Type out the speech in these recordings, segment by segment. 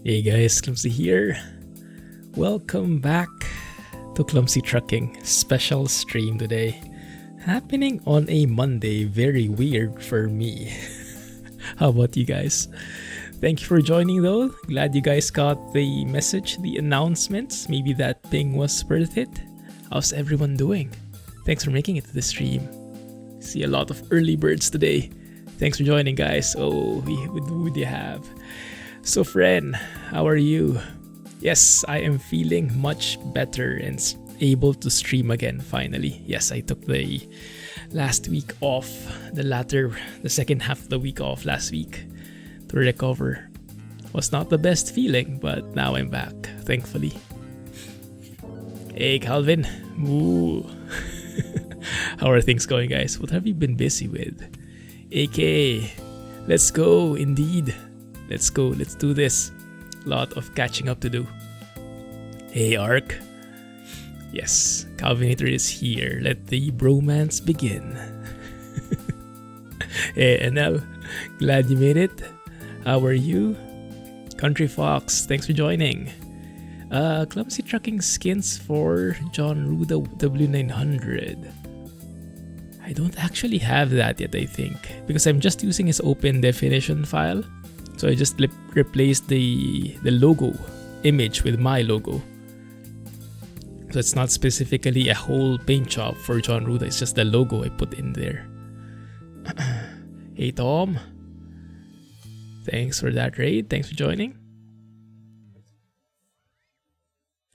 Hey guys, Clumsy here. Welcome back to Clumsy Trucking special stream today. Happening on a Monday, very weird for me. How about you guys? Thank you for joining though. Glad you guys got the message, the announcements. Maybe that thing was worth it. How's everyone doing? Thanks for making it to the stream. See a lot of early birds today. Thanks for joining guys. Oh, who do you have? So friend, how are you? Yes, I am feeling much better and able to stream again finally. Yes, I took the last week off, the second half of the week off last week to recover. Was not the best feeling, but now I'm back, thankfully. Hey Calvin, woo. How are things going guys? What have you been busy with? AK, let's go indeed. Let's go, let's do this. Lot of catching up to do. Hey Ark. Yes, Calvinator is here. Let the bromance begin. Hey NL, glad you made it. How are you? Country Fox, thanks for joining. Clumsy Trucking skins for John Ruda W900. I don't actually have that yet, I think, because I'm just using his open definition file. So I just replaced the logo image with my logo. So it's not specifically a whole paint job for John Ruda, it's just the logo I put in there. Hey Tom, thanks for that raid, thanks for joining.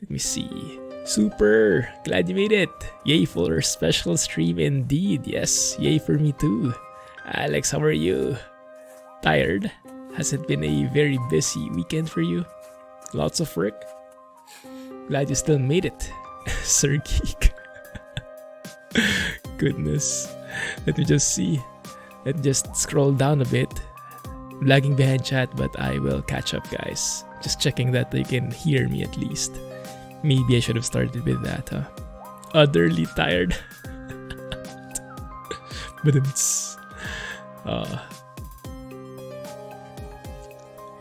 Let me see. Super, glad you made it. Yay for a special stream indeed. Yes, yay for me too. Alex, how are you? Tired? Has it been a very busy weekend for you? Lots of work? Glad you still made it, Sir Geek. Goodness. Let me just see. Let me just scroll down a bit. Lagging behind chat, but I will catch up, guys. Just checking that they can hear me at least. Maybe I should have started with that, huh? Utterly tired. But it's...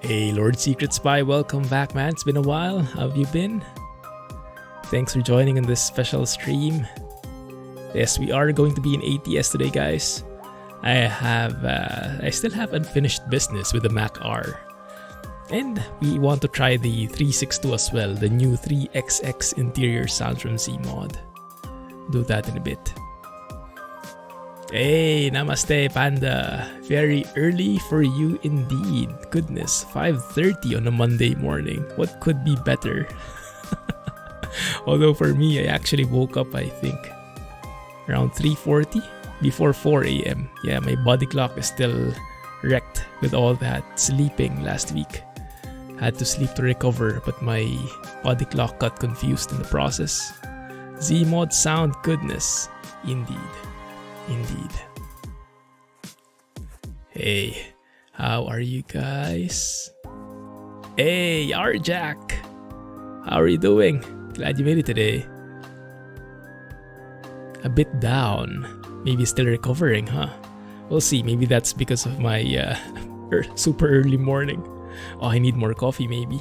Hey Lord Secret Spy, welcome back man, it's been a while, how have you been? Thanks for joining in this special stream. Yes, we are going to be in ATS today guys. I still have unfinished business with the Mack R. And we want to try the 362 as well, the new 3XX interior sounds from Zeemod. Do that in a bit. Hey, namaste Panda. Very early for you indeed. Goodness, 5:30 on a Monday morning. What could be better? Although for me, I actually woke up, I think, around 3:40 before 4 a.m. Yeah, my body clock is still wrecked with all that sleeping last week. Had to sleep to recover, but my body clock got confused in the process. Zeemod sound goodness. Indeed. Indeed. Hey, how are you guys? Hey, Arjack! How are you doing? Glad you made it today. A bit down. Maybe still recovering, huh? We'll see, maybe that's because of my super early morning. Oh, I need more coffee maybe.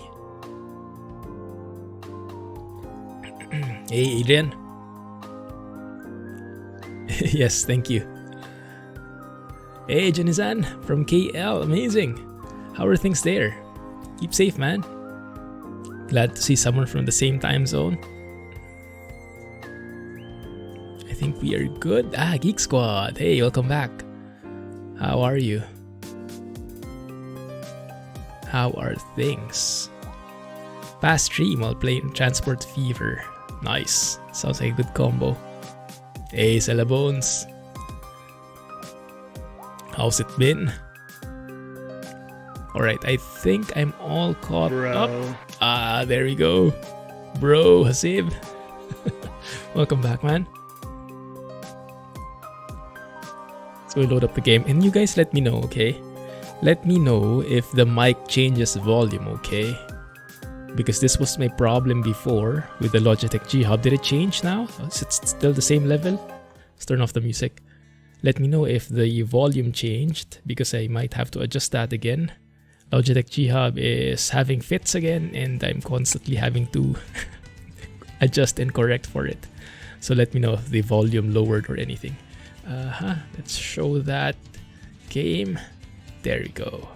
Hey, Adrian. Yes, thank you. Hey, Janizan from KL, amazing. How are things there? Keep safe, man. Glad to see someone from the same time zone. I think we are good. Geek Squad. Hey, welcome back. How are you? How are things? Fast stream while playing Transport Fever. Nice. Sounds like a good combo. Hey, Salabones. How's it been? Alright, I think I'm all caught up. There we go. Bro, Hasib. Welcome back, man. So we load up the game and you guys let me know, okay? Let me know if the mic changes volume, okay? Because this was my problem before with the Logitech G Hub. Did it change now? Is it still the same level? Let's turn off the music. Let me know if the volume changed, because I might have to adjust that again. Logitech G Hub is having fits again, and I'm constantly having to adjust and correct for it. So let me know if the volume lowered or anything. Let's show that game. There we go.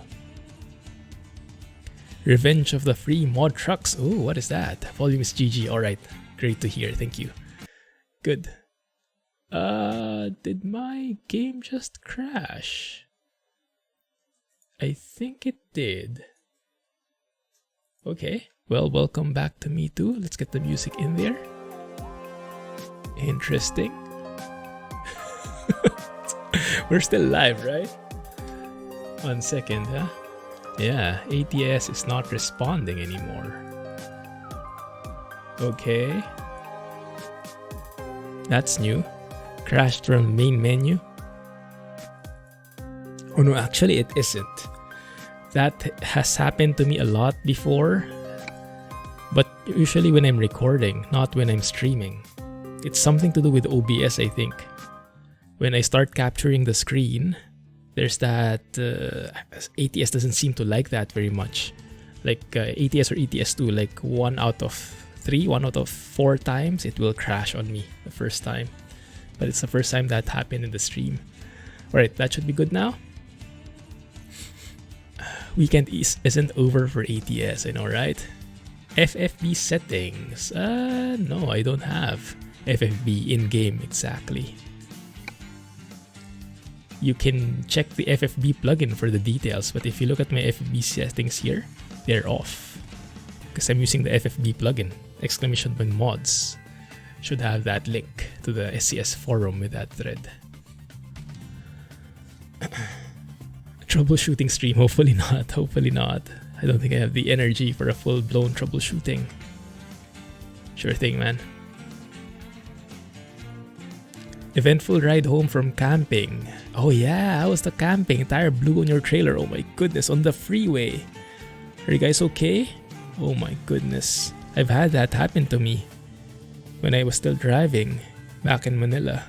Revenge of the Free Mod Trucks. Oh, what is that? Volume is GG. Alright. Great to hear. Thank you. Good. Did my game just crash? I think it did. Okay. Well, welcome back to me too. Let's get the music in there. Interesting. We're still live, right? 1 second, huh? Yeah, ATS is not responding anymore. Okay. That's new. Crashed from main menu. Oh no, actually it isn't. That has happened to me a lot before. But usually when I'm recording, not when I'm streaming. It's something to do with OBS, I think. When I start capturing the screen, there's that ATS doesn't seem to like that very much. Like ATS or ETS2, like 1 out of 3, 1 out of 4 times, it will crash on me the first time. But it's the first time that happened in the stream. Alright, that should be good now. Weekend isn't over for ATS, I know, right? FFB settings. No, I don't have FFB in-game exactly. You can check the FFB plugin for the details, but if you look at my FFB settings here, they're off. Because I'm using the FFB plugin, exclamation point mods. Should have that link to the SCS forum with that thread. Troubleshooting stream, hopefully not, hopefully not. I don't think I have the energy for a full-blown troubleshooting. Sure thing, man. Eventful ride home from camping. Oh yeah, how was the camping? Tire blew on your trailer. Oh my goodness, on the freeway. Are you guys okay? Oh my goodness. I've had that happen to me when I was still driving back in Manila.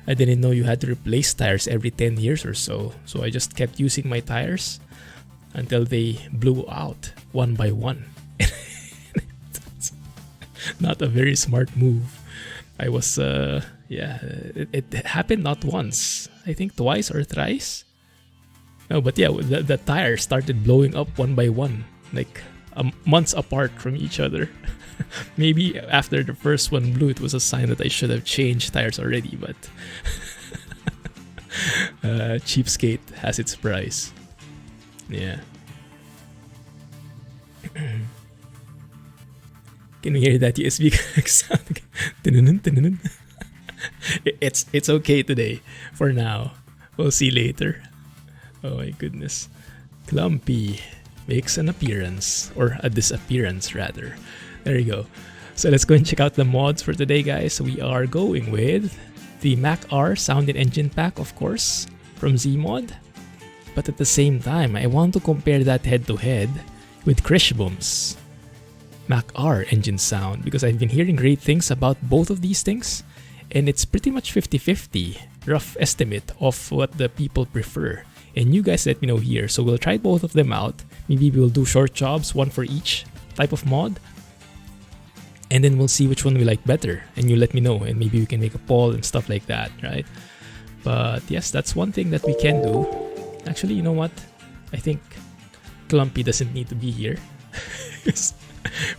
I didn't know you had to replace tires every 10 years or so. So I just kept using my tires until they blew out one by one. Not a very smart move. I was, yeah, it happened not once. I think twice or thrice. No, but yeah, the tires started blowing up one by one, like months apart from each other. Maybe after the first one blew, it was a sign that I should have changed tires already, but cheapskate has its price. Yeah. Can we hear that USB sound? It's okay today for now. We'll see later. Oh my goodness. Clumpy makes an appearance, or a disappearance rather. There you go. So let's go and check out the mods for today, guys. We are going with the Mack R sound and engine pack, of course, from Zeemod. But at the same time, I want to compare that head-to-head with Kriechbaum's Mack R engine sound, because I've been hearing great things about both of these things, and it's pretty much 50-50 rough estimate of what the people prefer. And you guys let me know here. So we'll try both of them out. Maybe we'll do short jobs, one for each type of mod. And then we'll see which one we like better. And you let me know, and maybe we can make a poll and stuff like that, right? But yes, that's one thing that we can do. Actually, you know what? I think Clumpy doesn't need to be here.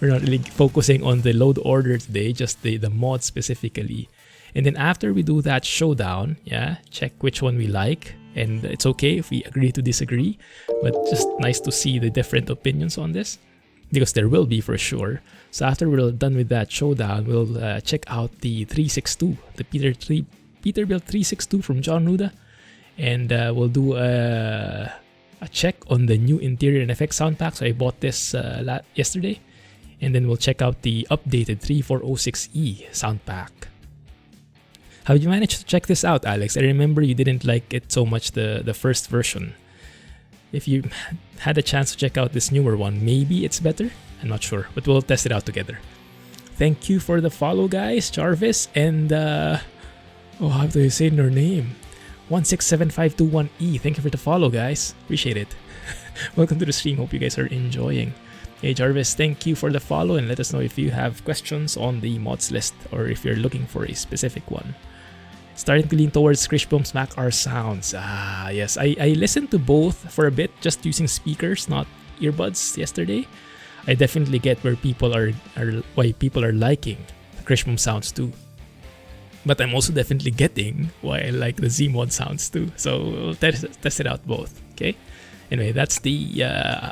We're not really focusing on the load order today, just the mod specifically. And then after we do that showdown, yeah, check which one we like. And it's okay if we agree to disagree, but just nice to see the different opinions on this, because there will be for sure. So after we're done with that showdown, we'll check out the 362, the Peterbilt 362 from John Ruda. And we'll do a check on the new interior and effects sound pack. So I bought this yesterday. And then we'll check out the updated 3406E sound pack. How did you manage to check this out, Alex? I remember you didn't like it so much, the first version. if you had a chance to check out this newer one, maybe it's better. I'm not sure, but we'll test it out together. Thank you for the follow, guys. Jarvis and oh, how do you say your name? 167521E. Thank you for the follow, guys. Appreciate it. Welcome to the stream. Hope you guys are enjoying. Hey Jarvis, thank you for the follow, and let us know if you have questions on the mods list or if you're looking for a specific one. Starting to lean towards Kriechbaum Mack R sounds. Ah, yes. I listened to both for a bit, just using speakers, not earbuds yesterday. I definitely get where people are why people are liking the Kriechbaum sounds too. But I'm also definitely getting why I like the Zeemod sounds too. So we'll test it out both, okay? Anyway, that's the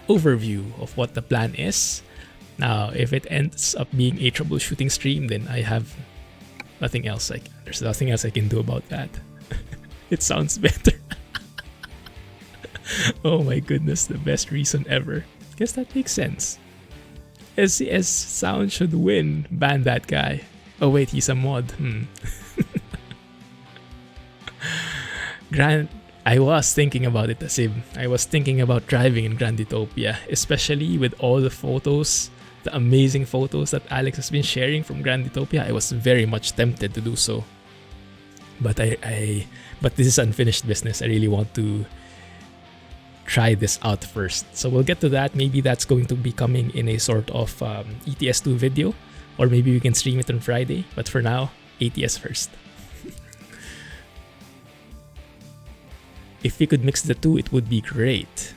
overview of what the plan is. Now, if it ends up being a troubleshooting stream, then I have nothing else. There's nothing else I can do about that. It sounds better. Oh my goodness, the best reason ever. Guess that makes sense. SCS sound should win. Ban that guy. Oh wait, he's a mod. I was thinking about it, Asim. I was thinking about driving in Granditopia, especially with all the photos, the amazing photos that Alex has been sharing from Granditopia. I was very much tempted to do so. But but this is unfinished business. I really want to try this out first. So we'll get to that. Maybe that's going to be coming in a sort of ETS2 video, or maybe we can stream it on Friday. But for now, ATS first. If we could mix the two, it would be great.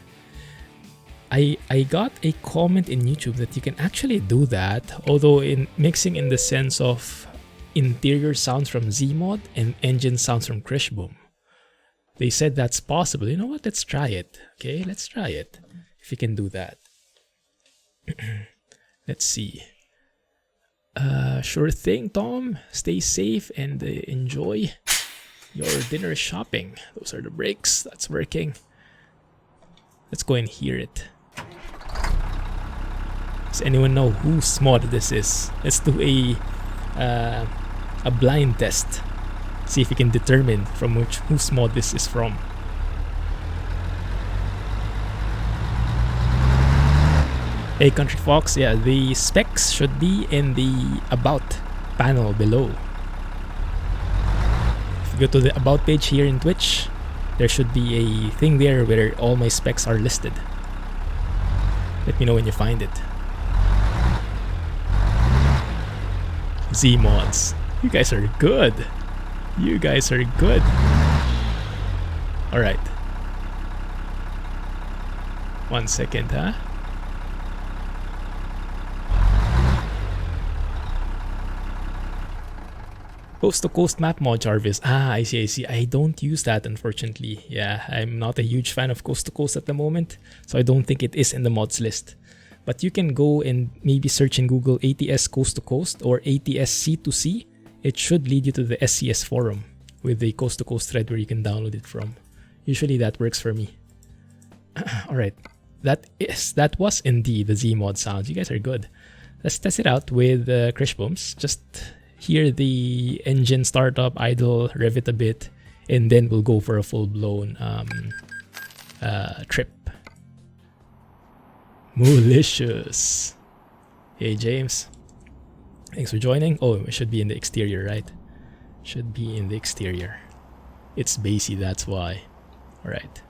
I got a comment in YouTube that you can actually do that, although in mixing in the sense of interior sounds from Zeemod and engine sounds from Kriechbaum. They said that's possible. You know what? Let's try it. Okay, let's try it. If we can do that. Let's see. Sure thing, Tom. Stay safe and enjoy your dinner shopping. Those are the brakes. That's working. Let's go and hear it. Does anyone know whose mod this is? Let's do a blind test. See if we can determine from whose mod this is from. Hey Country Fox, yeah, the specs should be in the About panel below. Go to the About page here in Twitch, there should be a thing there where all my specs are listed. Let me know when you find it. Zeemods, you guys are good. You guys are good. Alright. 1 second, huh? Coast to coast map mod, Jarvis. Ah, I see. I don't use that, unfortunately. Yeah, I'm not a huge fan of coast to coast at the moment, so I don't think it is in the mods list. But you can go and maybe search in Google ATS coast to coast or ATS C2C. It should lead you to the SCS forum with the coast to coast thread where you can download it from. Usually that works for me. Alright, that was indeed the Zeemod sounds. You guys are good. Let's test it out with Kriechbaums. Just hear the engine start up, idle, rev it a bit, and then we'll go for a full-blown trip. Malicious. Hey James, thanks for joining. Oh, it should be in the exterior, right? Should be in the exterior. It's bassy, that's why. Alright.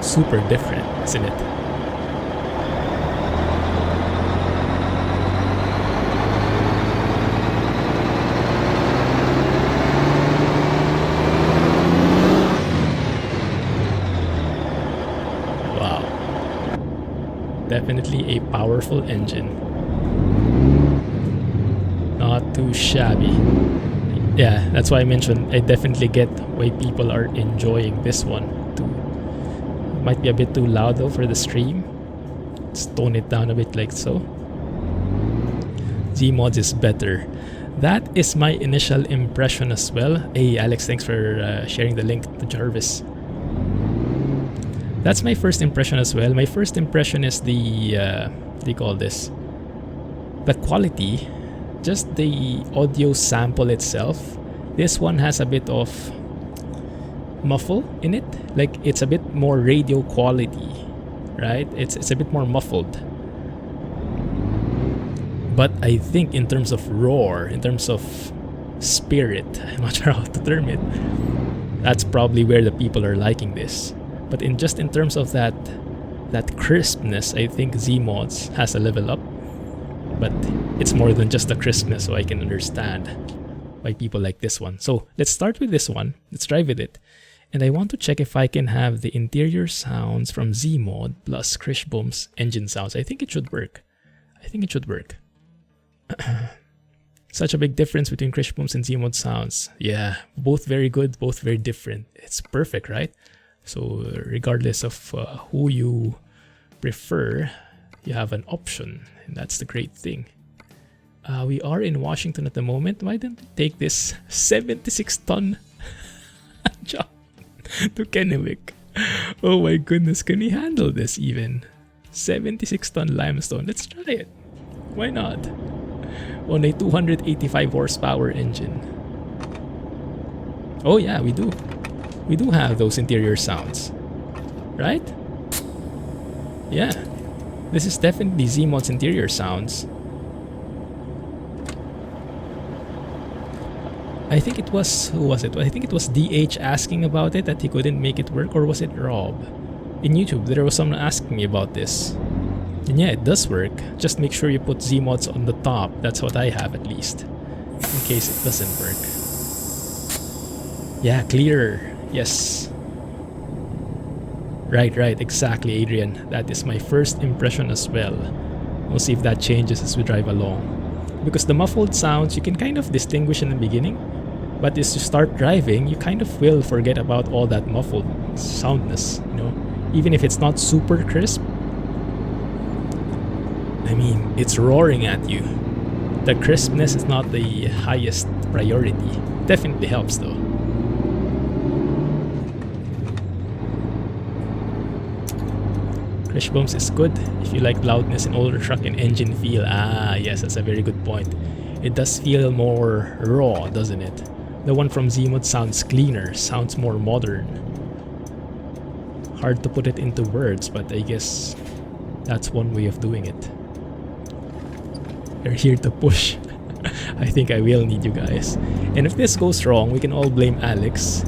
Super different, isn't it? Definitely a powerful engine. Not too shabby. Yeah, that's why I mentioned I definitely get why people are enjoying this one too. It might be a bit too loud though for the stream. Let's tone it down a bit like so. Zeemods is better. That is my initial impression as well. Hey Alex, thanks for sharing the link to Jarvis. That's my first impression as well. My first impression is the, what do you call this? The quality, just the audio sample itself This one has a bit of muffle in it. Like, it's a bit more radio quality, right? It's a bit more muffled. But I think in terms of roar, in terms of spirit, I'm not sure how to term it, that's probably where the people are liking this. But in terms of that crispness, I think Zeemod's has a level up. But it's more than just the crispness, so I can understand why people like this one. So let's start with this one. Let's drive with it. And I want to check if I can have the interior sounds from Zeemod plus Kriechbaum's engine sounds. I think it should work. Such a big difference between Kriechbaum's and Zeemod sounds. Yeah, both very good, both very different. It's perfect, right? So regardless of who you prefer, you have an option, and that's the great thing. We are in Washington at the moment. Why didn't we take this 76-ton job to Kennewick? Oh my goodness, can we handle this even? 76-ton limestone. Let's try it. Why not? On a 285 horsepower engine. Oh yeah, we do. We do have those interior sounds. Right? Yeah. This is definitely Zeemod's interior sounds. I think it was... who was it? I think it was DH asking about it, that he couldn't make it work. Or was it Rob? In YouTube, there was someone asking me about this. And yeah, it does work. Just make sure you put Zeemods on the top. That's what I have, at least. In case it doesn't work. Yeah, clearer. Yes. Right, exactly, Adrian. That is my first impression as well. We'll see if that changes as we drive along. Because the muffled sounds, you can kind of distinguish in the beginning. But as you start driving, you kind of will forget about all that muffled soundness, you know? Even if it's not super crisp. I mean, it's roaring at you. The crispness is not the highest priority. Definitely helps though. Kriechbaum's is good if you like loudness in older truck and engine feel. Ah, yes, that's a very good point. It does feel more raw, doesn't it? The one from Zeemod sounds cleaner, sounds more modern. Hard to put it into words, but I guess that's one way of doing it. You're here to push. I think I will need you guys. And if this goes wrong, we can all blame Alex.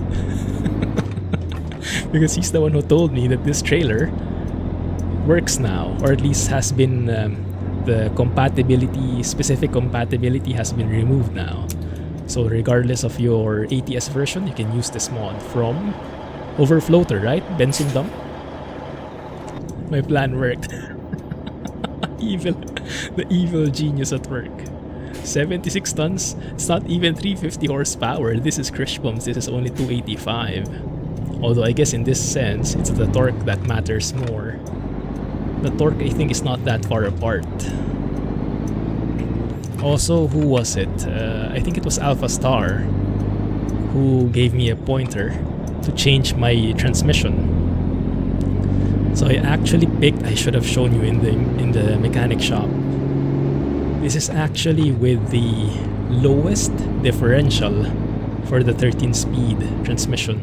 Because he's the one who told me that this trailer works now, or at least has been the compatibility, specific compatibility has been removed now. So regardless of your ATS version, you can use this mod from Overfloater, right? Benson dump. My plan worked. The evil genius at work. 76 tons. It's not even 350 horsepower. This is Kriechbaum's. This is only 285. Although I guess in this sense, it's the torque that matters more. The torque, I think, is not that far apart. Also, who was it? I think it was Alpha Star who gave me a pointer to change my transmission. So I actually picked, I should have shown you in the mechanic shop. This is actually with the lowest differential for the 13-speed transmission.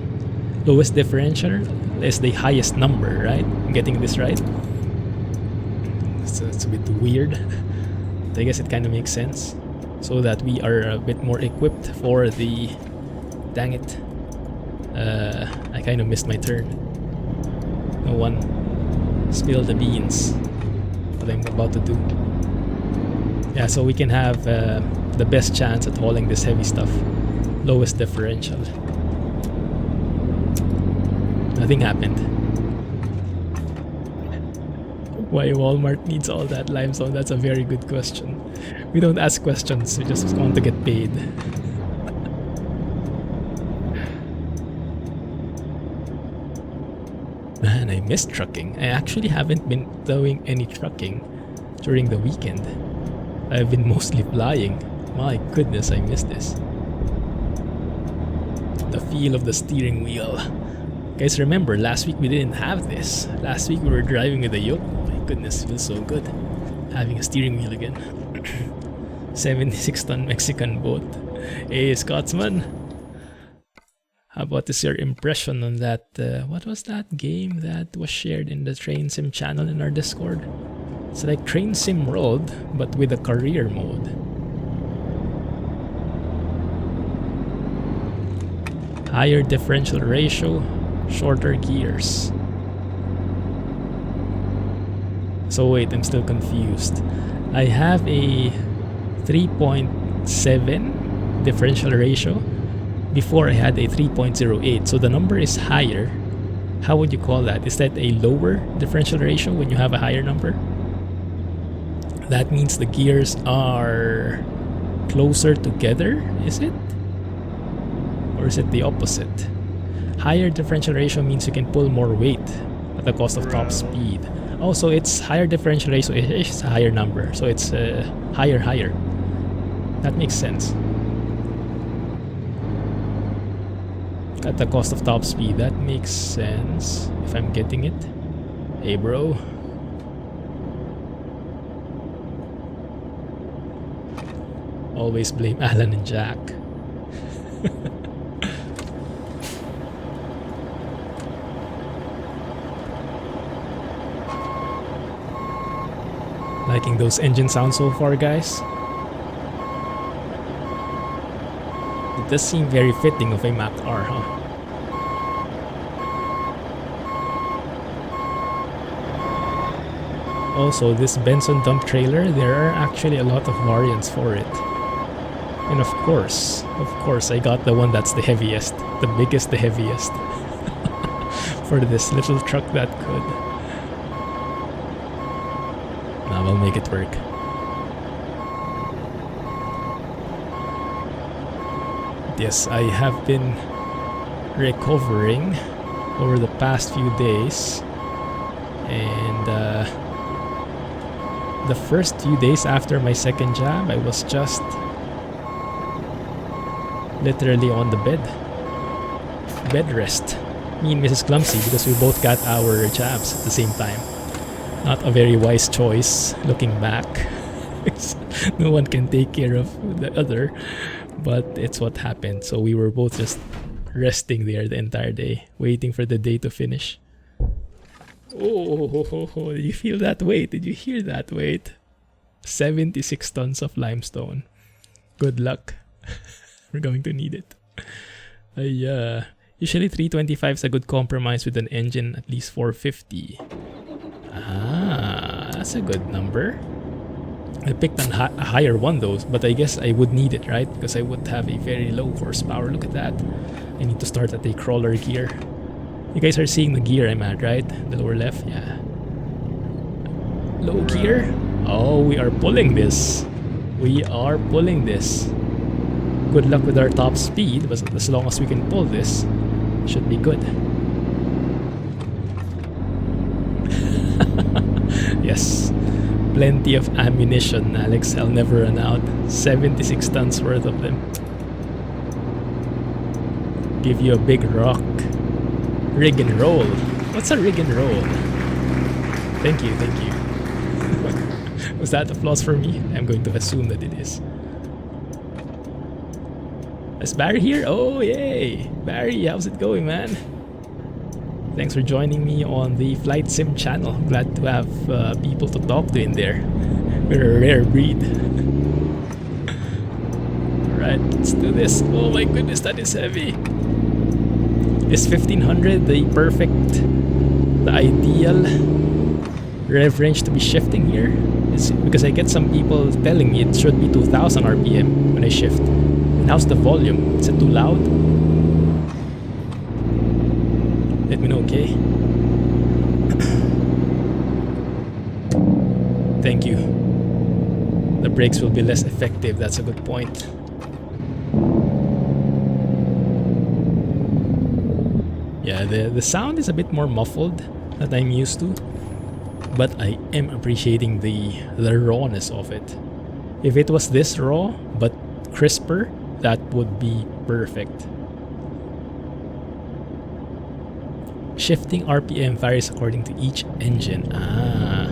Lowest differential is the highest number, right? I'm getting this right? So it's a bit weird. But I guess it kind of makes sense. So that we are a bit more equipped for the... Dang it. I kind of missed my turn. No one spilled the beans. What I'm about to do. Yeah, so we can have the best chance at hauling this heavy stuff. Lowest differential. Nothing happened. Why Walmart needs all that limestone? That's a very good question. We don't ask questions, we just want to get paid. Man, I miss trucking. I actually haven't been doing any trucking during the weekend. I've been mostly flying. My goodness, I miss this. The feel of the steering wheel. Guys, remember, last week we didn't have this. Last week we were driving with a yoke. My goodness, it feels so good. Having a steering wheel again. 76-ton Mexican boat. Hey, Scotsman. How about this your impression on that? What was that game that was shared in the Train Sim channel in our Discord? It's like Train Sim World, but with a career mode. Higher differential ratio, shorter gears. So wait, I'm still confused. I have a 3.7 differential ratio. Before I had a 3.08, so the number is higher. How would you call that? Is that a lower differential ratio when you have a higher number? That means the gears are closer together, is it? Or is it the opposite? Higher differential ratio means you can pull more weight at the cost of top speed. Also, it's higher differential ratio, it's a higher number, so it's higher. That makes sense. At the cost of top speed, that makes sense if I'm getting it. Hey bro. Always blame Alan and Jack. Liking those engine sounds so far, guys? It does seem very fitting of a Mack R, huh? Also, this Benson dump trailer, there are actually a lot of variants for it. And of course, I got the one that's the heaviest. The biggest, the heaviest. For this little truck that could. Now we'll make it work. Yes, I have been recovering over the past few days, and the first few days after my second jab, I was just literally on the bed rest. Me and Mrs. Clumsy, because we both got our jabs at the same time. Not a very wise choice looking back. No one can take care of the other. But it's what happened. So we were both just resting there the entire day, waiting for the day to finish. Oh, did you feel that weight? Did you hear that weight? 76 tons of limestone. Good luck. We're going to need it. Usually 325 is a good compromise with an engine at least 450. Ah, that's a good number. I picked a higher one though, but I guess I would need it, right? Because I would have a very low horsepower. Look at that. I need to start at a crawler gear. You guys are seeing the gear I'm at, right? The lower left, yeah. Low gear. Oh, we are pulling this. We are pulling this. Good luck with our top speed, but as long as we can pull this, should be good. Yes. Plenty of ammunition, Alex. I'll never run out. 76 tons worth of them. Give you a big rock. Rig and roll. What's a rig and roll? Thank you, thank you. Was that applause for me? I'm going to assume that it is. Is Barry here? Oh, yay! Barry, how's it going, man? Thanks for joining me on the Flight Sim channel. Glad to have people to talk to in there. We're a rare breed. Alright, let's do this. Oh my goodness, that is heavy. Is 1500 the perfect, the ideal rev range to be shifting here? It's because I get some people telling me it should be 2000 RPM when I shift. And how's the volume? Is it too loud? Let me know, okay? Thank you. The brakes will be less effective, that's a good point. Yeah, the sound is a bit more muffled than I'm used to, but I am appreciating the rawness of it. If it was this raw, but crisper, that would be perfect. Shifting RPM varies according to each engine. Ah.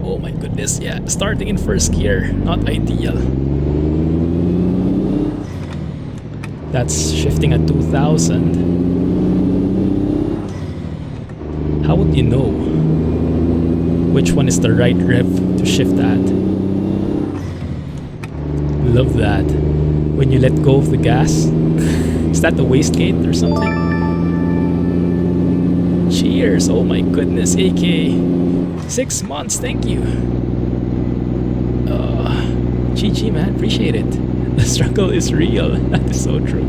Oh my goodness, yeah. Starting in first gear, not ideal. That's shifting at 2000. How would you know which one is the right rev to shift at? Love that. When you let go of the gas. Is that the wastegate or something? Cheers! Oh my goodness, AK. 6 months, thank you. GG man, appreciate it. The struggle is real. That is so true.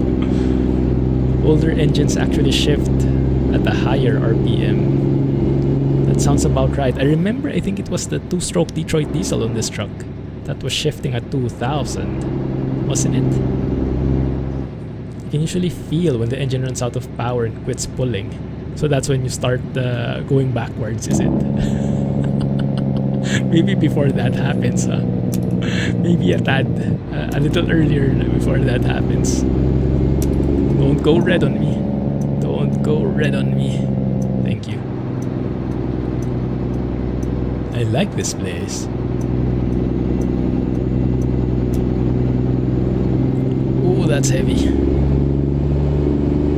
Older engines actually shift at a higher RPM. That sounds about right. I remember, I think it was the 2-stroke Detroit diesel on this truck that was shifting at 2000, wasn't it? You can usually feel when the engine runs out of power and quits pulling. So that's when you start going backwards, is it? Maybe before that happens, huh? Maybe a little earlier before that happens. Don't go red on me. Don't go red on me. Thank you. I like this place. Ooh, that's heavy.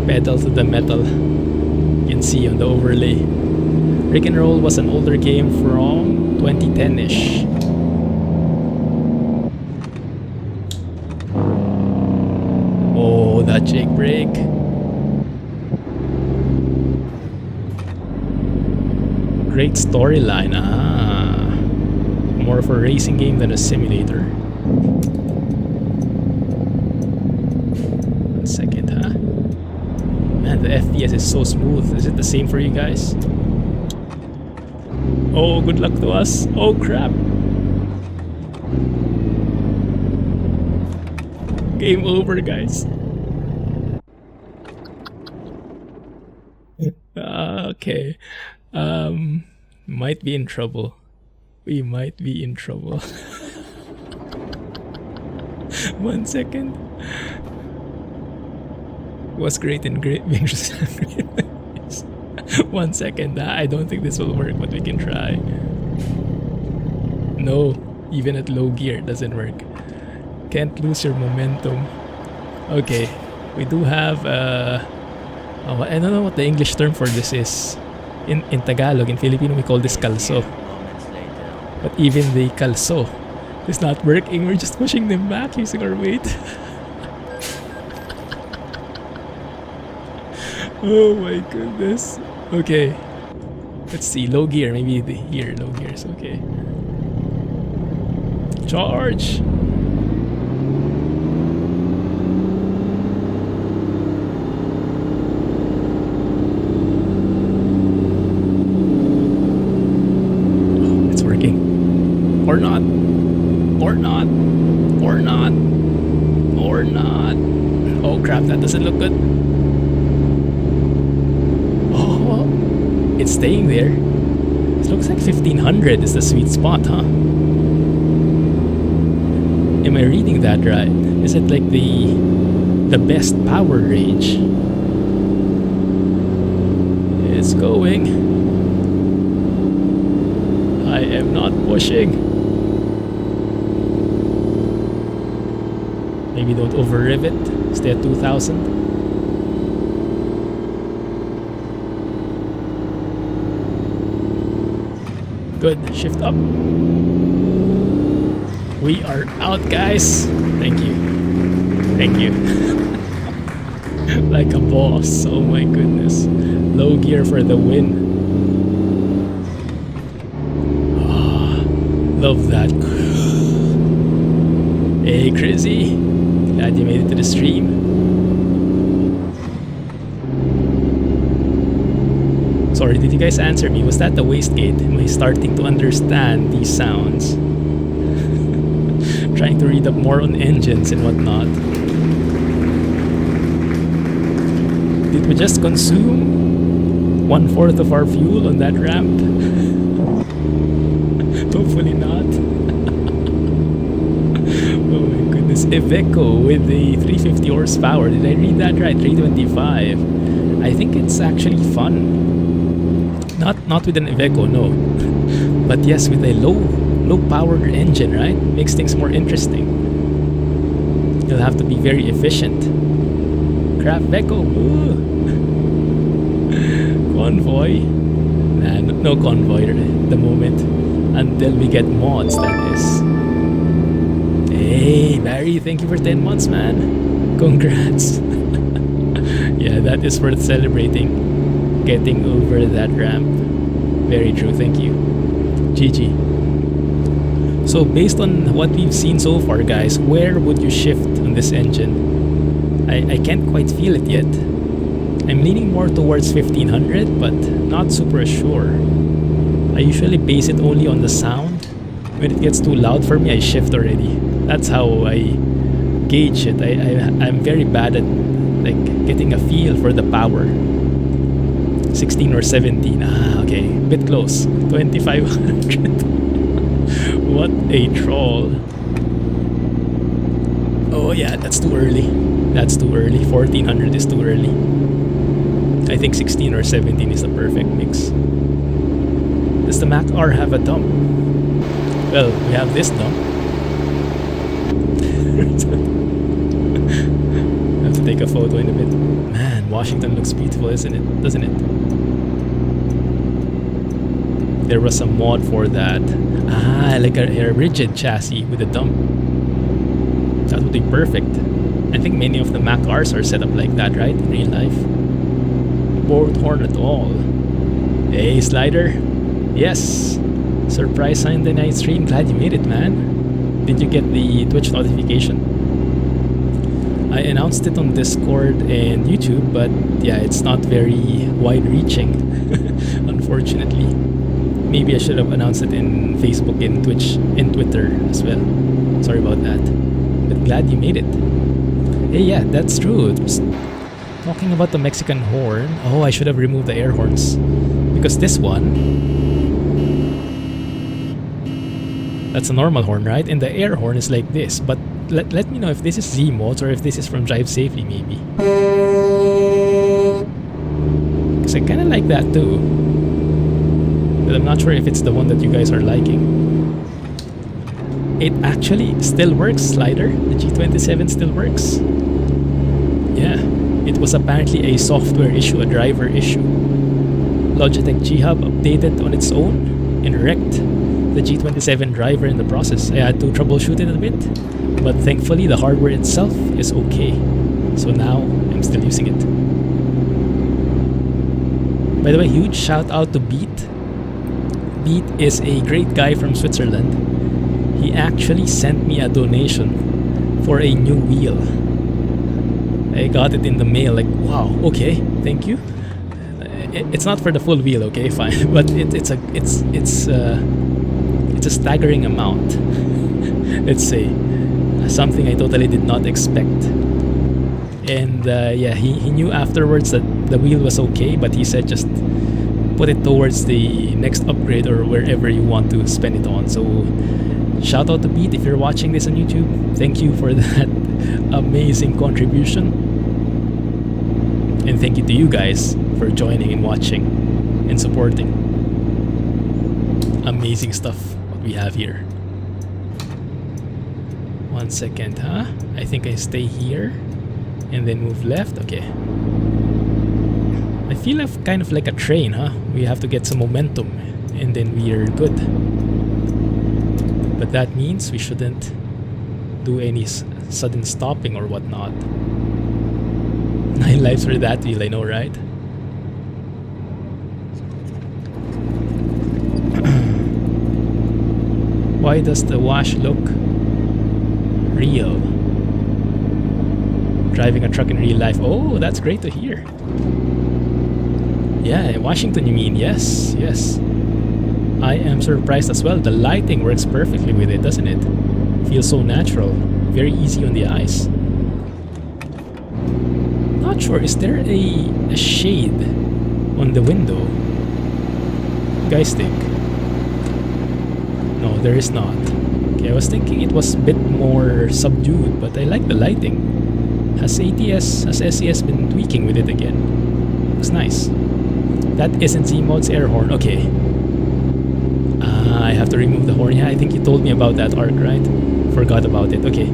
Pedal to the metal. You can see on the overlay. Rick and Roll was an older game from 2010-ish. Oh, that jake brake. Great storyline. More of a racing game than a simulator. 1 second, huh? Man, the FPS is so smooth. Is it the same for you guys? Oh, good luck to us. Oh, crap. Game over, guys. Okay. Might be in trouble. We might be in trouble. 1 second. Was great in great memories. 1 second. I don't think this will work, but we can try. No, even at low gear it doesn't work. Can't lose your momentum. Okay, we do have I don't know what the English term for this is. In Tagalog, in Filipino, we call this calso. But even the calso is not working. We're just pushing them back using our weight. Oh my goodness. Okay. Let's see. Low gear. Maybe here. Low gears. Okay. Charge. Or not. Or not. Or not. Or not. Oh crap, that doesn't look good. Oh, it's staying there. It looks like 1500 is the sweet spot, huh? Am I reading that right? Is it like the best power range? It's going. I am not pushing. Maybe don't over-rev it. Stay at 2000. Good. Shift up. We are out, guys. Thank you. Thank you. Like a boss. Oh my goodness. Low gear for the win. Oh, love that. Hey, Crizzy. Glad you made it to the stream. Sorry, did you guys answer me? Was that the wastegate? Am I starting to understand these sounds? Trying to read up more on engines and whatnot. Did we just consume 1/4 of our fuel on that ramp? Hopefully not. Oh my goodness. Iveco with the 350 horsepower. Did I read that right? 325. I think it's actually fun. Not with an Iveco, no. But yes, with a low powered engine, right? Makes things more interesting. You'll have to be very efficient. crap, Beko. Convoy. Nah, no convoy at the moment. Until we get mods, that is. Hey, Barry, thank you for 10 months, man. Congrats. Yeah, that is worth celebrating. Getting over that ramp. Very true, thank you. GG. So based on what we've seen so far, guys, where would you shift on this engine? I can't quite feel it yet. I'm leaning more towards 1500, but not super sure. I usually base it only on the sound. When it gets too loud for me, I shift already. That's how I gauge it. I'm very bad at like getting a feel for the power. 16 or 17. Ah, okay. Bit close. 2500. What a troll. Oh yeah, that's too early. That's too early. 1400 is too early. I think 16 or 17 is the perfect mix. Does the Mack R have a dump? Well, we have this dump. I have to take a photo in a bit. Man, Washington looks beautiful, isn't it? Doesn't it? There was a mod for that. Ah, like a rigid chassis with a dump. That would be perfect. I think many of the Mack Rs are set up like that, right? In real life. Board horn at all. Hey, Slider. Yes. Surprise sign the night stream. Glad you made it, man. Did you get the Twitch notification? I announced it on Discord and YouTube, but yeah, it's not very wide-reaching, unfortunately. Maybe I should have announced it in Facebook and Twitch and Twitter as well. Sorry about that. But glad you made it. Hey, yeah, that's true. It was talking about the Mexican horn. Oh, I should have removed the air horns. Because this one, that's a normal horn, right? And the air horn is like this. But let me know if this is Zeemod or if this is from Drive Safely, maybe. Because I kind of like that too. But I'm not sure if it's the one that you guys are liking. It actually still works, Slider. The G27 still works. Yeah, it was apparently a software issue, a driver issue. Logitech G Hub updated on its own and wrecked the G27 driver in the process. I had to troubleshoot it a bit, but thankfully the hardware itself is okay. So now I'm still using it. By the way, huge shout out to Beat. Beat is a great guy from Switzerland. He actually sent me a donation for a new wheel. I got it in the mail, like, wow, okay, thank you. It's not for the full wheel, okay, fine, but it's a staggering amount. Let's say something I totally did not expect. And yeah, he knew afterwards that the wheel was okay, but he said just put it towards the next upgrade or wherever you want to spend it on. So shout out to Pete if you're watching this on YouTube. Thank you for that amazing contribution. And thank you to you guys for joining and watching and supporting. Amazing stuff what we have here. 1 second, huh? I think I stay here and then move left. Okay. I feel kind of like a train, huh? We have to get some momentum and then we are good. But that means we shouldn't do any sudden stopping or whatnot. 9 lives for that wheel, I know, right? Why does the wash look real? Driving a truck in real life. Oh, that's great to hear. Yeah, Washington you mean? Yes, yes. I am surprised as well. The lighting works perfectly with it, doesn't it? Feels so natural. Very easy on the eyes. Not sure, is there a shade on the window? You guys think? No, there is not. Okay, I was thinking it was a bit more subdued, but I like the lighting. Has ATS, has SES been tweaking with it again? Looks nice. That isn't Zeemod's air horn. Okay. I have to remove the horn. Yeah, I think you told me about that arc, right? Forgot about it. Okay.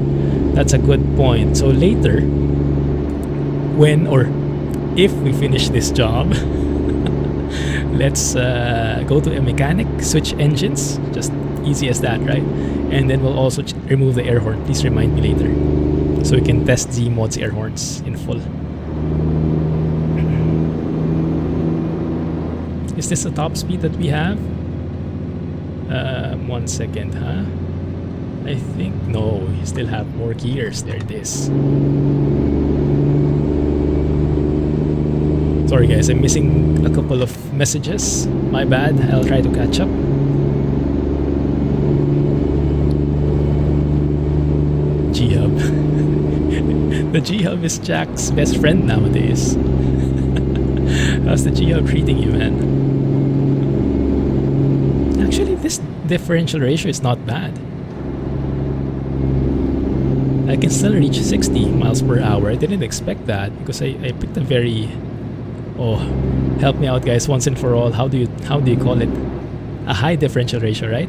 That's a good point. So later, when or if we finish this job, let's go to a mechanic, switch engines, just easy as that, right? And then we'll also remove the air horn. Please remind me later, so we can test Zeemod's air horns in full. Is this the top speed that we have? 1 second, huh? I think, no, we still have more gears. There it is. Sorry guys, I'm missing a couple of messages. My bad, I'll try to catch up. G-Hub. The G-Hub is Jack's best friend nowadays. How's the G-Hub treating you, man? Actually, this differential ratio is not bad. I can still reach 60 miles per hour. I didn't expect that because I picked a very... Oh, help me out guys once and for all. How do you call it? A high differential ratio, right?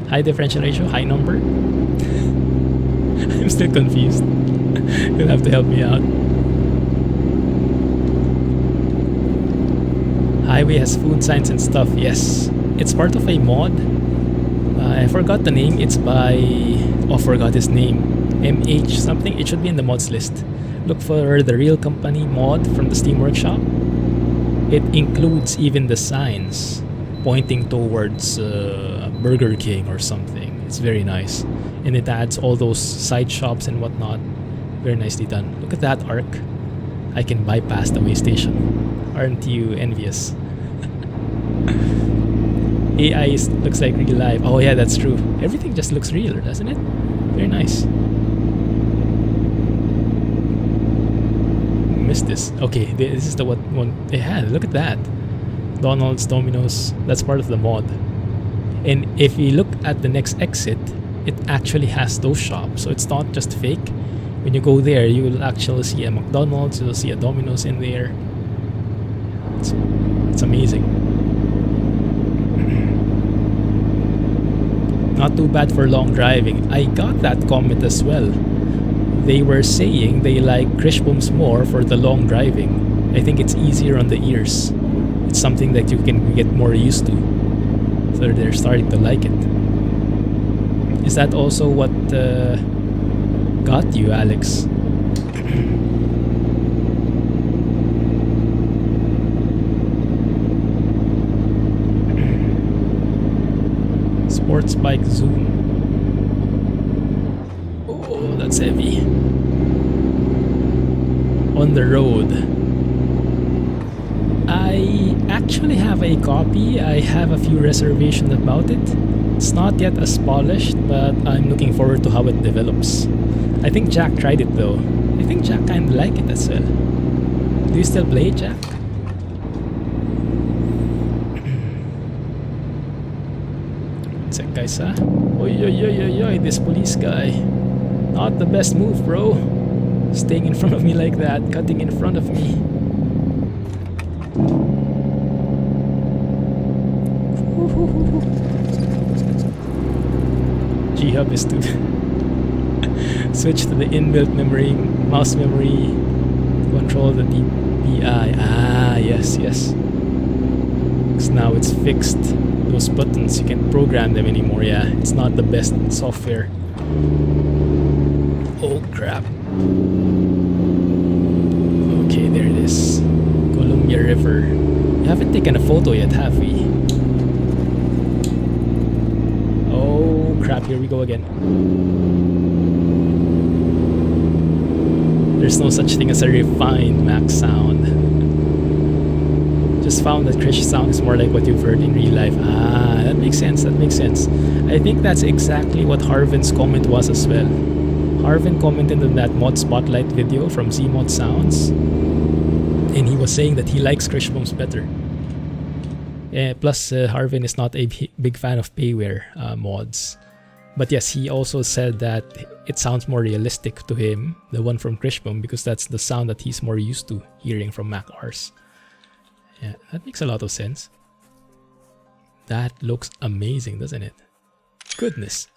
High differential ratio, high number? I'm still confused. You'll have to help me out. Highway has food signs and stuff. Yes. It's part of a mod. I forgot the name. It's by... Oh, forgot his name. MH something. It should be in the mods list. Look for the Real Company mod from the Steam Workshop. It includes even the signs pointing towards Burger King or something. It's very nice. And it adds all those side shops and whatnot. Very nicely done. Look at that arc. I can bypass the way station. Aren't you envious? AI looks like real life. Oh yeah, that's true. Everything just looks real, doesn't it? Very nice. Missed this. Okay, this is the one they had. Look at that. Donald's, Domino's. That's part of the mod. And if you look at the next exit, it actually has those shops. So it's not just fake. When you go there, you will actually see a McDonald's. You'll see a Domino's in there. It's amazing. Not too bad for long driving. I got that comment as well. They were saying they like Kriechbaum's more for the long driving. I think it's easier on the ears. It's something that you can get more used to. So they're starting to like it. Is that also what got you, Alex? Sports bike zoom. Oh, that's heavy. On the road. I actually have a copy. I have a few reservations about it. It's not yet as polished, but I'm looking forward to how it develops. I think Jack tried it though. I think Jack kinda liked it as well. Do you still play it, Jack? Check guys, huh? Oy, this police guy. Not the best move, bro. Staying in front of me like that, cutting in front of me. G-Hub is to switch to the inbuilt memory, mouse memory, control the DPI. Ah, yes. Because now it's fixed. Those buttons, you can't program them anymore. Yeah, it's not the best software. Oh crap. Okay, there it is. Columbia River. We haven't taken a photo yet, have we? Oh crap, here we go again. There's no such thing as a refined Mac sound. Just found that Krish sound is more like what you've heard in real life. Ah, that makes sense. I think that's exactly what Harven's comment was as well. Harven commented on that mod spotlight video from Zeemod Sounds, and he was saying that he likes Kriechbaum's better. Plus, Harven is not a big fan of payware mods. But yes, he also said that it sounds more realistic to him, the one from Kriechbaum, because that's the sound that he's more used to hearing from Mac Rs. Yeah, that makes a lot of sense. That looks amazing, doesn't it? Goodness.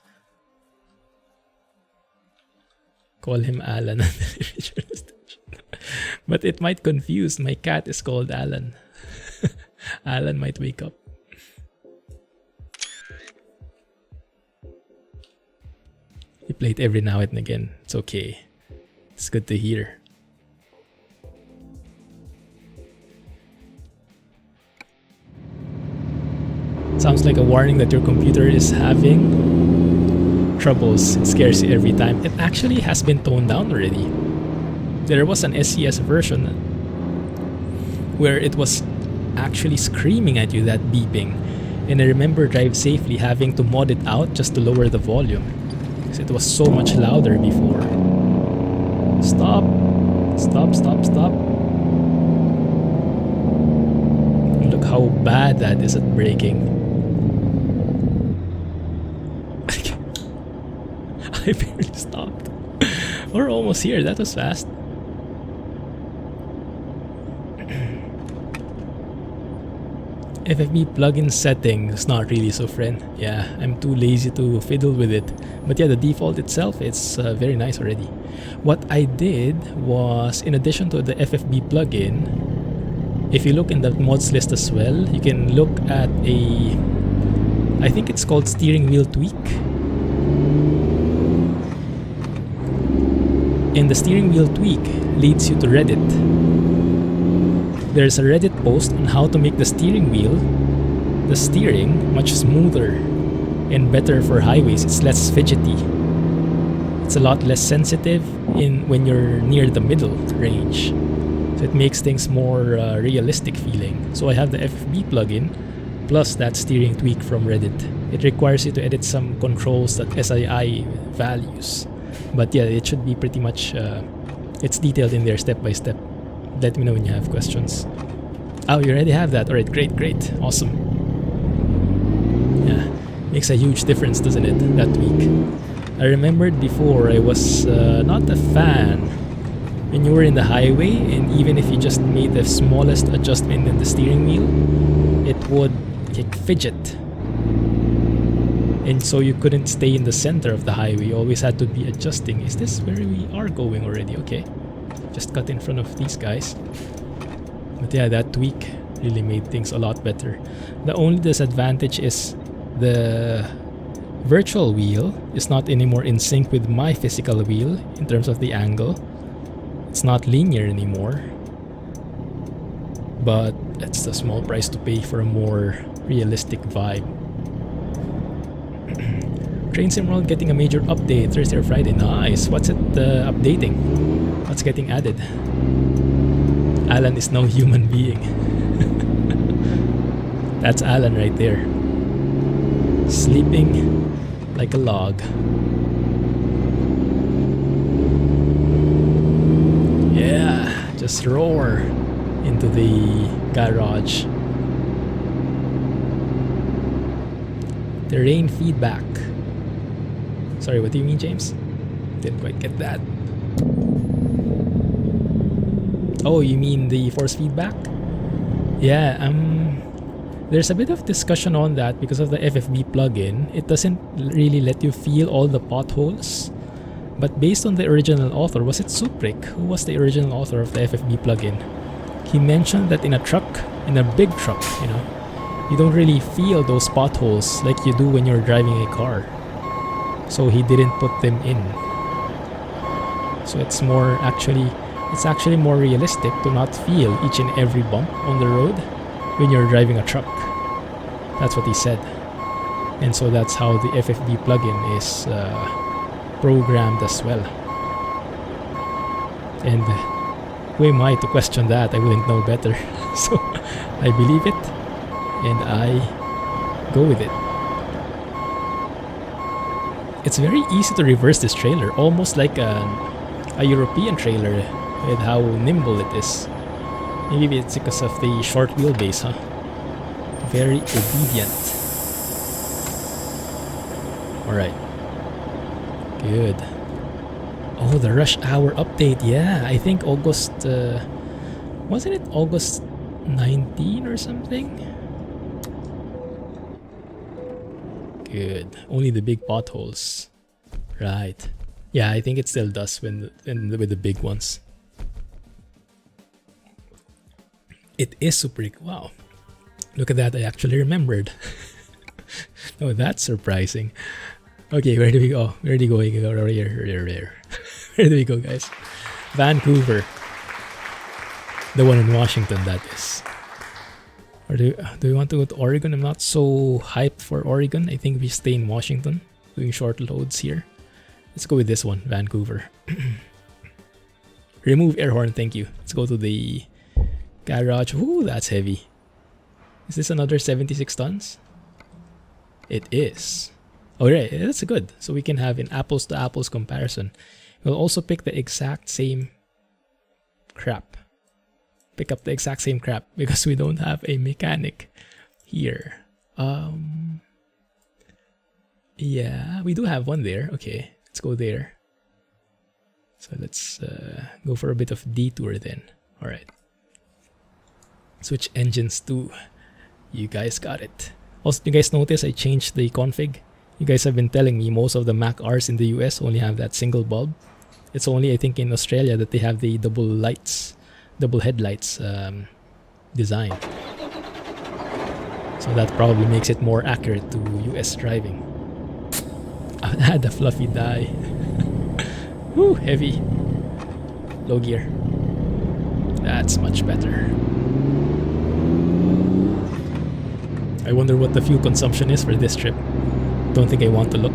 Call him Alan. But it might confuse. My cat is called Alan. Alan might wake up. You play it every now and again. It's okay. It's good to hear. Sounds like a warning that your computer is having troubles. It scares you every time. It actually has been toned down already. There was an SES version where it was actually screaming at you, that beeping. And I remember Drive Safely having to mod it out just to lower the volume, because it was so much louder before. Stop. Stop, stop, stop. Look how bad that is at braking. I barely stopped. We're almost here. That was fast. FFB plugin settings, not really so friend. Yeah, I'm too lazy to fiddle with it. But yeah, the default itself, it's very nice already. What I did was, in addition to the FFB plugin, if you look in the mods list as well, you can look at a, I think it's called steering wheel tweak. And the steering wheel tweak leads you to Reddit. There's a Reddit post on how to make the steering wheel, the steering, much smoother and better for highways. It's less fidgety. It's a lot less sensitive when you're near the middle range. So it makes things more realistic feeling. So I have the FFB plugin plus that steering tweak from Reddit. It requires you to edit some controls that SII values. But yeah, it should be pretty much, it's detailed in there step by step. Let me know when you have questions. Oh, you already have that. Alright, great, great. Awesome. Yeah, makes a huge difference, doesn't it, that tweak? I remembered before I was not a fan when you were in the highway, and even if you just made the smallest adjustment in the steering wheel, it would like fidget. And so you couldn't stay in the center of the highway. You always had to be adjusting. Is this where we are going already? Okay. Just cut in front of these guys. But yeah, that tweak really made things a lot better. The only disadvantage is the virtual wheel is not anymore in sync with my physical wheel in terms of the angle. It's not linear anymore. But it's a small price to pay for a more realistic vibe. Train Sim World getting a major update Thursday or Friday. Nice. What's it updating? What's getting added? Alan is no human being. That's Alan right there. Sleeping like a log. Yeah, just roar into the garage. Terrain feedback. Sorry, what do you mean, James? Didn't quite get that. Oh, you mean the force feedback? Yeah, there's a bit of discussion on that because of the FFB plugin. It doesn't really let you feel all the potholes. But based on the original author, was it Suprik? Who was the original author of the FFB plugin? He mentioned that in a truck, in a big truck, you know, you don't really feel those potholes like you do when you're driving a car. So he didn't put them in. So it's actually more realistic to not feel each and every bump on the road when you're driving a truck. That's what he said. And so that's how the FFB plugin is programmed as well. And who am I to question that? I wouldn't know better. So I believe it and I go with it. It's very easy to reverse this trailer, almost like a European trailer with how nimble it is. Maybe it's because of the short wheelbase, huh? Very obedient. Alright. Good. Oh, the rush hour update. Yeah, I think August... wasn't it August 19 or something? Good. Only the big potholes. Right. Yeah, I think it still does with the big ones. It is super. Wow. Look at that. I actually remembered. Oh, that's surprising. Okay, where do we go? Where do we go? Where do we go, guys? Vancouver. The one in Washington, that is. Or do we want to go to Oregon? I'm not so hyped for Oregon. I think we stay in Washington, doing short loads here. Let's go with this one, Vancouver. Remove air horn, thank you. Let's go to the garage. Ooh, that's heavy. Is this another 76 tons? It is. Alright, that's good. So we can have an apples to apples comparison. We'll also pick the exact same crap. Pick up the exact same crap because we don't have a mechanic here. Yeah, we do have one there. Okay, let's go there. So let's go for a bit of detour then. All right. Switch engines too. You guys got it. Also, you guys notice I changed the config. You guys have been telling me most of the Mack Rs in the US only have that single bulb. It's only, I think, in Australia that they have the double headlights design. So that probably makes it more accurate to US driving. I had a fluffy die. Woo, heavy. Low gear. That's much better. I wonder what the fuel consumption is for this trip. Don't think I want to look.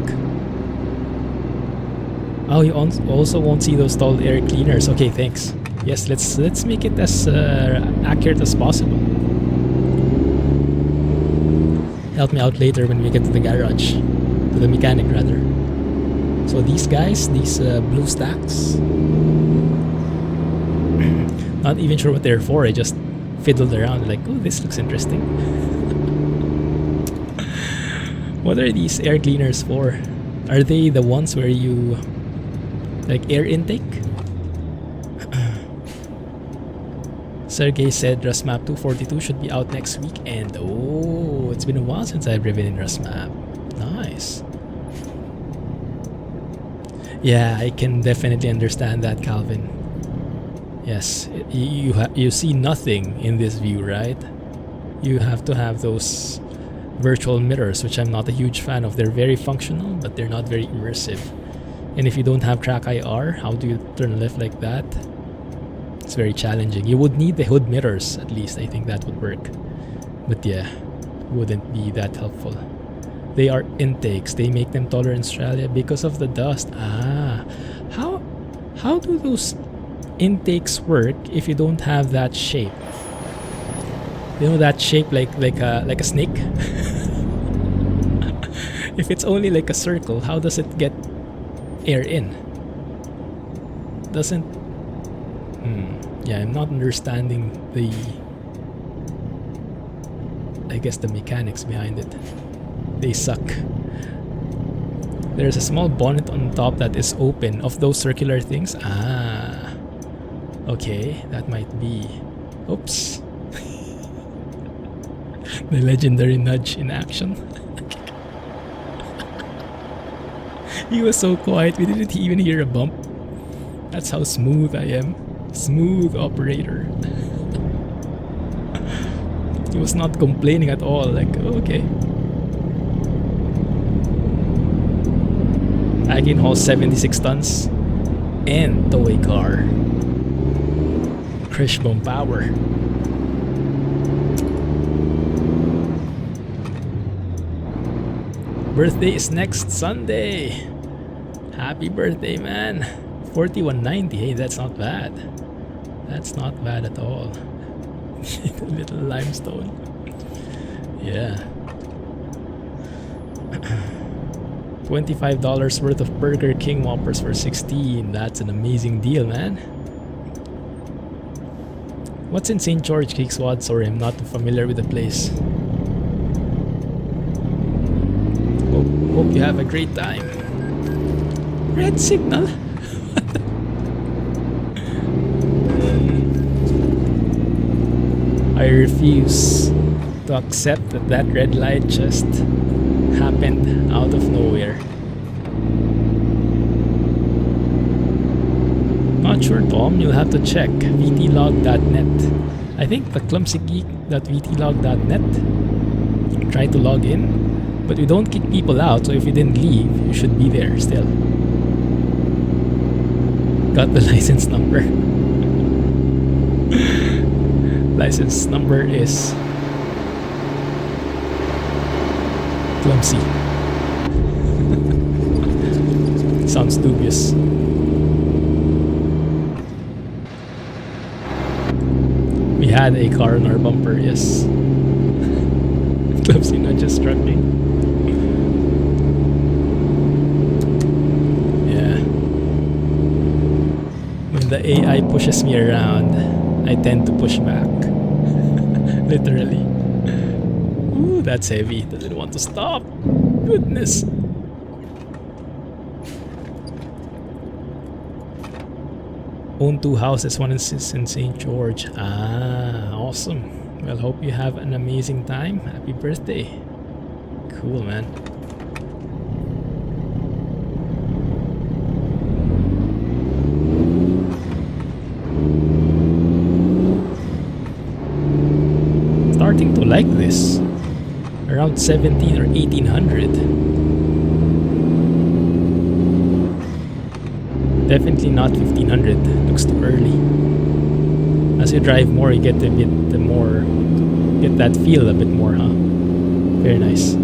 Oh, you also won't see those stalled air cleaners. Okay, thanks. Yes, let's make it as accurate as possible. Help me out later when we get to the garage, to the mechanic rather. So these guys, these blue stacks, not even sure what they're for. I just fiddled around like, oh, this looks interesting. What are these air cleaners for? Are they the ones where you like air intake? Sergey said Rusmap 242 should be out next week, and oh, it's been a while since I've driven in Rusmap. Nice. Yeah, I can definitely understand that, Calvin. Yes, you see nothing in this view, right? You have to have those virtual mirrors, which I'm not a huge fan of. They're very functional, but they're not very immersive. And if you don't have track IR, how do you turn left like that? It's very challenging. You would need the hood mirrors, at least. I think that would work. But yeah, wouldn't be that helpful. They are intakes. They make them taller in Australia because of the dust. Ah, how do those intakes work if you don't have that shape? You know that shape like a snake? If it's only like a circle, how does it get air in? Doesn't... Yeah, I'm not understanding the... I guess the mechanics behind it. They suck. There's a small bonnet on top that is open of those circular things. Ah. Okay, that might be... Oops. The legendary nudge in action. He was so quiet, we didn't even hear a bump. That's how smooth I am. Smooth operator. He was not complaining at all, like, oh, okay. I can haul 76 tons and tow a car. Kriechbaum power. Birthday is next Sunday. Happy birthday, man. 4190. Hey, that's not bad. That's not bad at all. Little limestone. Yeah. $25 worth of Burger King Whoppers for 16. That's an amazing deal, man. What's in St. George, Geekswad? Sorry, I'm not familiar with the place. Hope you have a great time. Red signal? I refuse to accept that that red light just happened out of nowhere. Not sure, Tom. You'll have to check vtlog.net. I think the clumsygeek.vtlog.net. Try to log in, but we don't kick people out, so if you didn't leave, you should be there still. Got the license number. License number is Clumsy. Sounds dubious. We had a car on our bumper, yes. Clumsy not just trucking. Yeah. When the AI pushes me around, I tend to push back. Literally. Ooh, that's heavy. Doesn't want to stop. Goodness. Own 2 houses, one in St. George. Ah, awesome. Well, hope you have an amazing time. Happy birthday. Cool, man. Starting to like this. Around 17 or 1800. Definitely not 1500. Looks too early. As you drive more, you get a bit more, get that feel a bit more, huh? Very nice.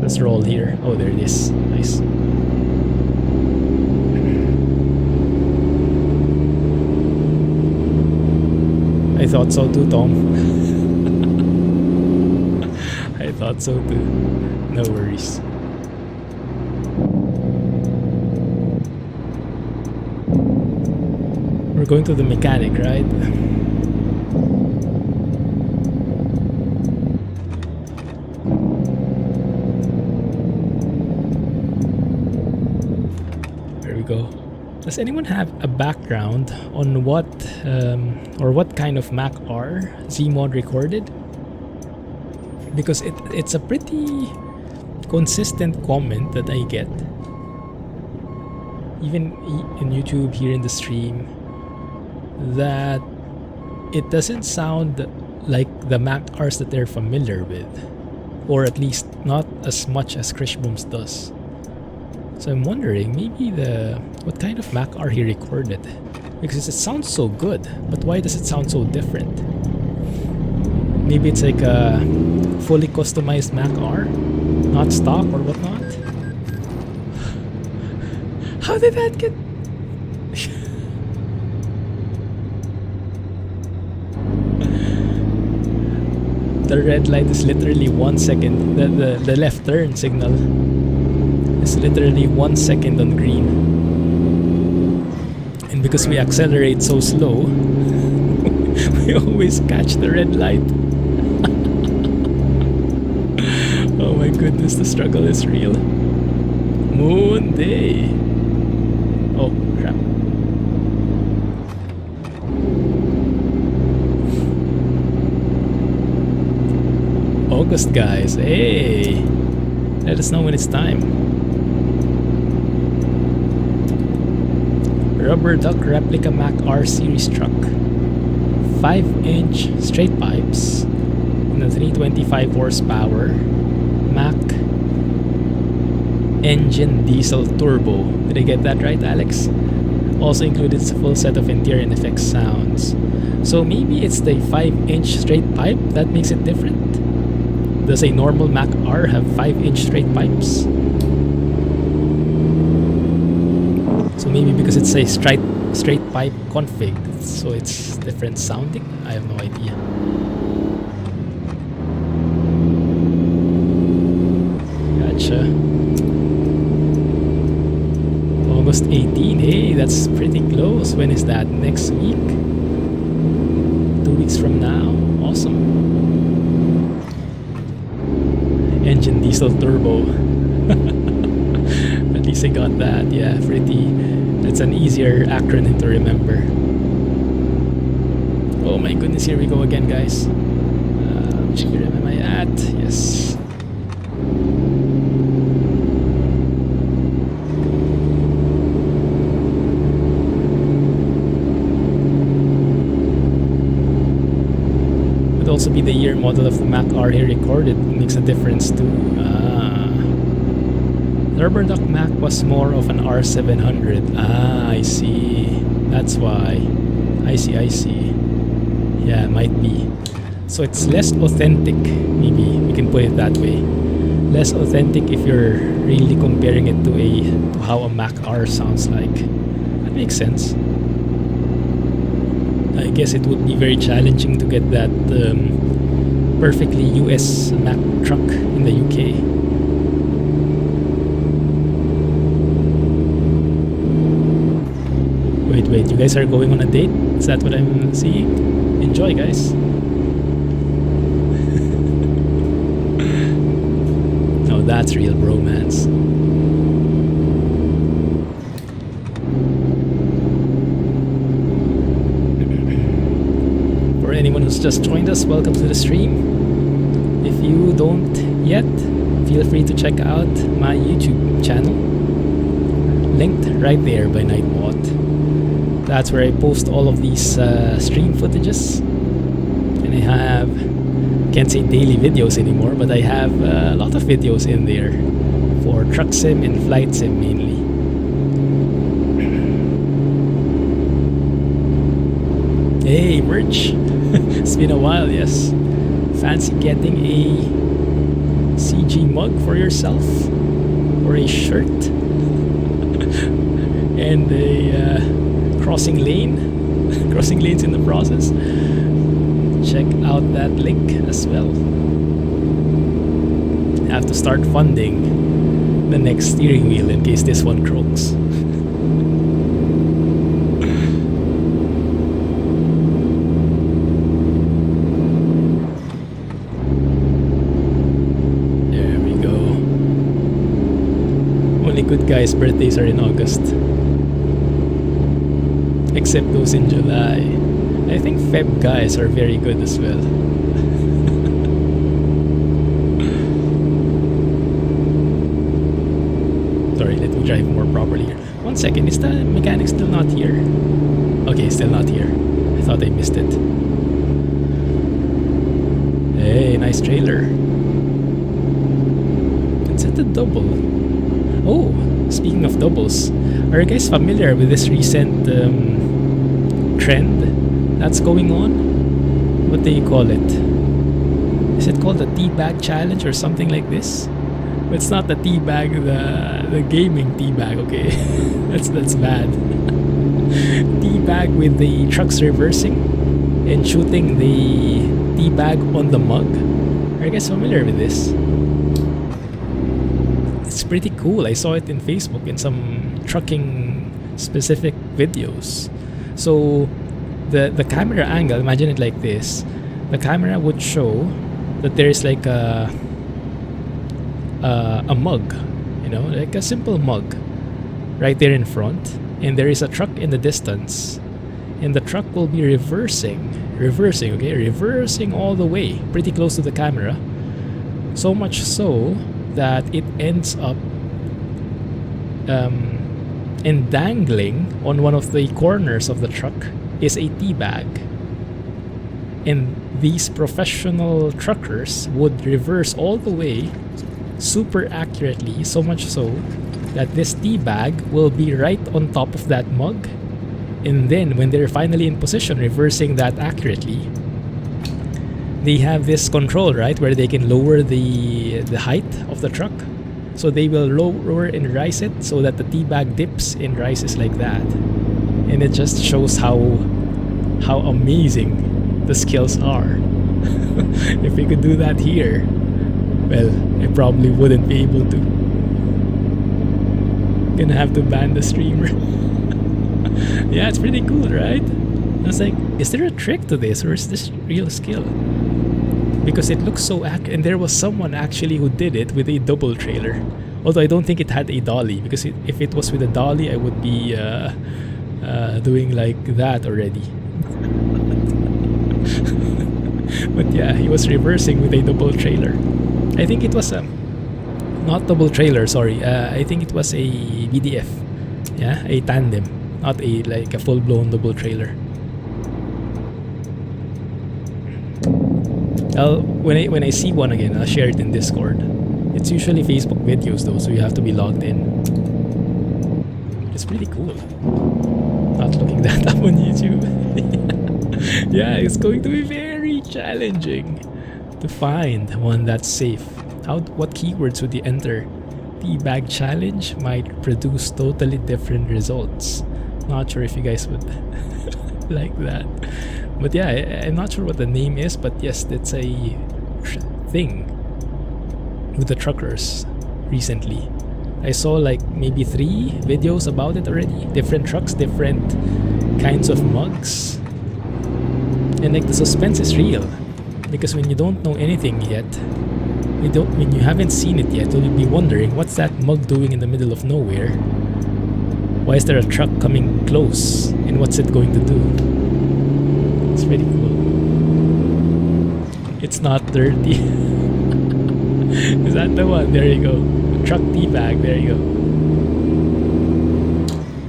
Let's roll here. Oh, there it is. Nice. I thought so too, Tom. I thought so too. No worries. We're going to the mechanic, right? There we go. Does anyone have a background on what or what kind of Mac R Zeemod recorded? Because it's a pretty consistent comment that I get, even in YouTube, here in the stream, that it doesn't sound like the Mac Rs that they're familiar with, or at least not as much as Kriechbaum's does. So I'm wondering, maybe what kind of Mac R he recorded, because it sounds so good, but why does it sound so different? Maybe it's like a fully customized Mac R, not stock or whatnot. How did that get? The red light is literally 1 second. The left turn signal is literally 1 second on green, and because we accelerate so slow, we always catch the red light. Oh my goodness, the struggle is real. Moon day. Oh crap. August, guys. Hey, let us know when it's time. Rubber duck replica Mac R series truck. 5-inch straight pipes and a 325 horsepower Mac engine diesel turbo. Did I get that right, Alex? Also included a full set of interior and effects sounds. So maybe it's the 5-inch straight pipe that makes it different? Does a normal Mac R have 5-inch straight pipes? So maybe because it's a straight pipe config, so it's different sounding? I have no idea. Gotcha. August 18. Hey, that's pretty close. When is that? Next week? 2 weeks from now? Awesome. Engine diesel turbo. At least I got that. Yeah, pretty. That's an easier acronym to remember. Oh my goodness, here we go again, guys. Which gear am I at? Yes. also be the year model of the Mack R he recorded. Makes a difference too. Rubber Duck Mac was more of an R700. I see. That's why. I see. Yeah, might be. So it's less authentic, maybe we can put it that way. Less authentic if you're really comparing it to how a Mac R sounds like. That makes sense. I guess it would be very challenging to get that perfectly US Mac truck in the UK. Wait, you guys are going on a date? Is that what I'm seeing? Enjoy, guys. No, that's real bromance. For anyone who's just joined us, welcome to the stream. If you don't yet, feel free to check out my YouTube channel. Linked right there by Nightbot. That's where I post all of these stream footages. And I have, can't say daily videos anymore, but I have a lot of videos in there for truck sim and flight sim mainly. Hey, merch! It's been a while, yes. Fancy getting a CG mug for yourself? Or a shirt? And a crossing lanes in the process. Check out that link as well. Have to start funding the next steering wheel in case this one croaks. There we go. Only good guys' birthdays are in August. Except those in July. I think Feb guys are very good as well. Sorry, let me drive more properly here. 1 second, is the mechanic still not here? Okay, still not here. I thought I missed it. Hey, nice trailer. It's at the double. Oh, speaking of doubles, are you guys familiar with this recent trend that's going on? What do you call it? Is it called the teabag challenge or something like this? It's not the teabag, the gaming teabag, okay? that's bad. Teabag with the trucks reversing and shooting the teabag on the mug. Are you guys familiar with this? It's pretty cool. I saw it in Facebook in some trucking specific videos. So the camera angle, imagine it like this. The camera would show that there is like a mug, you know, like a simple mug right there in front, and there is a truck in the distance, and the truck will be reversing all the way pretty close to the camera, so much so that it ends up and dangling on one of the corners of the truck is a tea bag. And these professional truckers would reverse all the way super accurately, so much so that this tea bag will be right on top of that mug. And then when they're finally in position reversing that accurately, they have this control, right, where they can lower the height of the truck. So they will lower and rise it so that the tea bag dips and rises like that. And it just shows how amazing the skills are. If we could do that here, well, I probably wouldn't be able to. Gonna have to ban the streamer. Yeah, it's pretty cool, right? I was like, is there a trick to this, or is this real skill? Because it looks so and there was someone actually who did it with a double trailer. Although I don't think it had a dolly, because if it was with a dolly, I would be doing like that already. But yeah, he was reversing with a double trailer. I think it was not double trailer, sorry. I think it was a BDF. Yeah, a tandem, not like a full-blown double trailer. When I see one again, I'll share it in Discord. It's usually Facebook videos though, so you have to be logged in. It's pretty cool. Not looking that up on YouTube. Yeah, it's going to be very challenging to find one that's safe. What keywords would you enter? Teabag challenge might produce totally different results. Not sure if you guys would like that. But yeah, I'm not sure what the name is, but yes, that's a thing with the truckers recently. I saw like maybe 3 videos about it already. Different trucks, different kinds of mugs. And like the suspense is real. Because when you don't know anything yet, when you haven't seen it yet, you'll be wondering, what's that mug doing in the middle of nowhere? Why is there a truck coming close? And what's it going to do? It's pretty cool. It's not dirty. Is that the one? There you go. Truck teabag. There you go.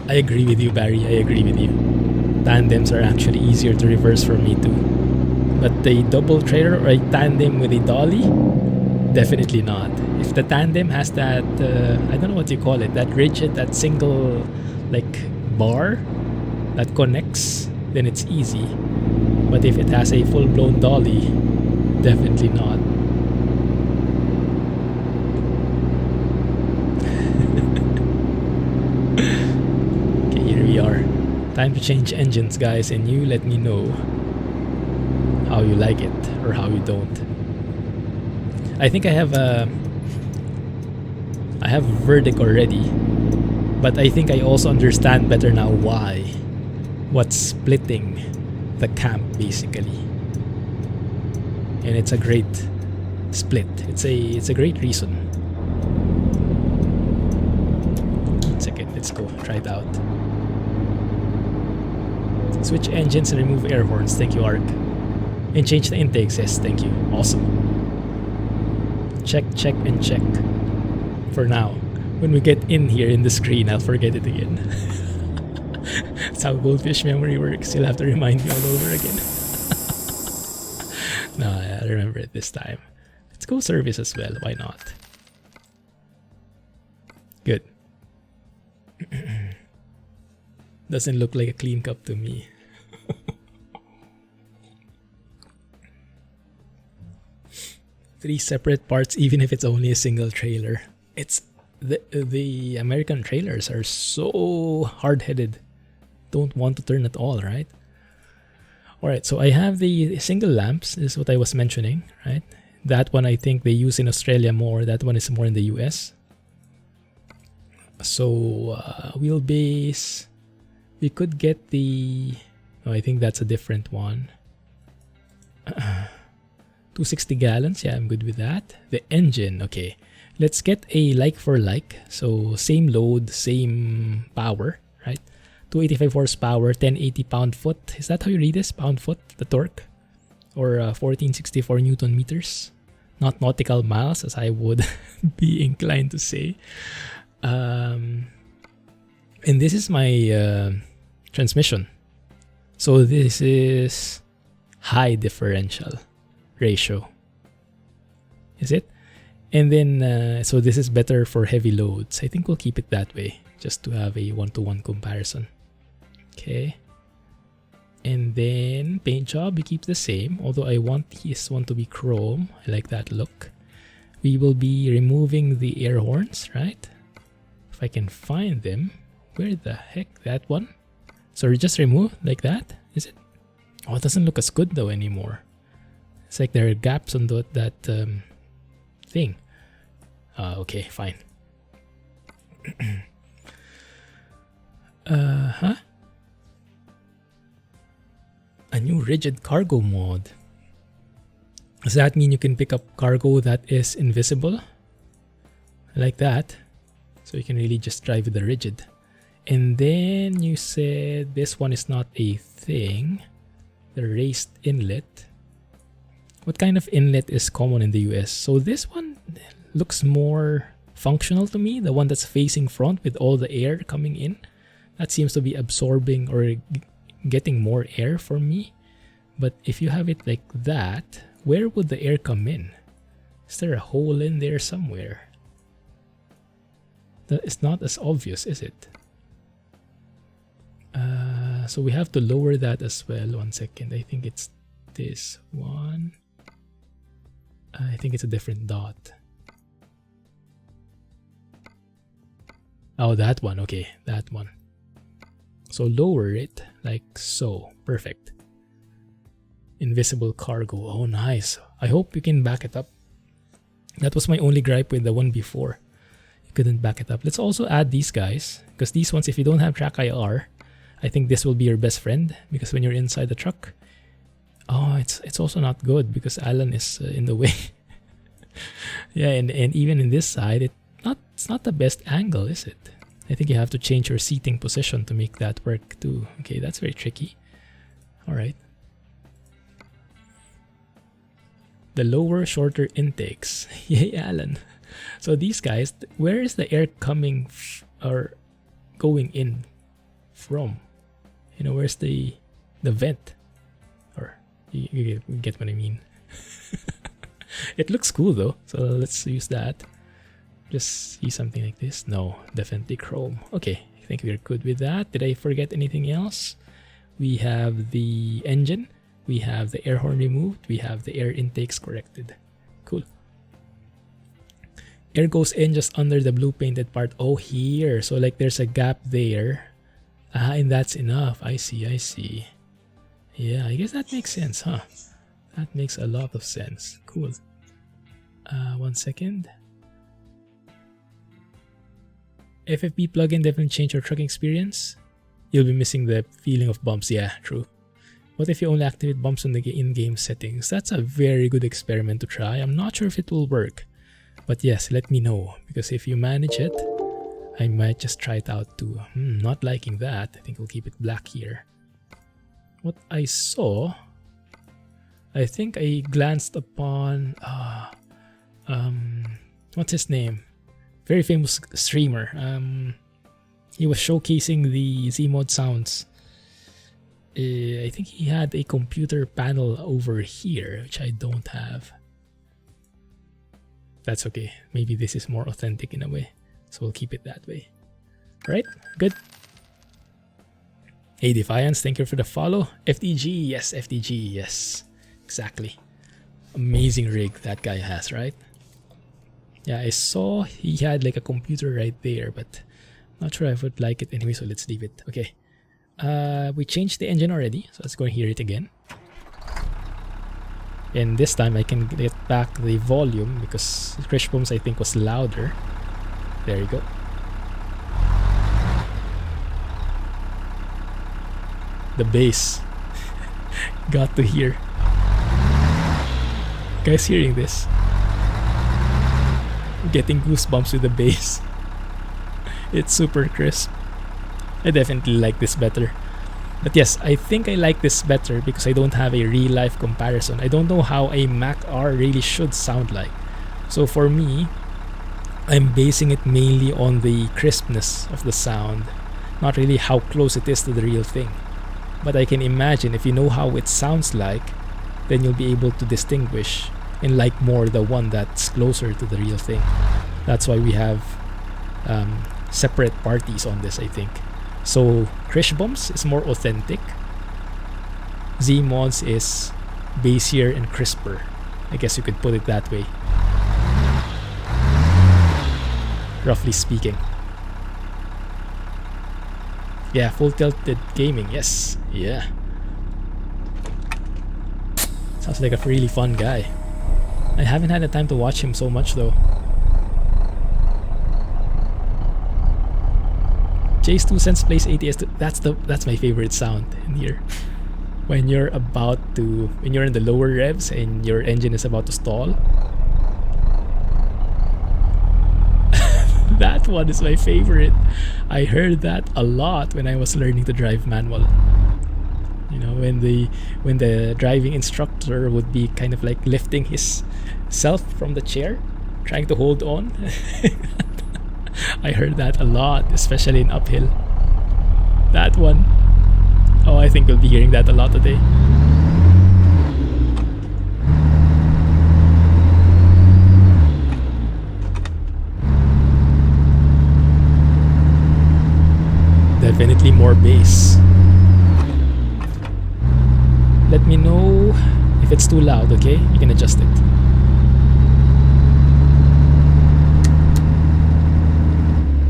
I agree with you, Barry. I agree with you. Tandems are actually easier to reverse for me too. But the double trailer or a tandem with a dolly? Definitely not. If the tandem has that, I don't know what you call it, that rigid, that single like bar that connects, then it's easy. But if it has a full-blown dolly, definitely not. Okay, here we are. Time to change engines, guys, and you let me know how you like it or how you don't. I think I have a verdict already, but I think I also understand better now what's splitting the camp basically. And it's a great split. It's a great reason. 1 second, let's go try it out. Switch engines and remove air horns. Thank you, Ark. And change the intakes. Yes, thank you. Awesome. Check, check, and check. For now. When we get in here in the screen, I'll forget it again. That's how Goldfish memory works. You'll have to remind me all over again. No, I remember it this time. Let's go service as well. Why not? Good. Doesn't look like a clean cup to me. Three separate parts, even if it's only a single trailer. It's the American trailers are so hard-headed. Don't want to turn at all, right? Alright, so I have the single lamps, is what I was mentioning, right? That one I think they use in Australia more. That one is more in the US. So wheelbase, we could get the... Oh, I think that's a different one. 260 gallons, yeah, I'm good with that. The engine, okay. Let's get a like for like. So same load, same power, right? 285 horsepower, 1080 pound-foot. Is that how you read this? Pound-foot, the torque? Or 1464 Newton meters? Not nautical miles, as I would be inclined to say. And this is my transmission. So this is high differential ratio. Is it? And then, so this is better for heavy loads. I think we'll keep it that way, just to have a one-to-one comparison. Okay. And then paint job, we keep the same, although I want this one to be chrome. I like that look. We will be removing the air horns, right? If I can find them. Where the heck? That one? So we just remove like that? Is it? Oh, it doesn't look as good though anymore. It's like there are gaps on that thing. Okay, fine. A new rigid cargo mod. Does that mean you can pick up cargo that is invisible? I like that. So you can really just drive with the rigid. And then you said this one is not a thing. The raised inlet. What kind of inlet is common in the US? So this one looks more functional to me. The one that's facing front with all the air coming in. That seems to be absorbing or getting more air for me. But if you have it like that, where would the air come in? Is there a hole in there somewhere? It's not as obvious, is it? So we have to lower that as well. 1 second. I think it's this one. I think it's a different dot. Oh, that one. Okay, that one. So lower it like so. Perfect. Invisible cargo. Oh, nice. I hope you can back it up. That was my only gripe with the one before. You couldn't back it up. Let's also add these guys, because these ones, if you don't have track IR, I think this will be your best friend, because when you're inside the truck, oh, it's also not good because Alan is in the way. Yeah, and even in this side, it's not the best angle, is it? I think you have to change your seating position to make that work too. Okay, that's very tricky. All right. The lower, shorter intakes. Yay, Alan. So these guys, where is the air coming or going in from? You know, where's the vent? Or you get what I mean. It looks cool though, so let's use that. Just see something like this. No, definitely chrome. Okay, I think we're good with that. Did I forget anything else? We have the engine. We have the air horn removed. We have the air intakes corrected. Cool. Air goes in just under the blue painted part. Oh, here. So like there's a gap there. Ah, and that's enough. I see. Yeah, I guess that makes sense, huh? That makes a lot of sense. Cool. 1 second. FFP plugin definitely changed your trucking experience. You'll be missing the feeling of bumps. Yeah, true. What if you only activate bumps in the in-game settings? That's a very good experiment to try. I'm not sure if it will work. But yes, let me know. Because if you manage it, I might just try it out too. Not liking that. I think we'll keep it black here. What I saw, I think I glanced upon what's his name? Very famous streamer. He was showcasing the Zeemod sounds. I think he had a computer panel over here, which I don't have. That's okay. Maybe this is more authentic in a way. So we'll keep it that way. Alright, good. Hey Defiance, thank you for the follow. FDG, yes, FDG, yes. Exactly. Amazing rig that guy has, right? Yeah, I saw he had like a computer right there, but not sure I would like it anyway, so let's leave it. Okay. We changed the engine already, so let's go and hear it again. And this time I can get back the volume because Kriechbaum's I think was louder. There you go. The bass. Got to hear. Guys hearing this? Getting goosebumps with the bass. It's super crisp. I definitely like this better. But yes, I think I like this better because I don't have a real life comparison. I don't know how a Mack R really should sound like. So for me, I'm basing it mainly on the crispness of the sound, not really how close it is to the real thing. But I can imagine if you know how it sounds like, then you'll be able to distinguish and like more the one that's closer to the real thing. That's why we have separate parties on this, I think. So Kriechbaum's is more authentic. Zeemod's is bassier and crisper. I guess you could put it that way. Roughly speaking. Yeah, full tilted gaming, yes. Yeah. Sounds like a really fun guy. I haven't had the time to watch him so much though. Chase 2 cents plays ATS. That's my favorite sound in here. When you're in the lower revs and your engine is about to stall. That one is my favorite. I heard that a lot when I was learning to drive manual. You know, when the driving instructor would be kind of like lifting his self from the chair, trying to hold on. I heard that a lot, especially in uphill. That one. Oh, I think we'll be hearing that a lot today. definitely more bass. Let me know if it's too loud, okay? You can adjust it.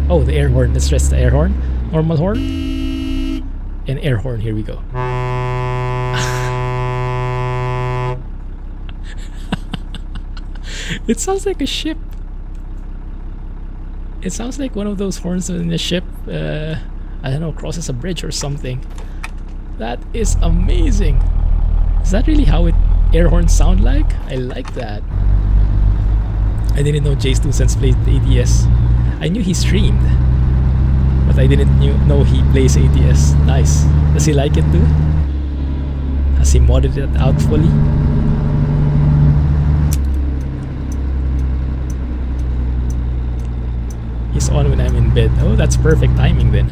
Oh, the air horn. Let's test the air horn. Normal horn. And air horn. Here we go. It sounds like a ship. It sounds like one of those horns in a ship, I don't know, crosses a bridge or something. That is amazing. Is that really how air horns sound like? I like that. I didn't know Jay's 2 cents played ATS. I knew he streamed, but I didn't know he plays ATS. Nice. Does he like it too? Has he modded it out fully? He's on when I'm in bed. Oh, that's perfect timing then.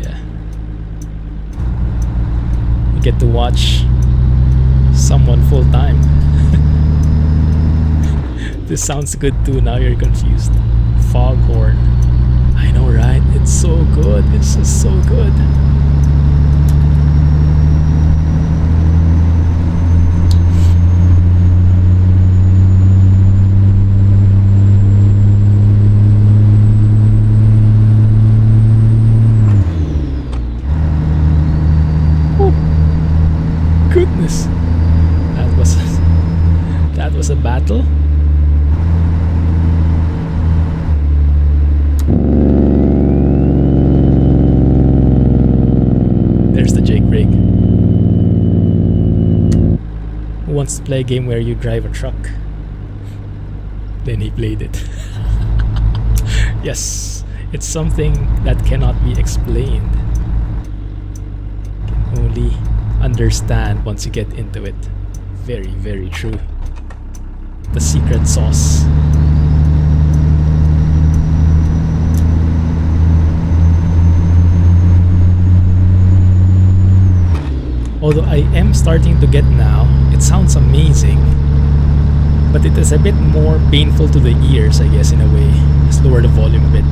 Yeah. You get to watch someone full time. This sounds good too, now you're confused. Foghorn. I know, right? It's so good. It's just so good. Goodness, that was a battle. There's the jailbreak. Who wants to play a game where you drive a truck? Then he played it. Yes, it's something that cannot be explained. Can only understand once you get into it. Very, very true. The secret sauce. Although I am starting to get now, it sounds amazing, but it is a bit more painful to the ears, I guess, in a way. Let's lower the volume a bit.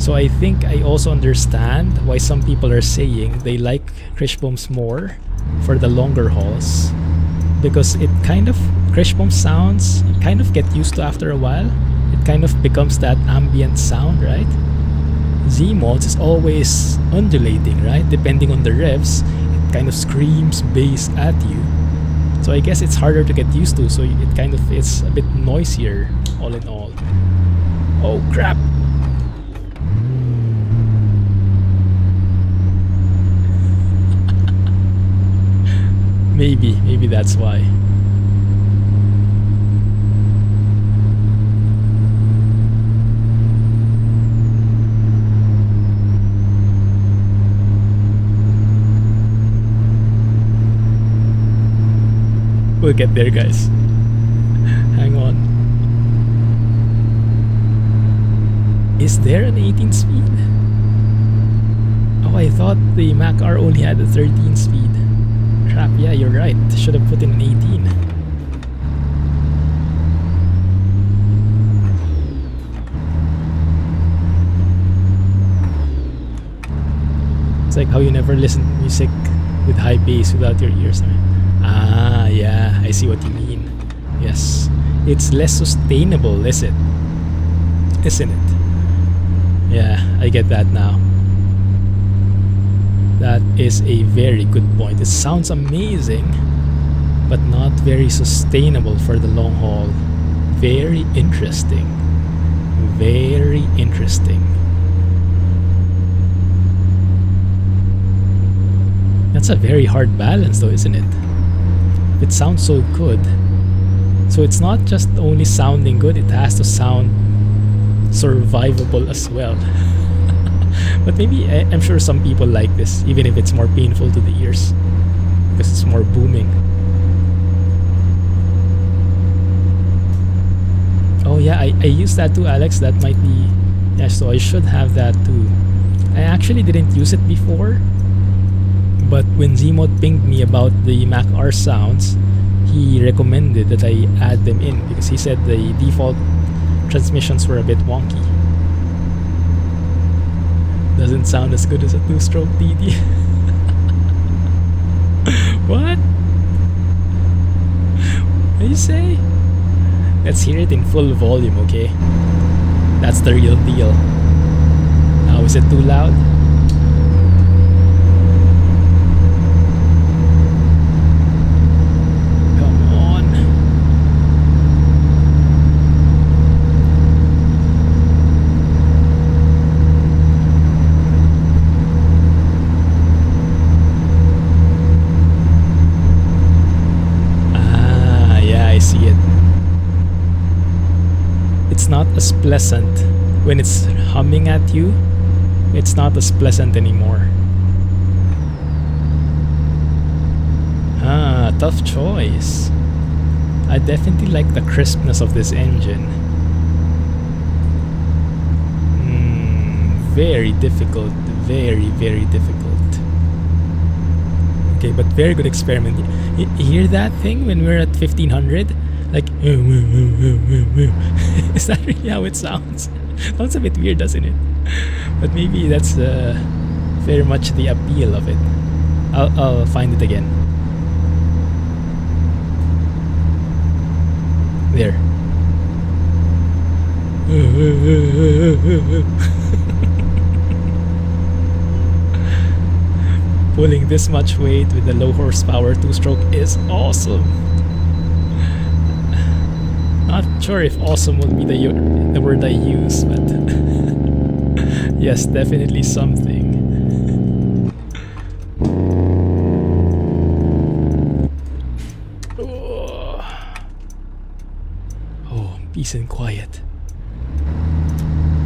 So I think I also understand why some people are saying they like Kriechbaum's more for the longer hauls, because it kind of, Kriechbaum sounds, you kind of get used to after a while. It kind of becomes that ambient sound, right? Zeemod is always undulating, right? Depending on the revs, it kind of screams bass at you. So I guess it's harder to get used to, so it kind of is a bit noisier all in all. Oh crap! Maybe that's why. We'll get there, guys. Hang on. Is there an 18 speed? Oh, I thought the Mack R only had a 13 speed. Crap, yeah, you're right. Should have put in an 18. It's like how you never listen to music with high bass without your ears. Ah, yeah, I see what you mean. Yes, it's less sustainable, is it? Isn't it? Yeah, I get that now. That is a very good point. It sounds amazing, but not very sustainable for the long haul. Very interesting. Very interesting. That's a very hard balance though, isn't it? It sounds so good. So it's not just only sounding good, it has to sound survivable as well. But maybe, I'm sure some people like this, even if it's more painful to the ears, because it's more booming. Oh yeah, I use that too, Alex. That might be... Yeah, so I should have that too. I actually didn't use it before, but when Zeemod pinged me about the Mack R sounds, he recommended that I add them in because he said the default transmissions were a bit wonky. Doesn't sound as good as a 2-stroke DD. What? What do you say? Let's hear it in full volume, okay? That's the real deal. Now, is it too loud? Come on. Ah, yeah, I see it. It's not as pleasant when it's humming at you. It's not as pleasant anymore. Ah, tough choice. I definitely like the crispness of this engine. Very difficult. Very, very difficult. Okay, but very good experiment. You hear that thing when we're at 1500? Like, is that really how it sounds? Sounds a bit weird, doesn't it? But maybe that's very much the appeal of it. I'll find it again. There. Pulling this much weight with the low horsepower 2-stroke is awesome. Not sure if awesome would be the word I use, but yes, definitely something. Oh, peace and quiet.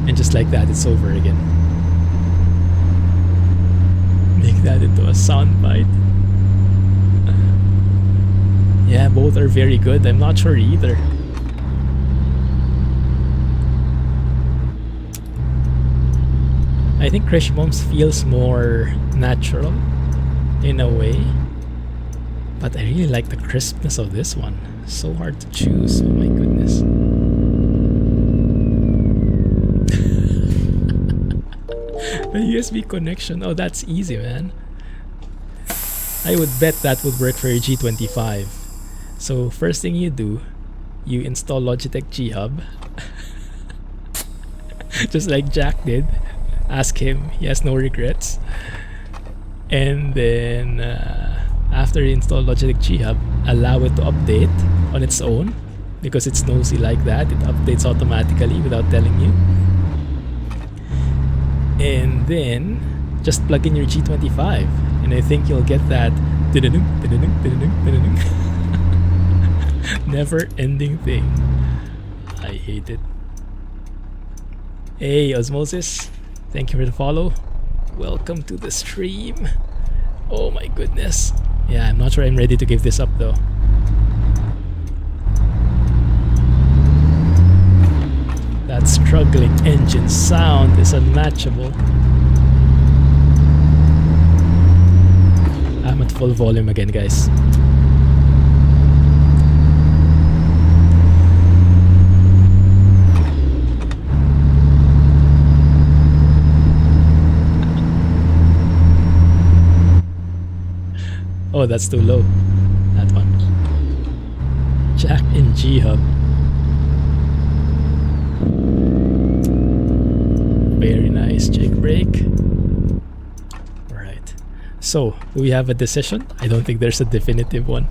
And just like that, it's over again. Make that into a soundbite. Yeah, both are very good. I'm not sure either. I think Kriechbaum's feels more natural in a way, but I really like the crispness of this one. So hard to choose. Oh my goodness. The USB connection. Oh, that's easy, man. I would bet that would work for your G25. So first thing you do, you install Logitech G Hub, just like Jack did. Ask him, he has no regrets. And then after you install Logitech G Hub, allow it to update on its own, because it's nosy like that. It updates automatically without telling you. And then just plug in your G25, and I think you'll get that never ending thing. I hate it. Hey Osmosis, thank you for the follow. Welcome to the stream. Oh my goodness. Yeah, I'm not sure I'm ready to give this up though. That struggling engine sound is unmatchable. I'm at full volume again, guys. Oh, that's too low. That one. Jack and G Hub. Very nice, Jake break. Alright. So, do we have a decision? I don't think there's a definitive one.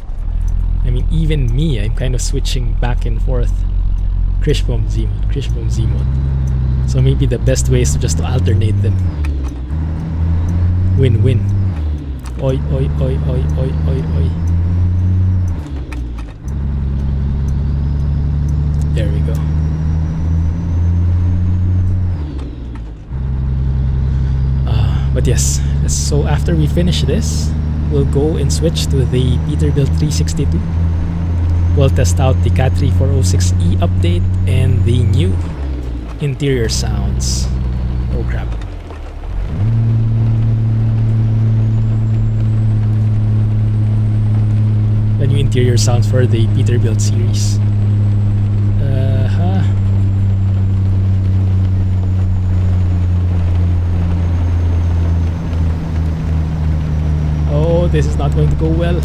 I mean, even me, I'm kind of switching back and forth. Kriechbaum Zeemod, Kriechbaum Zeemod. So maybe the best way is to just alternate them. Win-win. Oi, oi, oi, oi, oi, oi, oi. There we go. But yes, so after we finish this, we'll go and switch to the Peterbilt 362. We'll test out the CAT3406E update and the new interior sounds. Oh crap. The new interior sounds for the Peterbilt series. this is not going to go well.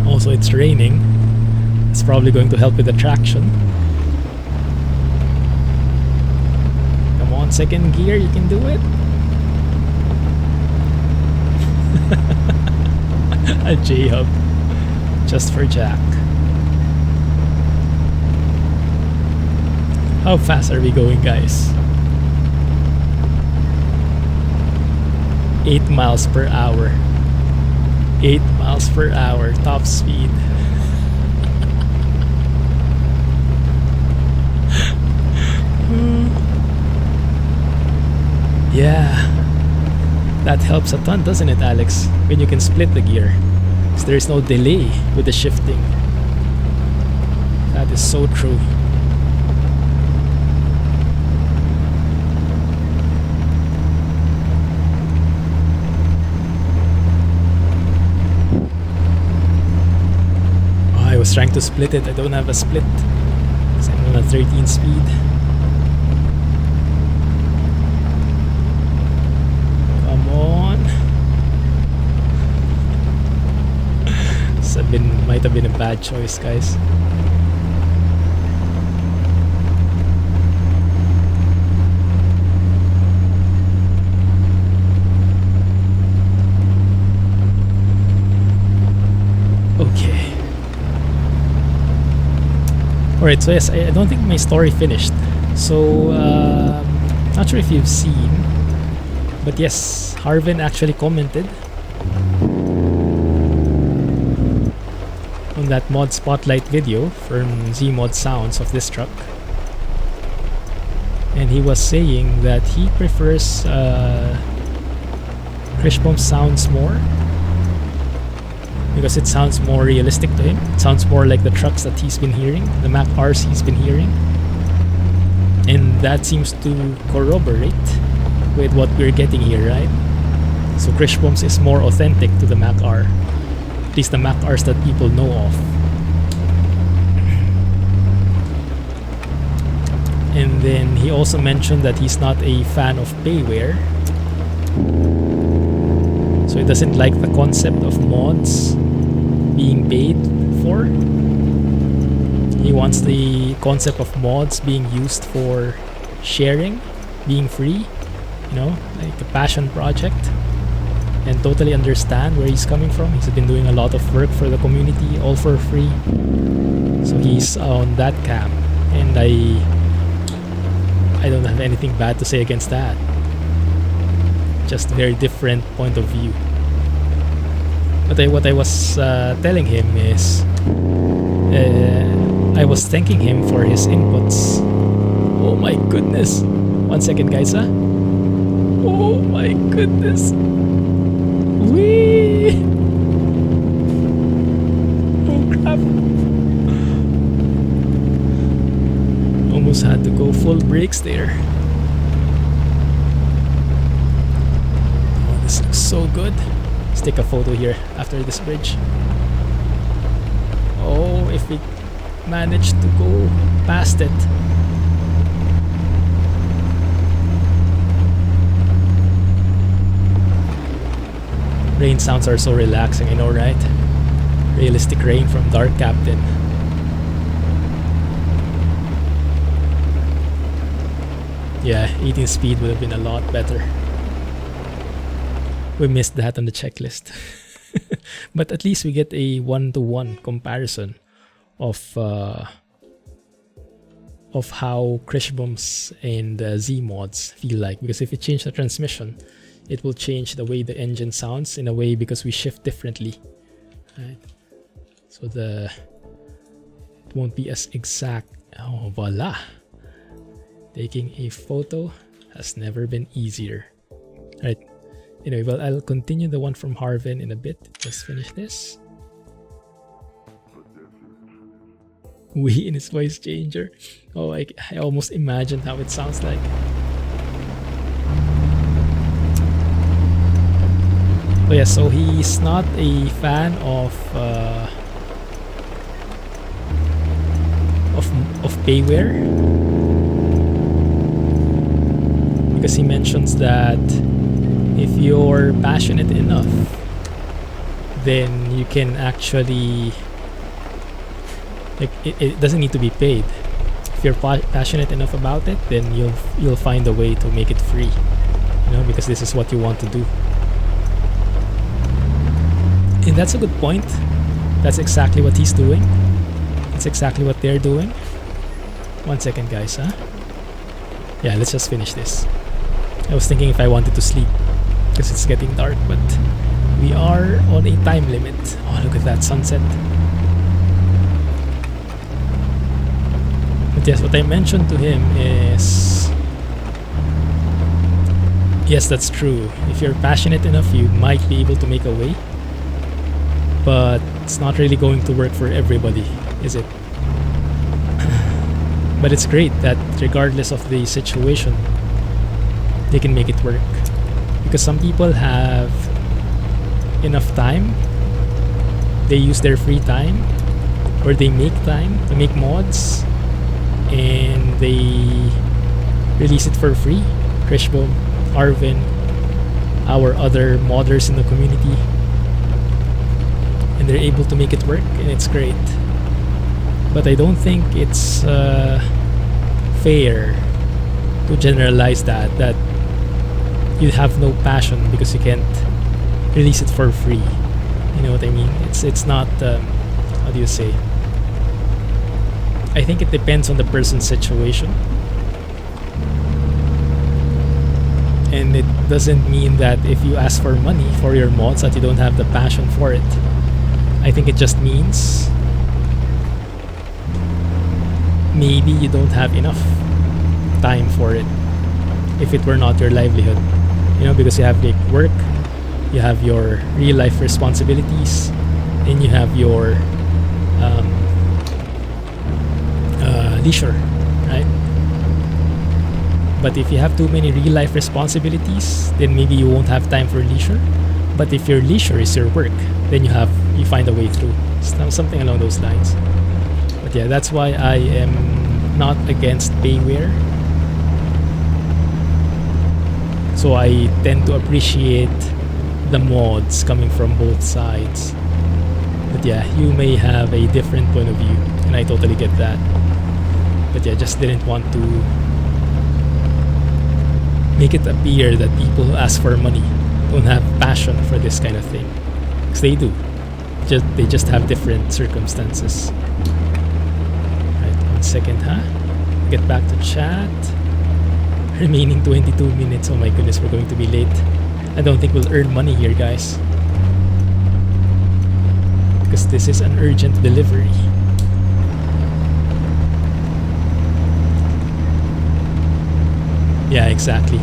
Also, it's raining. It's probably going to help with the traction. Come on, second gear, you can do it. A J-hub just for Jack. How fast are we going, guys? 8 miles per hour. 8 miles per hour, top speed. Yeah, that helps a ton, doesn't it, Alex? When you can split the gear, because there is no delay with the shifting. That is so true. Oh, I was trying to split it. I don't have a split, because I'm on a 13 speed. Come on. This might have been a bad choice, guys. Okay. Alright, so yes, I don't think my story finished. So, not sure if you've seen, but yes, Harven actually commented on that mod spotlight video from Zeemod Sounds of this truck, and he was saying that he prefers Kriechbaum sounds more because it sounds more realistic to him. It sounds more like the trucks that he's been hearing, the Mack Rs he's been hearing, and that seems to corroborate with what we're getting here, right? So Kriechbaum's is more authentic to the Mack R, at least the Mack Rs that people know of. And then he also mentioned that he's not a fan of payware, so he doesn't like the concept of mods being paid for. He wants the concept of mods being used for sharing, being free, you know, like a passion project. And totally understand where he's coming from. He's been doing a lot of work for the community, all for free. So he's on that camp, and I don't have anything bad to say against that. Just very different point of view. But what I was telling him is, I was thanking him for his inputs. Oh my goodness! 1 second, guys, huh? Oh my goodness! Whee! Oh crap! Almost had to go full brakes there. Oh, this looks so good. Let's take a photo here after this bridge. Oh, if we manage to go past it. Rain sounds are so relaxing, I know, right? Realistic rain from Dark Captain. Yeah, 18 speed would have been a lot better. We missed that on the checklist. But at least we get a 1-to-1 comparison of how Kriechbaum's and Zeemods feel like. Because if you change the transmission, it will change the way the engine sounds in a way, because we shift differently, right? So it won't be as exact. Oh, voila! Taking a photo has never been easier. Right. Anyway, well, I'll continue the one from Harven in a bit. Just finish this. We in his voice changer. Oh, I almost imagined how it sounds like. Oh yeah, so he's not a fan of payware. because he mentions that if you're passionate enough, then you can actually, like, it doesn't need to be paid. If you're passionate enough about it, then you'll find a way to make it free, because this is what you want to do. And that's a good point. That's exactly what he's doing. That's exactly what they're doing. 1 second, guys, huh? Yeah, let's just finish this. I was thinking if I wanted to sleep because it's getting dark, but we are on a time limit. Oh, look at that sunset. But yes, what I mentioned to him is, yes, that's true. If you're passionate enough, you might be able to make a way, but it's not really going to work for everybody, is it? But it's great that regardless of the situation, they can make it work. Because some people have enough time, they use their free time, or they make time to make mods, and they release it for free. Kriechbaum, Harven, our other modders in the community, and they're able to make it work, and it's great. But I don't think it's fair to generalize that you have no passion because you can't release it for free. You know what I mean? It's not, how do you say? I think it depends on the person's situation. And it doesn't mean that if you ask for money for your mods that you don't have the passion for it. I think it just means maybe you don't have enough time for it if it were not your livelihood. Because you have like work, you have your real life responsibilities, and you have your leisure, right? But if you have too many real life responsibilities, then maybe you won't have time for leisure. But if your leisure is your work, then you find a way through. Something along those lines. But yeah, that's why I am not against payware. So I tend to appreciate the mods coming from both sides. But yeah, you may have a different point of view, and I totally get that. But yeah, just didn't want to make it appear that people who ask for money don't have passion for this kind of thing. Because they do. They just have different circumstances. Right, 1 second, huh? Get back to chat. Remaining 22 minutes. Oh my goodness, we're going to be late. I don't think we'll earn money here, guys. Because this is an urgent delivery. Yeah, exactly.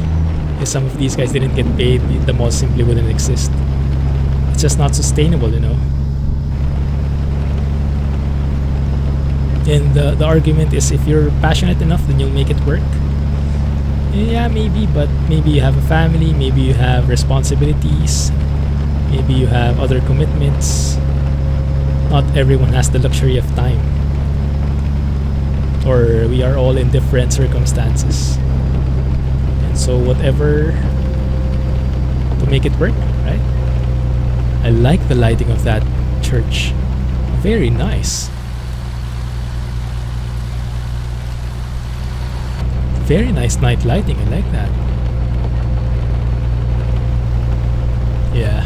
If some of these guys didn't get paid, the mods simply wouldn't exist. It's just not sustainable, And the argument is if you're passionate enough, then you'll make it work. Yeah, maybe, but maybe you have a family, maybe you have responsibilities, maybe you have other commitments. Not everyone has the luxury of time. Or we are all in different circumstances. And so whatever to make it work, right? I like the lighting of that church. Very nice. Very nice night lighting, I like that. Yeah.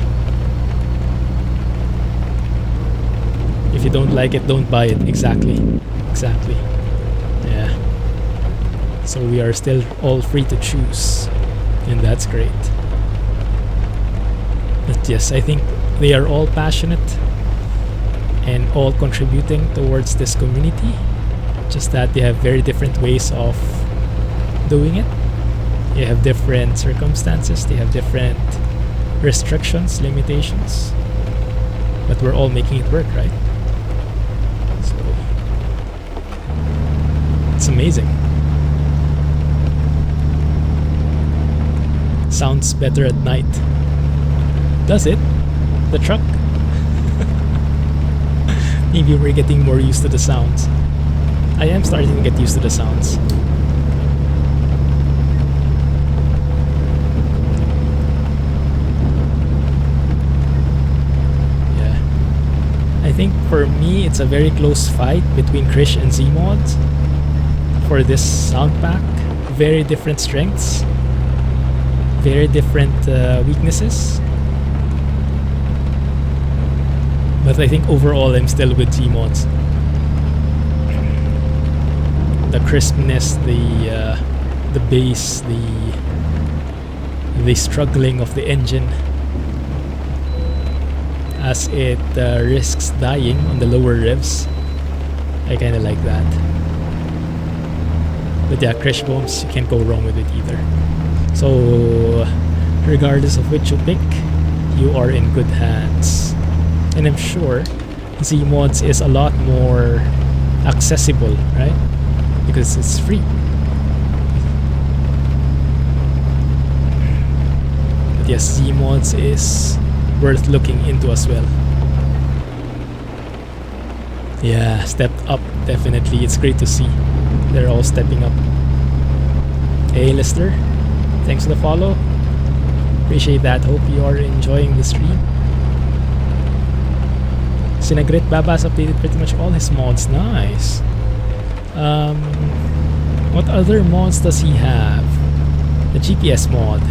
If you don't like it, don't buy it. Exactly. Exactly. Yeah. So we are still all free to choose. And that's great. But yes, I think they are all passionate and all contributing towards this community. Just that they have very different ways of doing it. They have different circumstances, they have different restrictions, limitations, but we're all making it work, right? So it's amazing. Sounds better at night. Does it? The truck? Maybe we're getting more used to the sounds. I am starting to get used to the sounds. think for me it's a very close fight between Krish and Zeemod for this sound pack. Very different strengths, very different weaknesses. But I think overall I'm still with Zeemod's. The crispness, the bass, the struggling of the engine as it risks dying on the lower revs. I kind of like that. But yeah, Kriechbaums, you can't go wrong with it either. So regardless of which you pick, you are in good hands. And I'm sure Zeemod's is a lot more accessible, right? Because it's free. But yes, Zeemod's is worth looking into as well. Yeah, stepped up, definitely. It's great to see. They're all stepping up. Hey Lister, thanks for the follow. Appreciate that. Hope you are enjoying the stream. Sinagrit Babas updated pretty much all his mods. Nice. What other mods does he have? The GPS mod.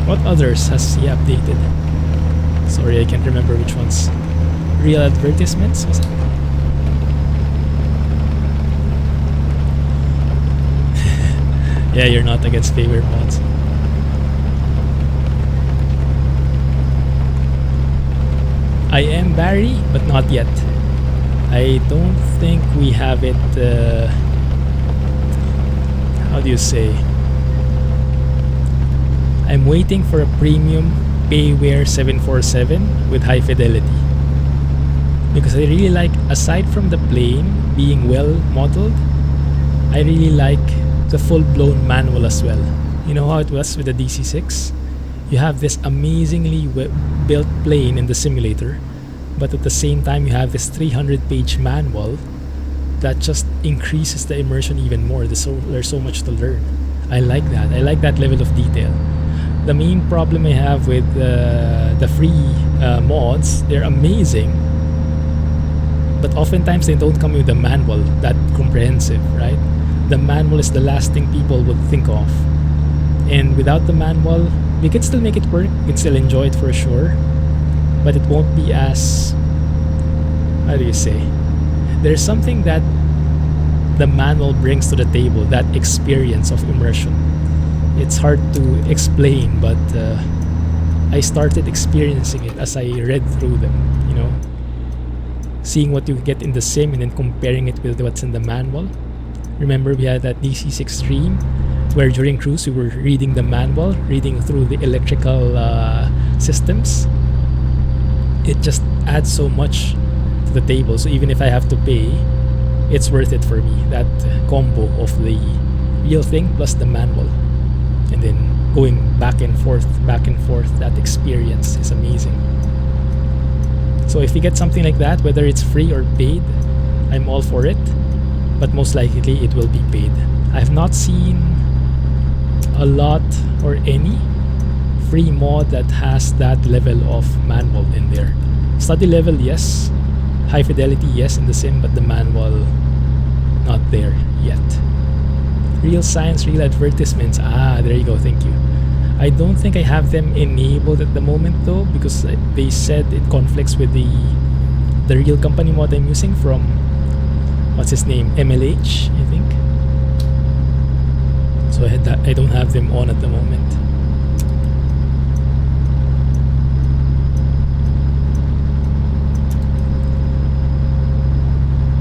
What others has he updated? Sorry, I can't remember which ones. Real advertisements? Was it? Yeah, you're not against favorite mods. I am Barry, but not yet. I don't think we have it. How do you say? I'm waiting for a premium Payware 747 with high fidelity. Because I really like, aside from the plane being well modeled, I really like the full-blown manual as well. You know how it was with the DC-6? You have this amazingly built plane in the simulator, but at the same time you have this 300-page manual that just increases the immersion even more. There's so much to learn. I like that. I like that level of detail. The main problem I have with the free mods, they're amazing, but oftentimes they don't come with a manual that comprehensive, right? The manual is the last thing people would think of. And without the manual, we can still make it work, we can still enjoy it for sure, but it won't be as, how do you say? There's something that the manual brings to the table, that experience of immersion. It's hard to explain, but I started experiencing it as I read through them, you know? Seeing what you get in the sim and then comparing it with what's in the manual. Remember, we had that DC6 stream where during cruise we were reading the manual, reading through the electrical systems. It just adds so much to the table. So even if I have to pay, it's worth it for me. That combo of the real thing plus the manual. And then going back and forth, that experience is amazing. So if you get something like that, whether it's free or paid, I'm all for it. But most likely it will be paid. I have not seen a lot or any free mod that has that level of manual in there. Study level, yes. High fidelity, yes, in the sim, but the manual, not there yet. Real science, real advertisements. Ah, there you go, thank you. I don't think I have them enabled at the moment though, because they said it conflicts with the real company mod I'm using from, what's his name, MLH, I think. So I don't have them on at the moment.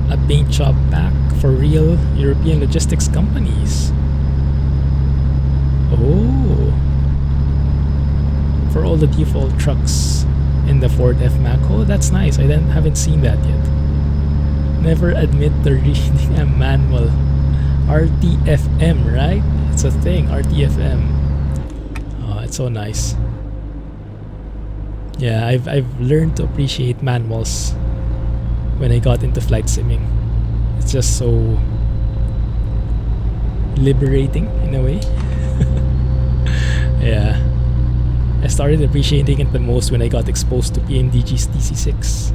A paint job pack for real European logistics companies. Oh, for all the default trucks in the Ford F-Mac. Oh, that's nice. I haven't seen that yet. Never admit to reading a manual. RTFM, right? It's a thing, RTFM. Oh, it's so nice. Yeah, I've learned to appreciate manuals when I got into flight simming. It's just so liberating in a way. Yeah. I started appreciating it the most when I got exposed to PMDG's DC6.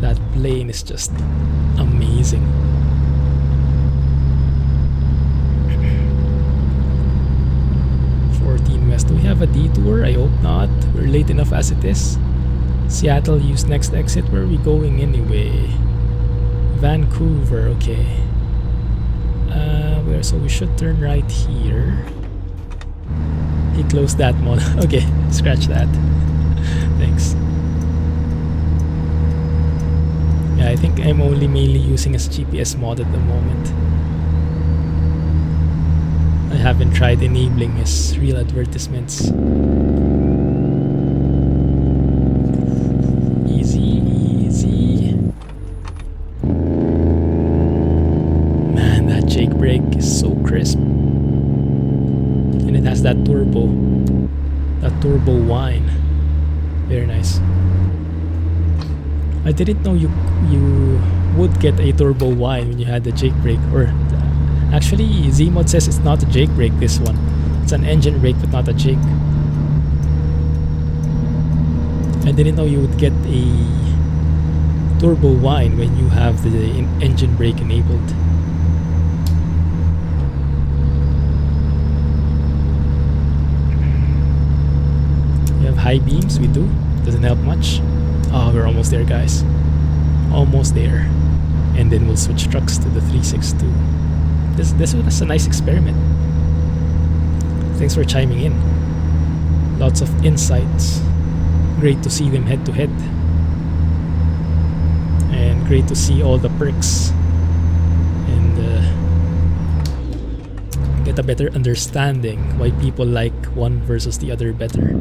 That plane is just amazing. West. Do we have a detour? I hope not. We're late enough as it is. Seattle, use next exit. Where are we going anyway? Vancouver, okay. So we should turn right here. He closed that mod. Okay, scratch that. Thanks. Yeah, I think I'm only mainly using as GPS mod at the moment. I haven't tried enabling his real advertisements. Easy, easy. Man, that Jake brake is so crisp. And it has that turbo whine. Very nice. I didn't know you would get a turbo whine when you had the Jake brake, or actually, Zeemod says it's not a Jake brake, this one. It's an engine brake, but not a Jake. I didn't know you would get a turbo whine when you have the engine brake enabled. We have high beams, we do. Doesn't help much. Oh, we're almost there, guys. Almost there. And then we'll switch trucks to the 362. This was a nice experiment. Thanks for chiming in. Lots of insights. Great to see them head to head. And great to see all the perks. And get a better understanding why people like one versus the other better.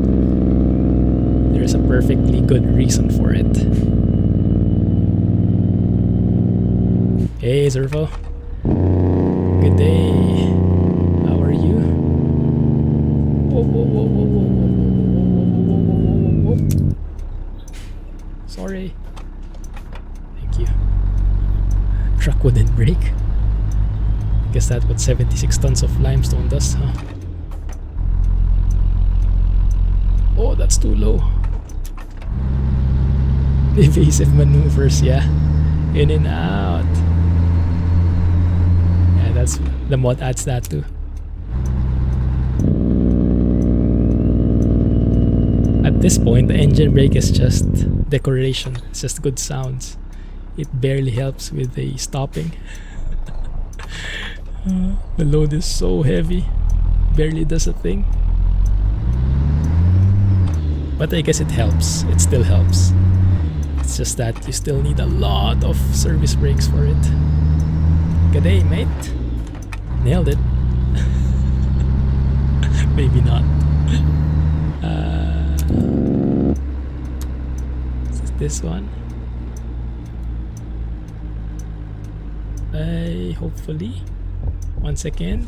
There's a perfectly good reason for it. Hey, Zervo. Good day. How are you? Whoa, whoa, whoa, whoa, whoa, whoa, whoa, whoa, whoa, whoa. Sorry. Thank you. Truck wouldn't brake. Guess that's what 76 tons of limestone does, huh? Oh, that's too low. Evasive maneuvers, yeah. In and out. Yeah, that's the mod adds that too. At this point, the engine brake is just decoration. It's just good sounds. It barely helps with the stopping. The load is so heavy. Barely does a thing. But I guess it helps. It still helps. It's just that you still need a lot of service brakes for it. Good day, mate. Nailed it. Maybe not. Is this one? Hopefully. 1 second.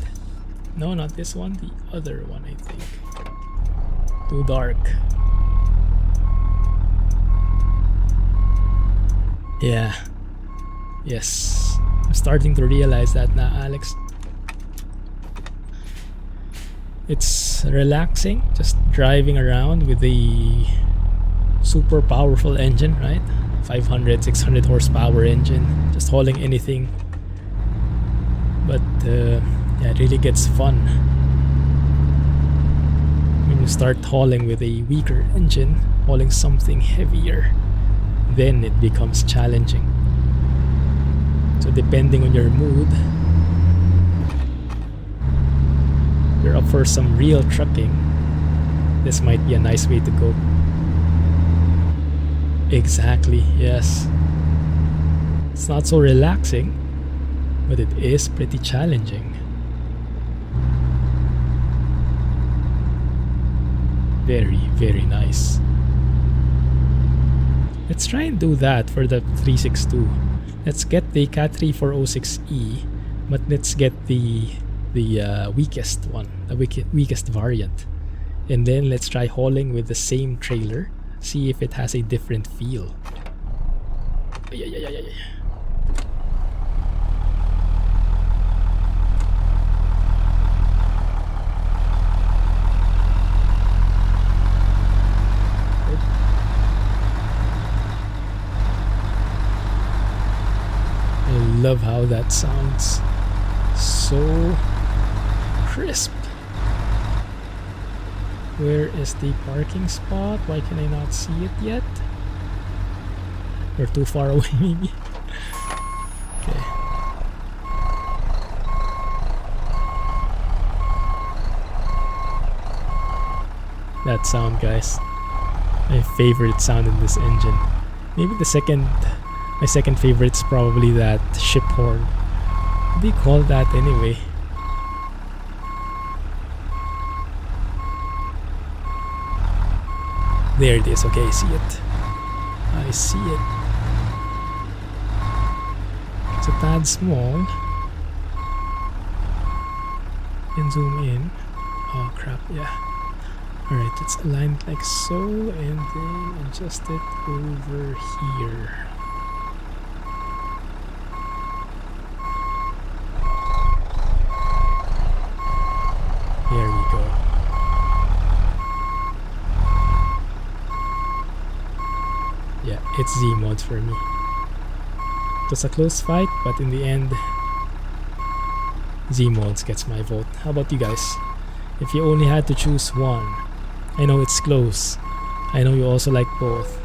No, not this one. The other one, I think. Too dark. Yeah. Yes. I'm starting to realize that now, Alex. It's relaxing just driving around with the super powerful engine, right? 500, 600 horsepower engine, just hauling anything. But yeah, it really gets fun when you start hauling with a weaker engine, hauling something heavier. Then it becomes challenging. So depending on your mood, if you're up for some real trucking, this might be a nice way to go. Exactly, yes. It's not so relaxing, but it is pretty challenging. Very, very nice. Let's try and do that for the 362. Let's get the CAT3406E, but let's get the weakest one, the weakest variant. And then let's try hauling with the same trailer, see if it has a different feel. love how that sounds. So crisp. Where is the parking spot? Why can I not see it yet? We're too far away maybe. Okay. That sound, guys. My favorite sound in this engine. Maybe my second favorite is probably that ship horn. What do you call that anyway? There it is. Okay, I see it. I see it. It's a tad small. Can zoom in. Oh crap, yeah. Alright, let's align it like so and then adjust it over here. There we go. Yeah, it's Zeemod for me. It was a close fight, but in the end, Zeemod gets my vote. How about you guys? If you only had to choose one, I know it's close. I know you also like both.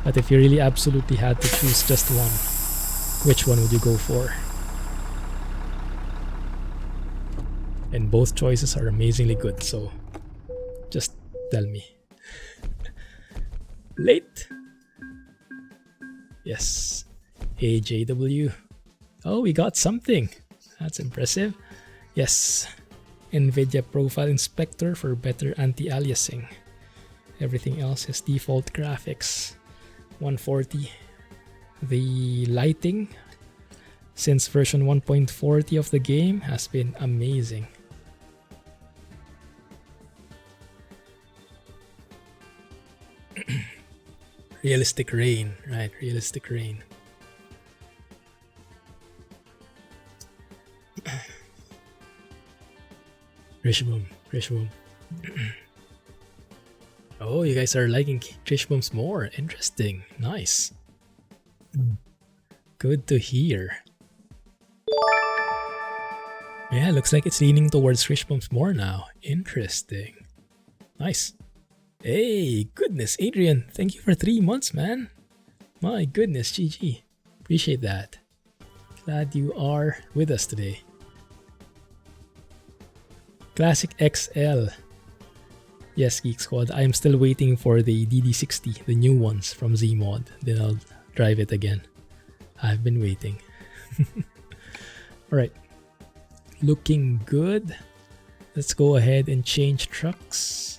But if you really absolutely had to choose just one, which one would you go for? And both choices are amazingly good, so just tell me. Late. Yes. AJW. Oh, we got something. That's impressive. Yes. Nvidia Profile Inspector for better anti-aliasing. Everything else is default graphics. 140. The lighting since version 1.40 of the game has been amazing. Realistic rain, right? Realistic rain. Kriechbaum. Oh, you guys are liking Kriechbaums more. Interesting. Nice. Good to hear. Yeah, looks like it's leaning towards Kriechbaums more now. Interesting. Nice. Hey, goodness, Adrian. Thank you for 3 months, man. My goodness, GG. Appreciate that. Glad you are with us today. Classic XL. Yes, Geek Squad. I'm still waiting for the DD60, the new ones from Zeemod. Then I'll drive it again. I've been waiting. Alright. Looking good. Let's go ahead and change trucks.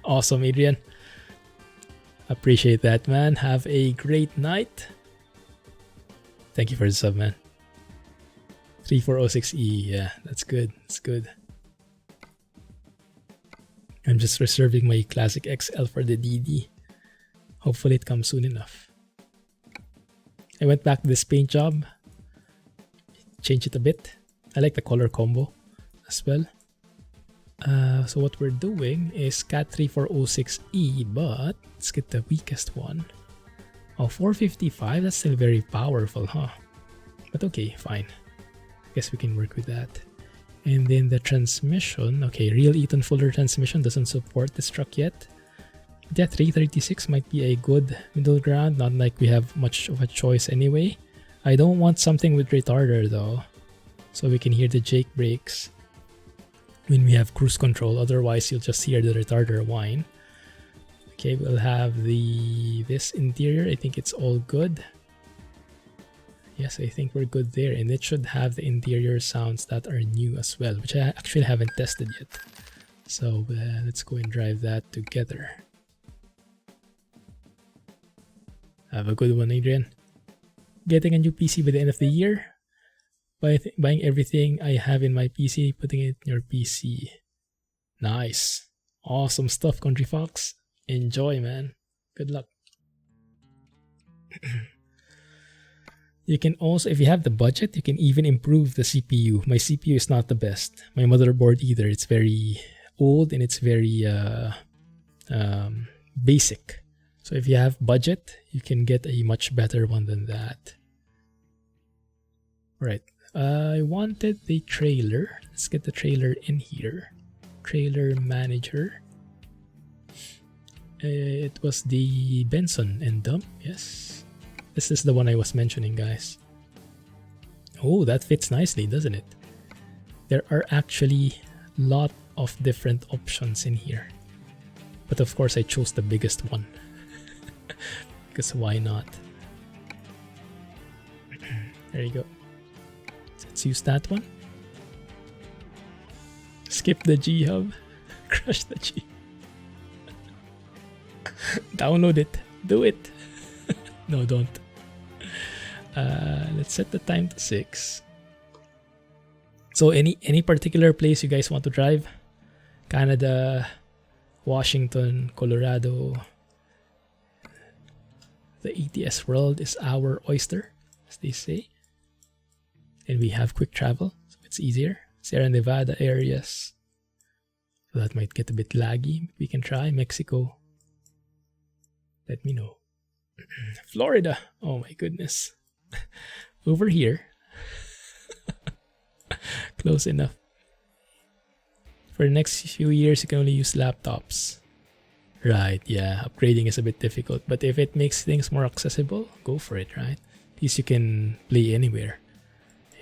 Awesome, Adrian. Appreciate that, man. Have a great night. Thank you for the sub, man. 3406E, yeah, that's good. That's good. I'm just reserving my Classic XL for the DD. Hopefully it comes soon enough. I went back to this paint job. Changed it a bit. I like the color combo as well. So what we're doing is CAT3406E, but let's get the weakest one. Oh, 455, that's still very powerful, huh? But okay, fine. Guess we can work with that. And then the transmission, okay, real Eaton Fuller transmission doesn't support this truck yet. But yeah, 336 might be a good middle ground, not like we have much of a choice anyway. I don't want something with retarder though, so we can hear the Jake brakes when we have cruise control, otherwise you'll just hear the retarder whine. Okay, we'll have this interior. I think it's all good. Yes, I think we're good there, and it should have the interior sounds that are new as well, which I actually haven't tested yet. So let's go and drive that together. Have a good one, Adrian. Getting a new PC by the end of the year. Buying everything I have in my PC, putting it in your PC. Nice. Awesome stuff, Country Fox. Enjoy, man. Good luck. You can also, if you have the budget, you can even improve the CPU. My CPU is not the best. My motherboard either. It's very old and it's very basic. So if you have budget, you can get a much better one than that. Right. I wanted the trailer. Let's get the trailer in here. Trailer manager. It was the Benson and Dump. Yes. This is the one I was mentioning, guys. Oh, that fits nicely, doesn't it? There are actually a lot of different options in here. But of course, I chose the biggest one. Because why not? There you go. Let's use that one. Skip the G hub. Crush the G. Download it. Do it. No, don't. Let's set the time to 6. So any particular place you guys want to drive? Canada, Washington, Colorado. The ATS world is our oyster, as they say. And we have quick travel, so it's easier. Sierra Nevada areas. So that might get a bit laggy. We can try Mexico. Let me know. Florida. Oh my goodness. Over here. Close enough. For the next few years, you can only use laptops. Right, yeah. Upgrading is a bit difficult. But if it makes things more accessible, go for it, right? At least you can play anywhere.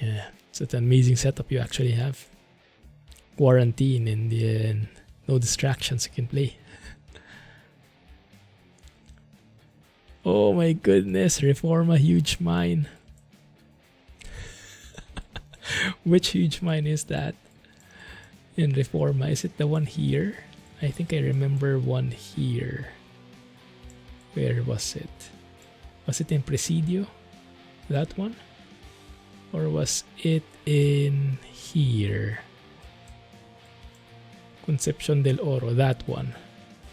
Yeah, it's an amazing setup you actually have. Quarantine and no distractions, you can play. Oh my goodness, Reforma huge mine. Which huge mine is that? In Reforma, is it the one here? I think I remember one here. Where was it? Was it in Presidio? That one? Or was it in here? Concepcion del Oro, that one.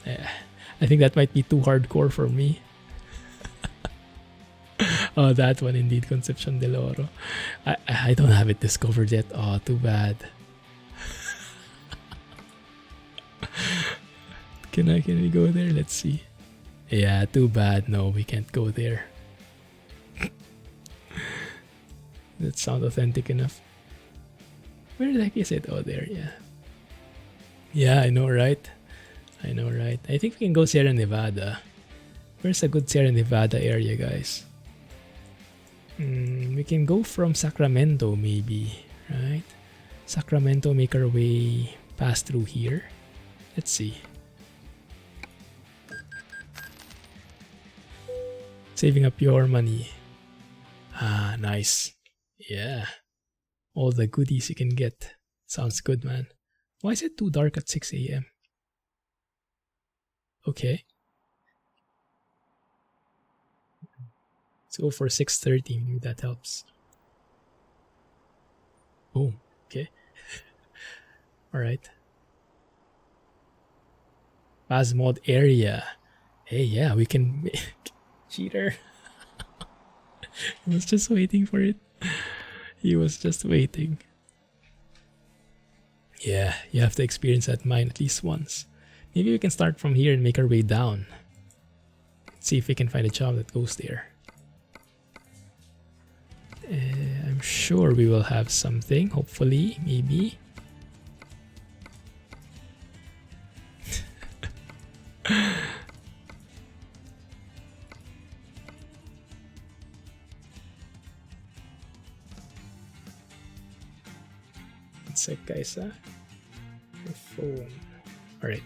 I think that might be too hardcore for me. Oh, that one indeed, Concepcion del Oro. I don't have it discovered yet. Oh, too bad. Can we go there? Let's see. Yeah, too bad. No, we can't go there. That sounds authentic enough. Where the heck is it? Oh, there, yeah. Yeah, I know, right? I know, right? I think we can go Sierra Nevada. Where's a good Sierra Nevada area, guys? We can go from Sacramento, maybe, right? Sacramento, make our way pass through here. Let's see. Saving up your money. Ah, nice. Yeah. All the goodies you can get. Sounds good, man. Why is it too dark at 6 a.m.? Okay. Let's go for 6:30. Maybe that helps. Boom. Okay. Alright. Zeemod area. Hey, yeah, we can... Cheater. He was just waiting for it. He was just waiting. Yeah, you have to experience that mine at least once. Maybe we can start from here and make our way down. Let's see if we can find a job that goes there. I'm sure we will have something, hopefully, maybe. One sec, guys, huh? Your phone. Alright.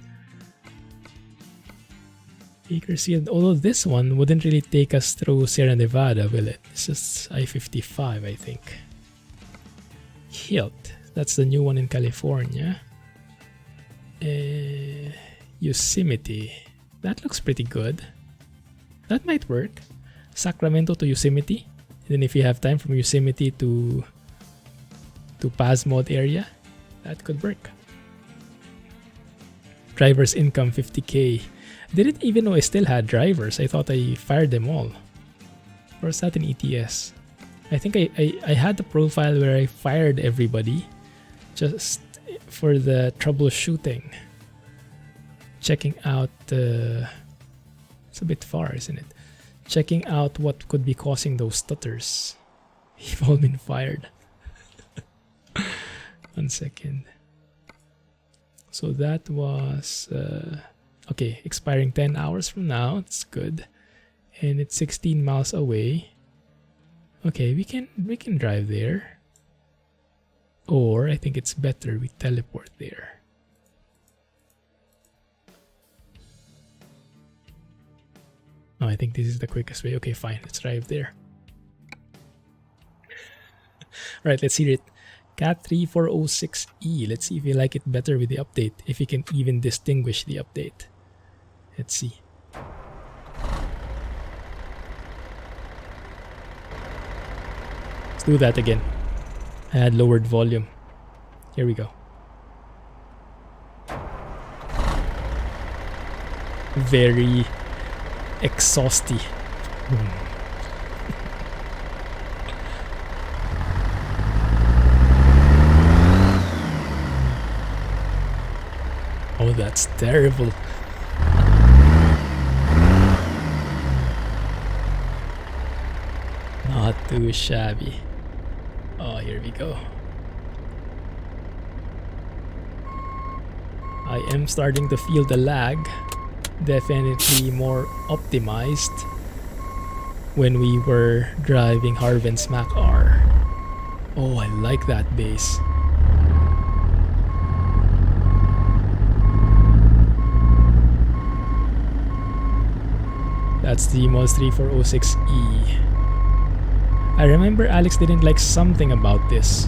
Accuracy, although this one wouldn't really take us through Sierra Nevada, will it? It's just I-55, I think. Hilt, that's the new one in California. Yosemite, that looks pretty good. That might work. Sacramento to Yosemite, and then if you have time from Yosemite to Zeemod area, that could work. Driver's income 50k. Didn't even know I still had drivers. I thought I fired them all. Or is that an ETS? I think I had the profile where I fired everybody just for the troubleshooting. Checking out the It's a bit far, isn't it? Checking out what could be causing those stutters. You've all been fired. 1 second. So that was okay, expiring 10 hours from now. It's good. And it's 16 miles away. Okay, we can drive there. Or I think it's better we teleport there. Oh, I think this is the quickest way. Okay, fine. Let's drive there. Alright, let's hear it. CAT3406E. Let's see if you like it better with the update. If you can even distinguish the update. Let's see. Let's do that again. I had lowered volume. Here we go. Very exhausty. Oh, that's terrible. Not too shabby. Oh, here we go. I am starting to feel the lag. Definitely more optimized when we were driving Harven's Mack R. Oh, I like that bass. That's the Zeemod 3406E. I remember Alex didn't like something about this.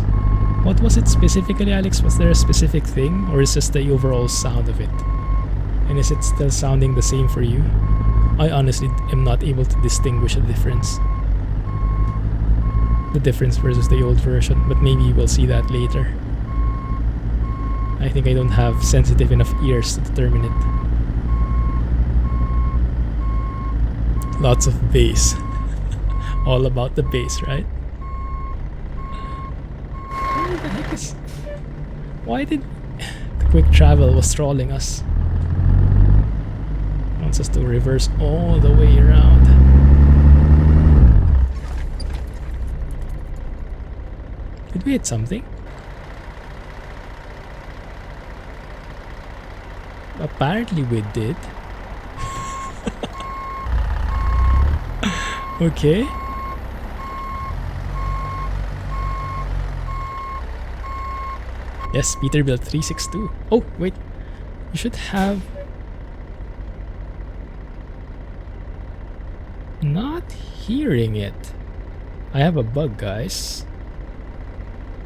What was it specifically, Alex? Was there a specific thing, or is it just the overall sound of it? And is it still sounding the same for you? I honestly am not able to distinguish a difference. The difference versus the old version, but maybe we'll see that later. I think I don't have sensitive enough ears to determine it. Lots of bass. All about the bass, right? What the heck is... Why did... The quick travel was trolling us. Wants us to reverse all the way around. Did we hit something? Apparently we did. Okay. Yes, Peterbilt 362. Oh, wait. You should have... Not hearing it. I have a bug, guys.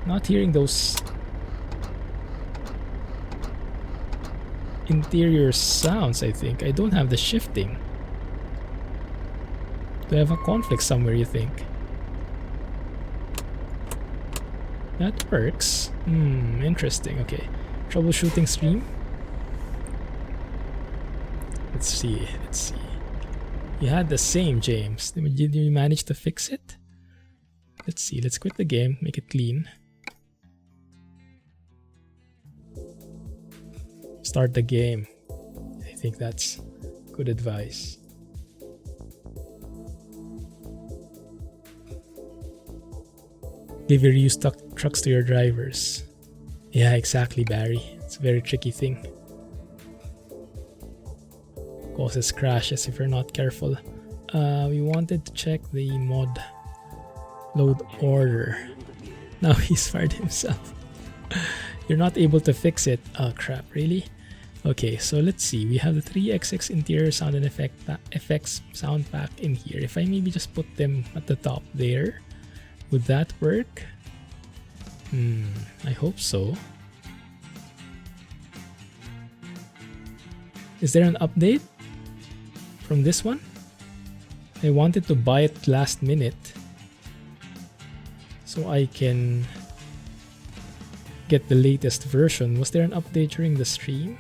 Not hearing those interior sounds, I think. I don't have the shifting. Do I have a conflict somewhere, you think? That works. Interesting. Okay. Troubleshooting stream. Let's see. Let's see. You had the same, James. Did you manage to fix it? Let's see. Let's quit the game. Make it clean. Start the game. I think that's good advice. Give your used trucks to your drivers. Yeah, exactly, Barry. It's a very tricky thing. Causes crashes if you're not careful. We wanted to check the mod load order. Now he's fired himself. You're not able to fix it. Oh crap, really? Okay, so let's see. We have the 3XX interior sound and effects sound pack in here. If I maybe just put them at the top there, would that work? I hope so. Is there an update from this one? I wanted to buy it last minute so I can get the latest version. Was there an update during the stream?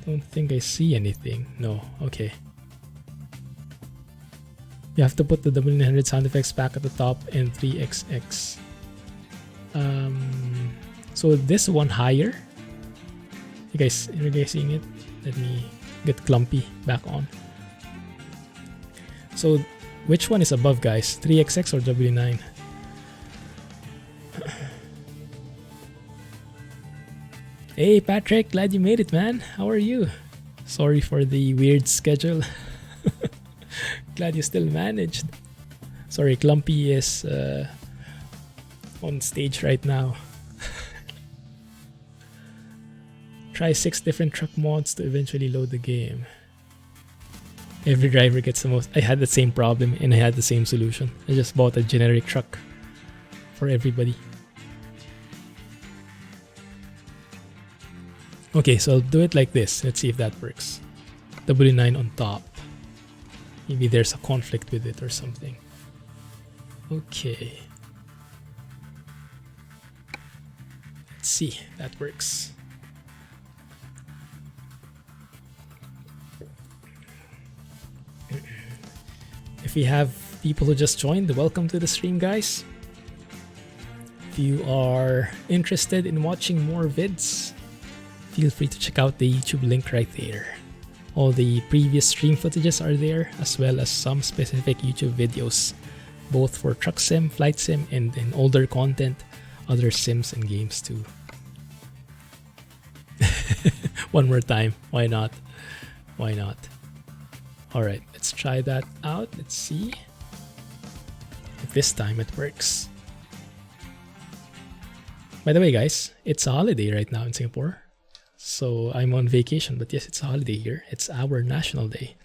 Don't think I see anything. No, okay. You have to put the W900 sound effects back at the top and 3XX. So this one higher, Are you guys seeing it? Let me get Clumpy back on. So, which one is above, guys? 3XX or W9? Hey Patrick, glad you made it, man. How are you? Sorry for the weird schedule. Glad you still managed. Sorry, Clumpy is on stage right now. Try 6 different truck mods to eventually load the game. Every driver gets the most. I had the same problem and I had the same solution. I just bought a generic truck for everybody. Okay, so I'll do it like this. Let's see if that works. W9 on top. Maybe there's a conflict with it or something. Okay. Let's see if that works. If we have people who just joined, welcome to the stream, guys. If you are interested in watching more vids, feel free to check out the YouTube link right there. All the previous stream footages are there, as well as some specific YouTube videos, both for truck sim, flight sim, and in older content, other sims and games too. One more time, why not? Why not? Alright, let's try that out. Let's see if this time it works. By the way, guys, it's a holiday right now in Singapore. So I'm on vacation, but yes, it's a holiday here. It's our national day.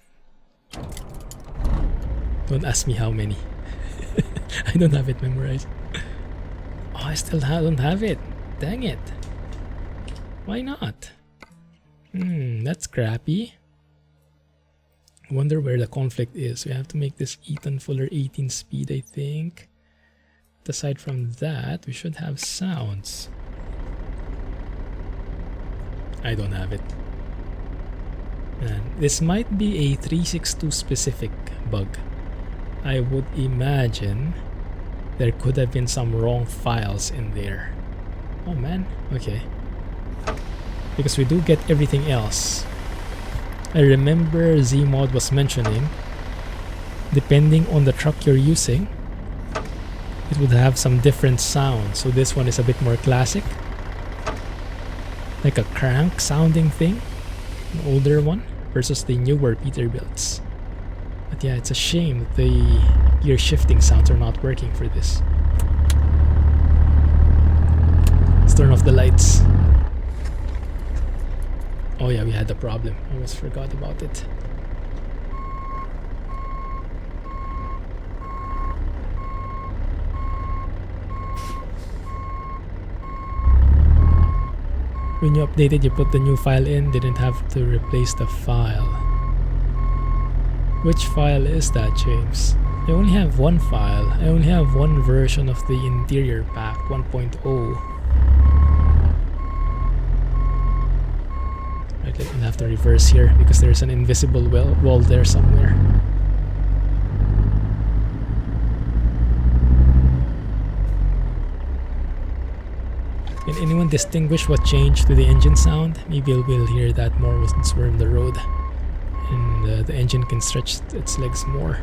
Don't ask me how many. I don't have it memorized. Oh, I still don't have it. Dang it. Why not? That's crappy. I wonder where the conflict is. We have to make this Eaton Fuller 18 speed, I think. But aside from that, we should have sounds. I don't have it. And this might be a 362 specific bug. I would imagine there could have been some wrong files in there. Oh man, okay. Because we do get everything else. I remember Zeemod was mentioning, depending on the truck you're using, it would have some different sounds. So this one is a bit more classic, like a crank sounding thing, an older one, versus the newer Peterbilts. But yeah, it's a shame that the gear shifting sounds are not working for this. Let's turn off the lights. Oh yeah, we had a problem. I almost forgot about it. When you updated, you put the new file in, didn't have to replace the file. Which file is that, James? I only have one file. I only have one version of the interior pack, 1.0. Right, I'm gonna have to reverse here because there's an invisible wall there somewhere. Can anyone distinguish what changed to the engine sound? Maybe we'll hear that more once we're on the road and the engine can stretch its legs more.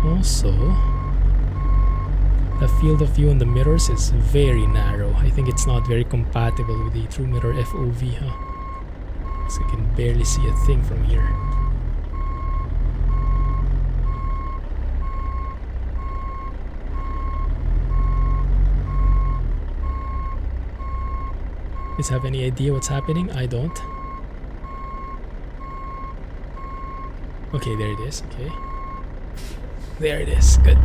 Also, the field of view on the mirrors is very narrow. I think it's not very compatible with the True Mirror FOV, huh? So I can barely see a thing from here. Does have any idea what's happening? I don't. Okay, there it is. Okay. There it is. Good.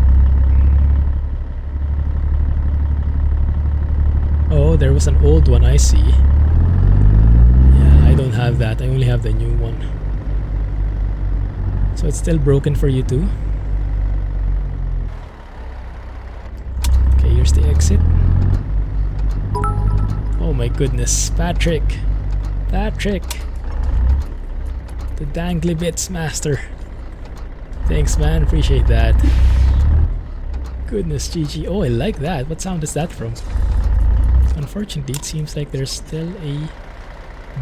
Oh, there was an old one, I see. Yeah, I don't have that. I only have the new one. So it's still broken for you too. Okay, here's the exit. Oh my goodness, Patrick! Patrick! The dangly bits master. Thanks, man, appreciate that. Goodness, GG. Oh, I like that. What sound is that from? Unfortunately, it seems like there's still a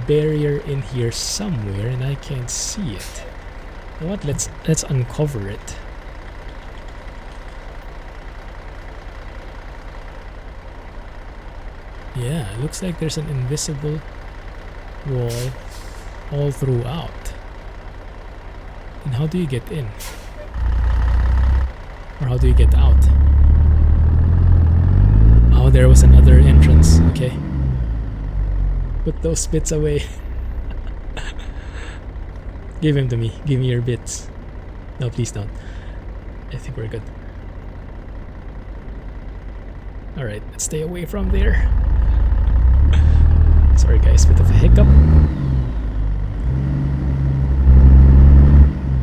barrier in here somewhere and I can't see it. You know what? Let's uncover it. Yeah, it looks like there's an invisible wall all throughout. And how do you get in? Or how do you get out? Oh, there was another entrance. Okay. Put those bits away. Give him to me. Give me your bits. No, please don't. I think we're good. Alright, let's stay away from there. Sorry guys, bit of a hiccup.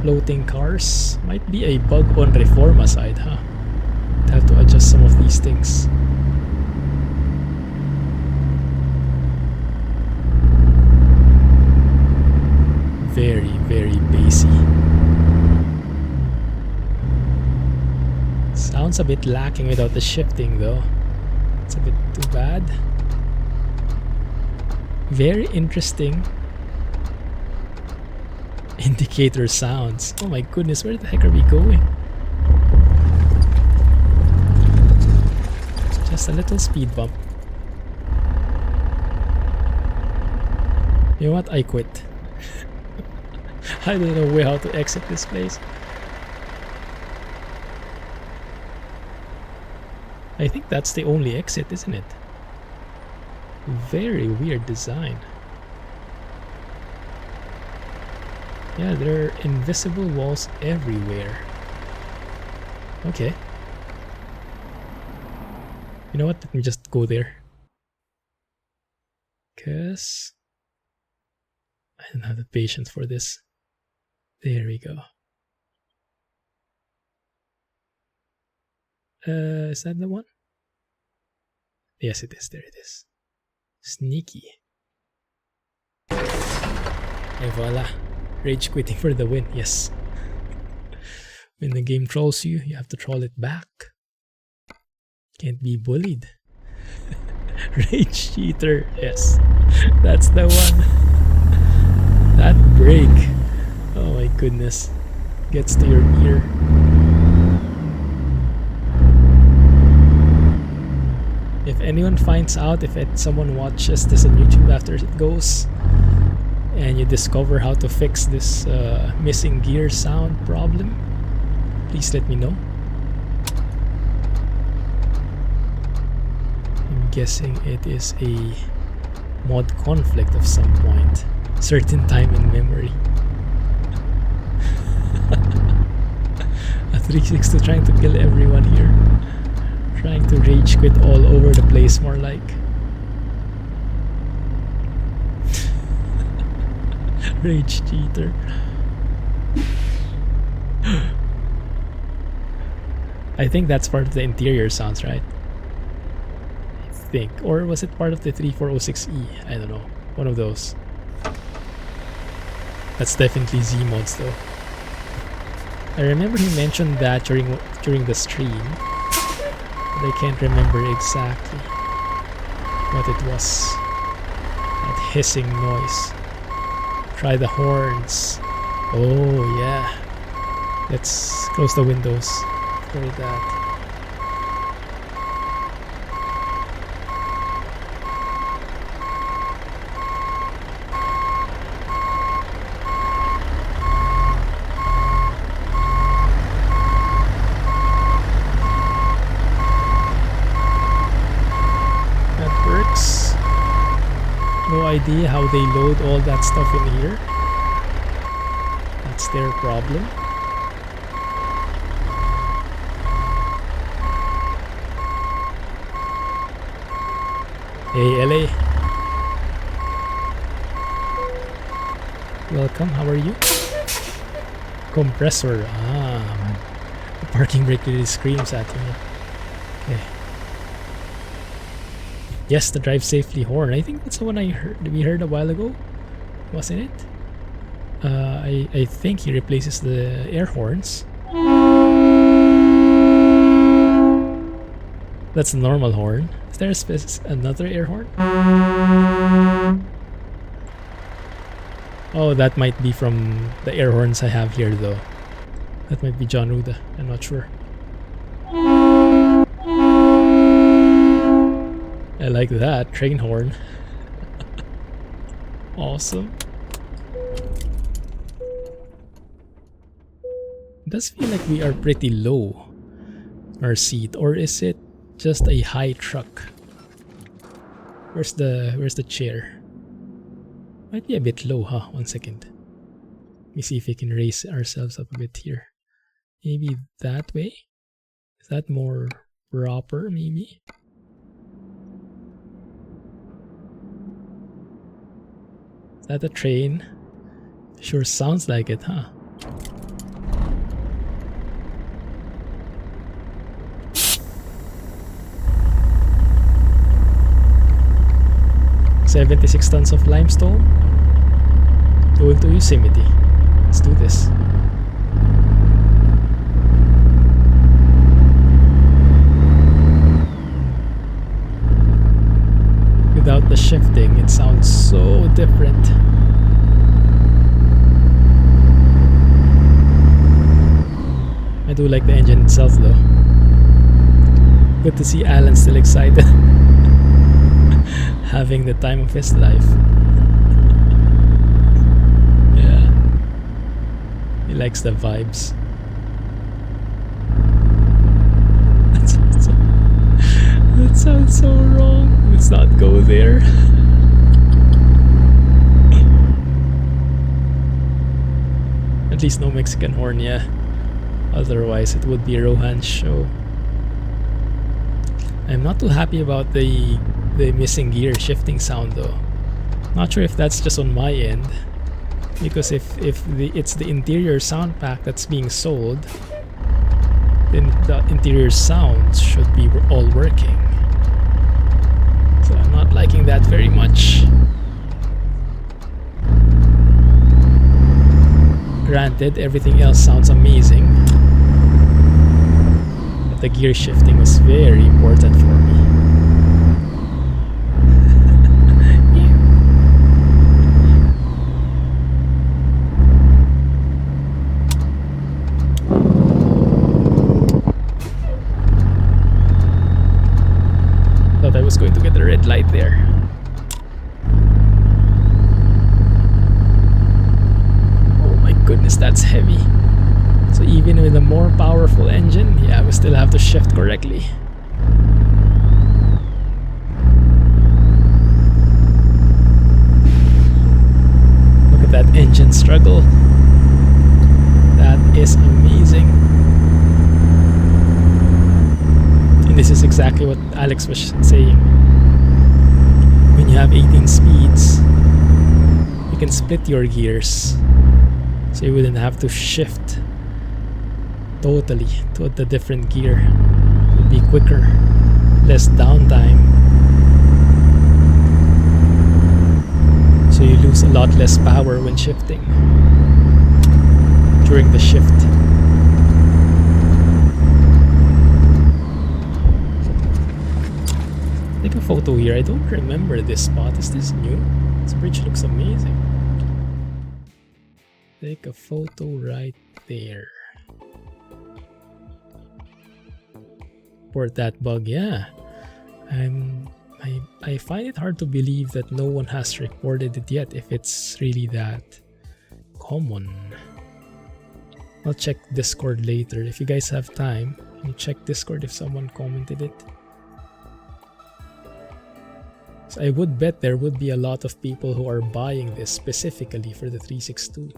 Floating cars might be a bug on Reforma side, huh? Have to adjust some of these things. Very, very bassy. Sounds a bit lacking without the shifting though. It's a bit too bad. Very interesting indicator sounds. Oh my goodness, where the heck are we going? Just a little speed bump. You know what? I quit. I don't know how to exit this place. I think that's the only exit, isn't it? Very weird design. Yeah, there are invisible walls everywhere. Okay. You know what? Let me just go there. Cause I don't have the patience for this. There we go. Is that the one? Yes, it is. There it is. Sneaky. And voila. Rage quitting for the win. Yes. When the game trolls you, you have to troll it back. Can't be bullied. Rage cheater. Yes. That's the one. That brake. Oh my goodness. Gets to your ear. If anyone finds out, if someone watches this on YouTube after it goes, and you discover how to fix this missing gear sound problem, please let me know. I'm guessing it is a mod conflict of some point. Certain time in memory. A 360 trying to kill everyone here. Trying to rage quit all over the place, more like. Rage cheater. I think that's part of the interior sounds, right? I think. Or was it part of the 3406E? I don't know. One of those. That's definitely Zeemod's though. I remember he mentioned that during the stream. But I can't remember exactly what it was. That hissing noise. Try the horns. Oh yeah. Let's close the windows. Try that. That works. No idea how they load all that stuff in here. That's their problem. Hey LA. Welcome, how are you? Compressor. Ah, man. The parking brake really screams at me. Okay. Yes, the drive safely horn. I think that's the one we heard a while ago, wasn't it? I think he replaces the air horns. That's a normal horn. Is there another air horn? Oh, that might be from the air horns I have here though. That might be John Ruda. I'm not sure. I like that. Train horn. Awesome. It does feel like we are pretty low on our seat, or is it just a high truck? Where's the chair? Might be a bit low, huh? 1 second. Let me see if we can raise ourselves up a bit here. Maybe that way? Is that more proper, maybe? Is that a train? Sure sounds like it, huh? $76 tons of limestone going to Yosemite. Let's do this. Without the shifting, it sounds so different. I do like the engine itself though. Good to see Alan still excited. Having the time of his life. Yeah. He likes the vibes. That sounds so wrong. Let's not go there. At least no Mexican horn, yeah. Otherwise it would be Rohan's show. I'm not too happy about the missing gear shifting sound though. Not sure if that's just on my end, because if it's the interior sound pack that's being sold, then the interior sounds should be all working. So I'm not liking that very much. Granted, everything else sounds amazing, but the gear shifting was very important for me. Thought I was going to get a red light there. Goodness, that's heavy. So even with a more powerful engine, yeah, we still have to shift correctly. Look at that engine struggle. That is amazing. And this is exactly what Alex was saying. When you have 18 speeds, you can split your gears. So you wouldn't have to shift totally to the different gear. It would be quicker, less downtime. So you lose a lot less power when shifting during the shift. Take a photo here. I don't remember this spot. Is this new? This bridge looks amazing. Take a photo right there. Report that bug, yeah. I find it hard to believe that no one has reported it yet if it's really that common. I'll check Discord later. If you guys have time, can you check Discord if someone commented it? So I would bet there would be a lot of people who are buying this specifically for the 362.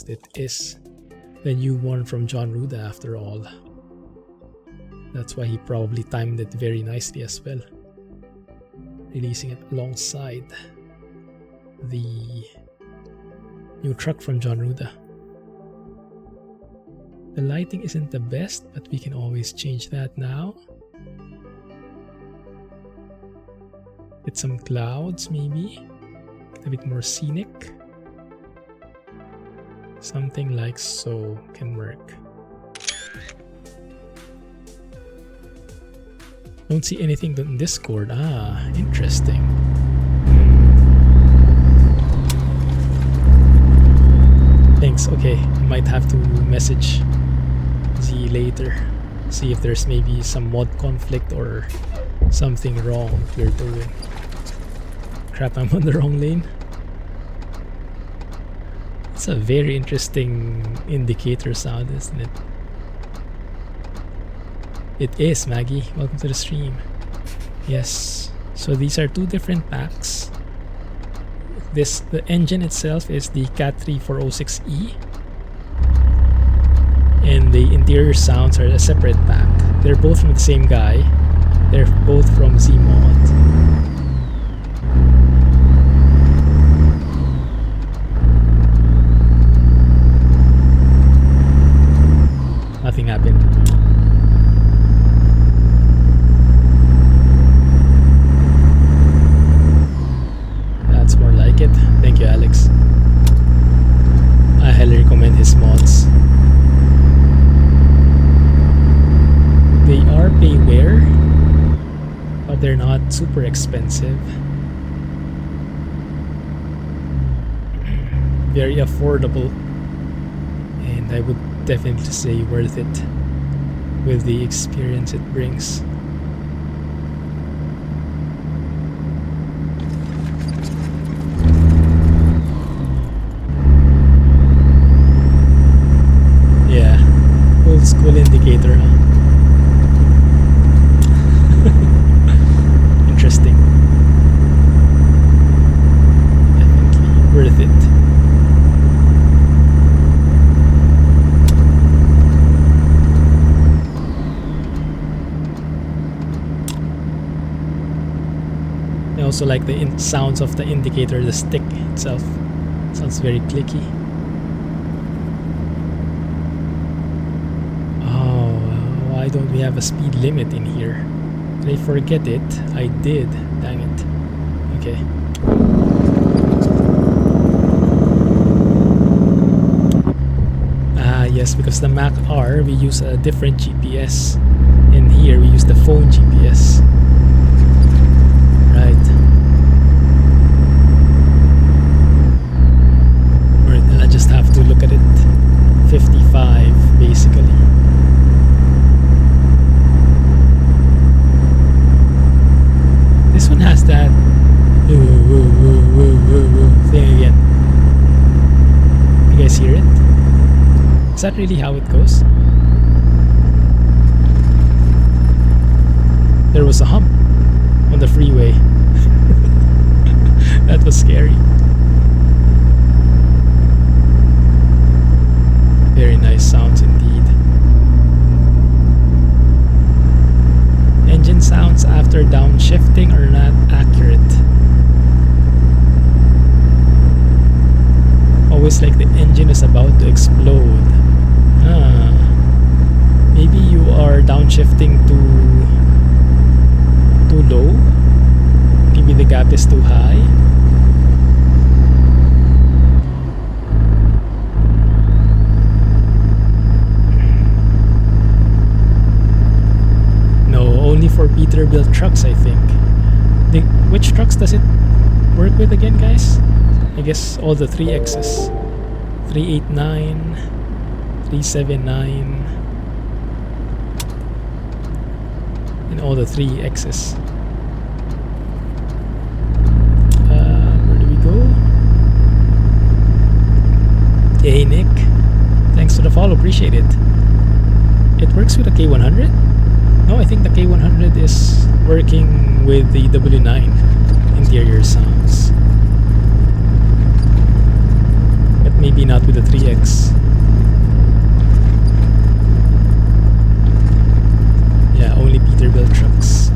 It is the new one from John Ruda after all. That's why he probably timed it very nicely as well, releasing it alongside the new truck from John Ruda. The lighting isn't the best, but we can always change that now. Get some clouds maybe, get a bit more scenic. Something like so can work. Don't see anything in Discord. Ah, interesting. Thanks. Okay, might have to message Z later. See if there's maybe some mod conflict or something wrong we're doing. Crap, I'm on the wrong lane. It's a very interesting indicator sound, isn't it? It is, Maggie. Welcome to the stream. Yes. So these are two different packs. The engine itself is the CAT3406E. And the interior sounds are a separate pack. They're both from the same guy. They're both from Zeemod. Nothing happened. That's more like it. Thank you, Alex. I highly recommend his mods. They are payware, but they're not super expensive. Very affordable, and I would definitely say worth it with the experience it brings. Yeah, old school indicator, huh? Interesting. Definitely worth it. I also like the sounds of the indicator, the stick itself. Sounds very clicky. Oh, why don't we have a speed limit in here? Did I forget it? I did. Dang it. Okay. Ah, yes, because the Mack R, we use a different GPS. And here, we use the phone GPS. Right. Alright, then I just have to look at it. 55, basically. This one has that thing again. You guys hear it? Is that really how it goes? There was a hump on the freeway. That was scary. Very nice sounds indeed. Engine sounds after downshifting are not accurate. Always like the engine is about to explode. Ah, maybe you are downshifting too low. Maybe the gap is too high. Only for Peterbilt trucks, I think. Which trucks does it work with again, guys? I guess all the 3Xs. 389, 379, and all the 3Xs. Where do we go? Hey Nick, thanks for the follow, appreciate it. It works with a K100? No, I think the K100 is working with the W9 interior sounds. But maybe not with the 3X. Yeah, only Peterbilt trucks.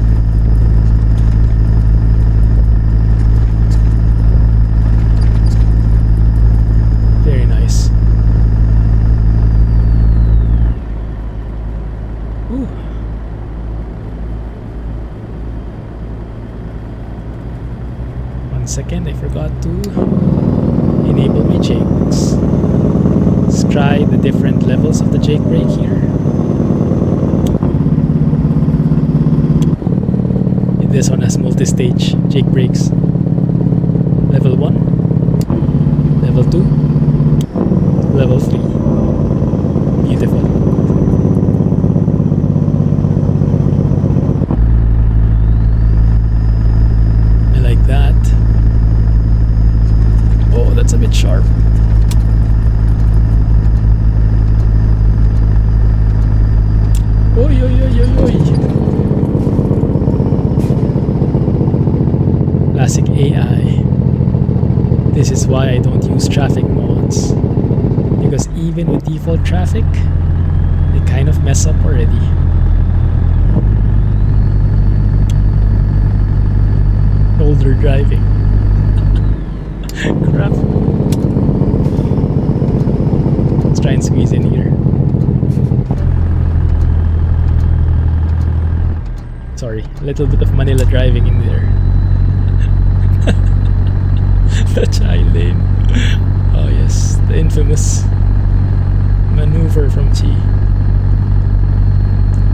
Very nice. Ooh. Second, I forgot to enable my jakes. Let's try the different levels of the jake brake here. This one has multi-stage Jake brakes. Level 1, level 2, level 3. Beautiful. I like that. Oh, that's a bit sharp. Oi, oi, oi, oi, oi. Classic AI. This is why I don't use traffic mods. Because even with default traffic, they kind of mess up already. Shoulder driving. Crap. Let's try and squeeze in here. Sorry, a little bit of Manila driving in there. The child lane. Oh yes, the infamous maneuver from Chi.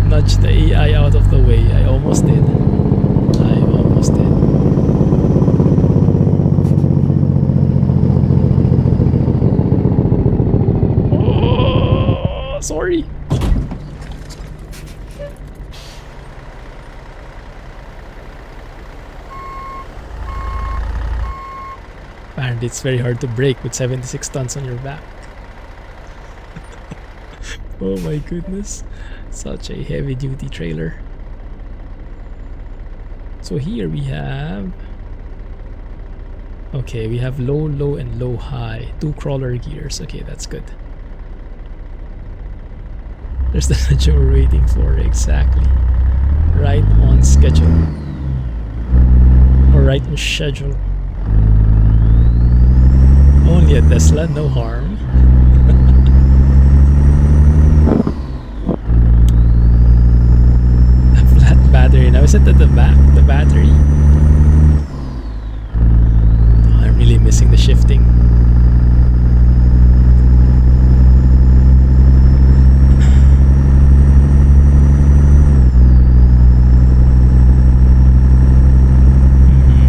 Nudge the AI out of the way. I almost did. I almost did. Oh, sorry. And it's very hard to brake with 76 tons on your back. Oh my goodness, such a heavy duty trailer. So here we have, okay, we have low, low and low, high, 2 crawler gears. Okay, that's good. There's the nudge we're waiting for, exactly. Right on schedule. Or right on schedule. Only a Tesla, no harm. A flat battery. Now is it at the back, the battery? Oh, I'm really missing the shifting.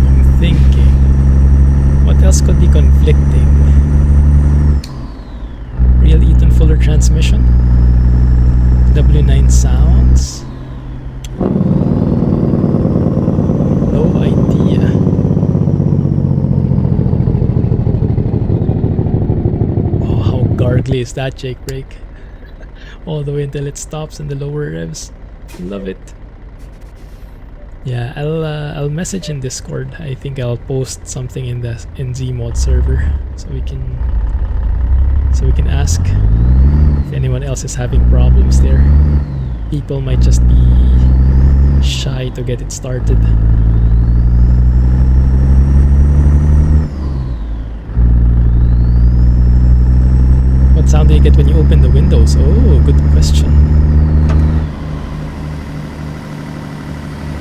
I'm thinking, what else could be conflicting? Real Eaton Fuller transmission, W9 sounds, no idea. Oh, how gargly is that Jake brake? All the way until it stops in the lower revs. Love it. Yeah, I'll message in Discord. I think I'll post something in the Zeemod server so we can ask if anyone else is having problems there. People might just be shy to get it started. What sound do you get when you open the windows? Oh, good question.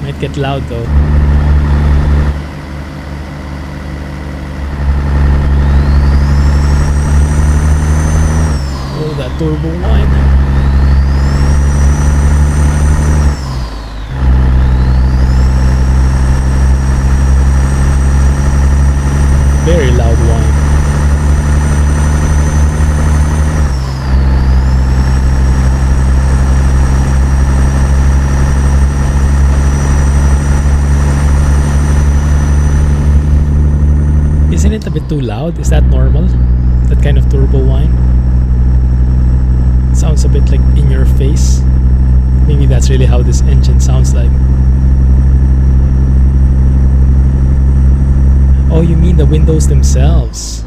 Might get loud though. Oh, that turbo whine. Very loud whine. Isn't it a bit too loud? Is that normal? That kind of turbo whine? Sounds a bit like in your face. Maybe that's really how this engine sounds like. Oh, you mean the windows themselves?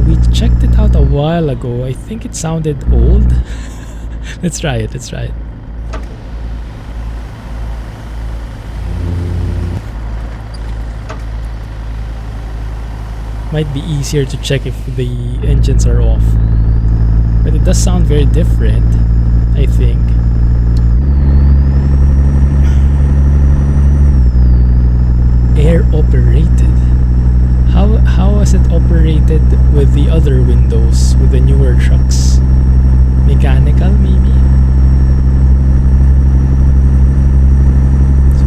We checked it out a while ago. I think it sounded old. Let's try it, let's try it. Might be easier to check if the engines are off. But it does sound very different, I think. Air operated. How was it operated with the other windows, with the newer trucks? Mechanical, maybe? So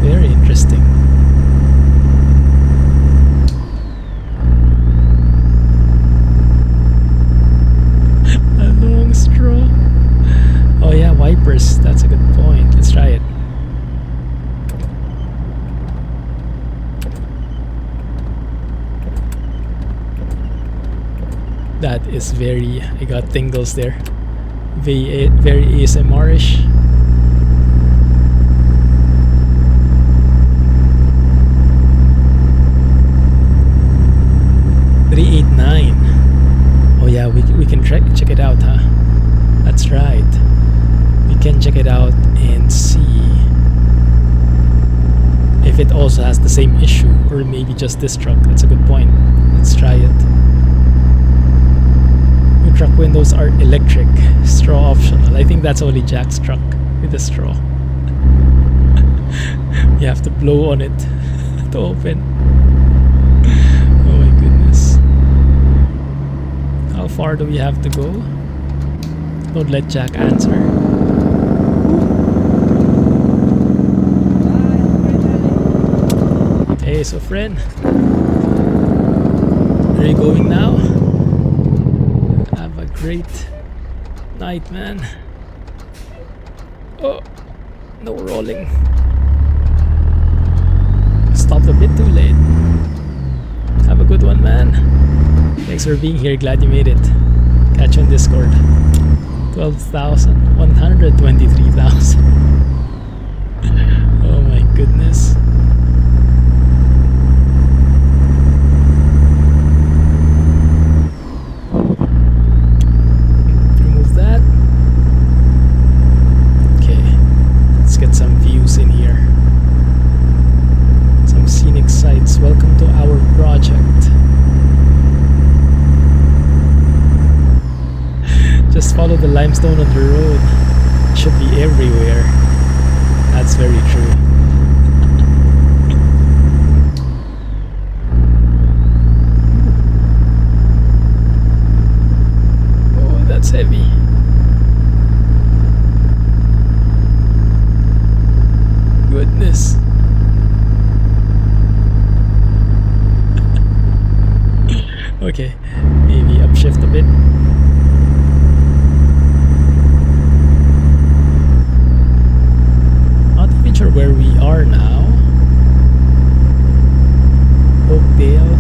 That is very, I got tingles there. Very ASMR-ish. Oh yeah, we can check it out, huh? That's right. We can check it out and see if it also has the same issue, or maybe just this truck. That's a good point. Let's try it. New truck windows are electric, straw optional. I think that's only Jack's truck with a straw. You have to blow on it to open. Oh my goodness. How far do we have to go? Don't let Jack answer. Hey, so friend, where are you going now? Have a great night, man. Oh, no rolling. Stopped a bit too late. Have a good one, man. Thanks for being here. Glad you made it. Catch you on Discord. 12,000. 123,000. Oh my goodness. Remove that. Okay. Let's get some views in here. Some scenic sights. Welcome to our project. Just follow the limestone on the road. It should be everywhere. That's very true. Oh, that's heavy. Goodness. Okay, maybe upshift a bit. Sure where we are now. Oakdale.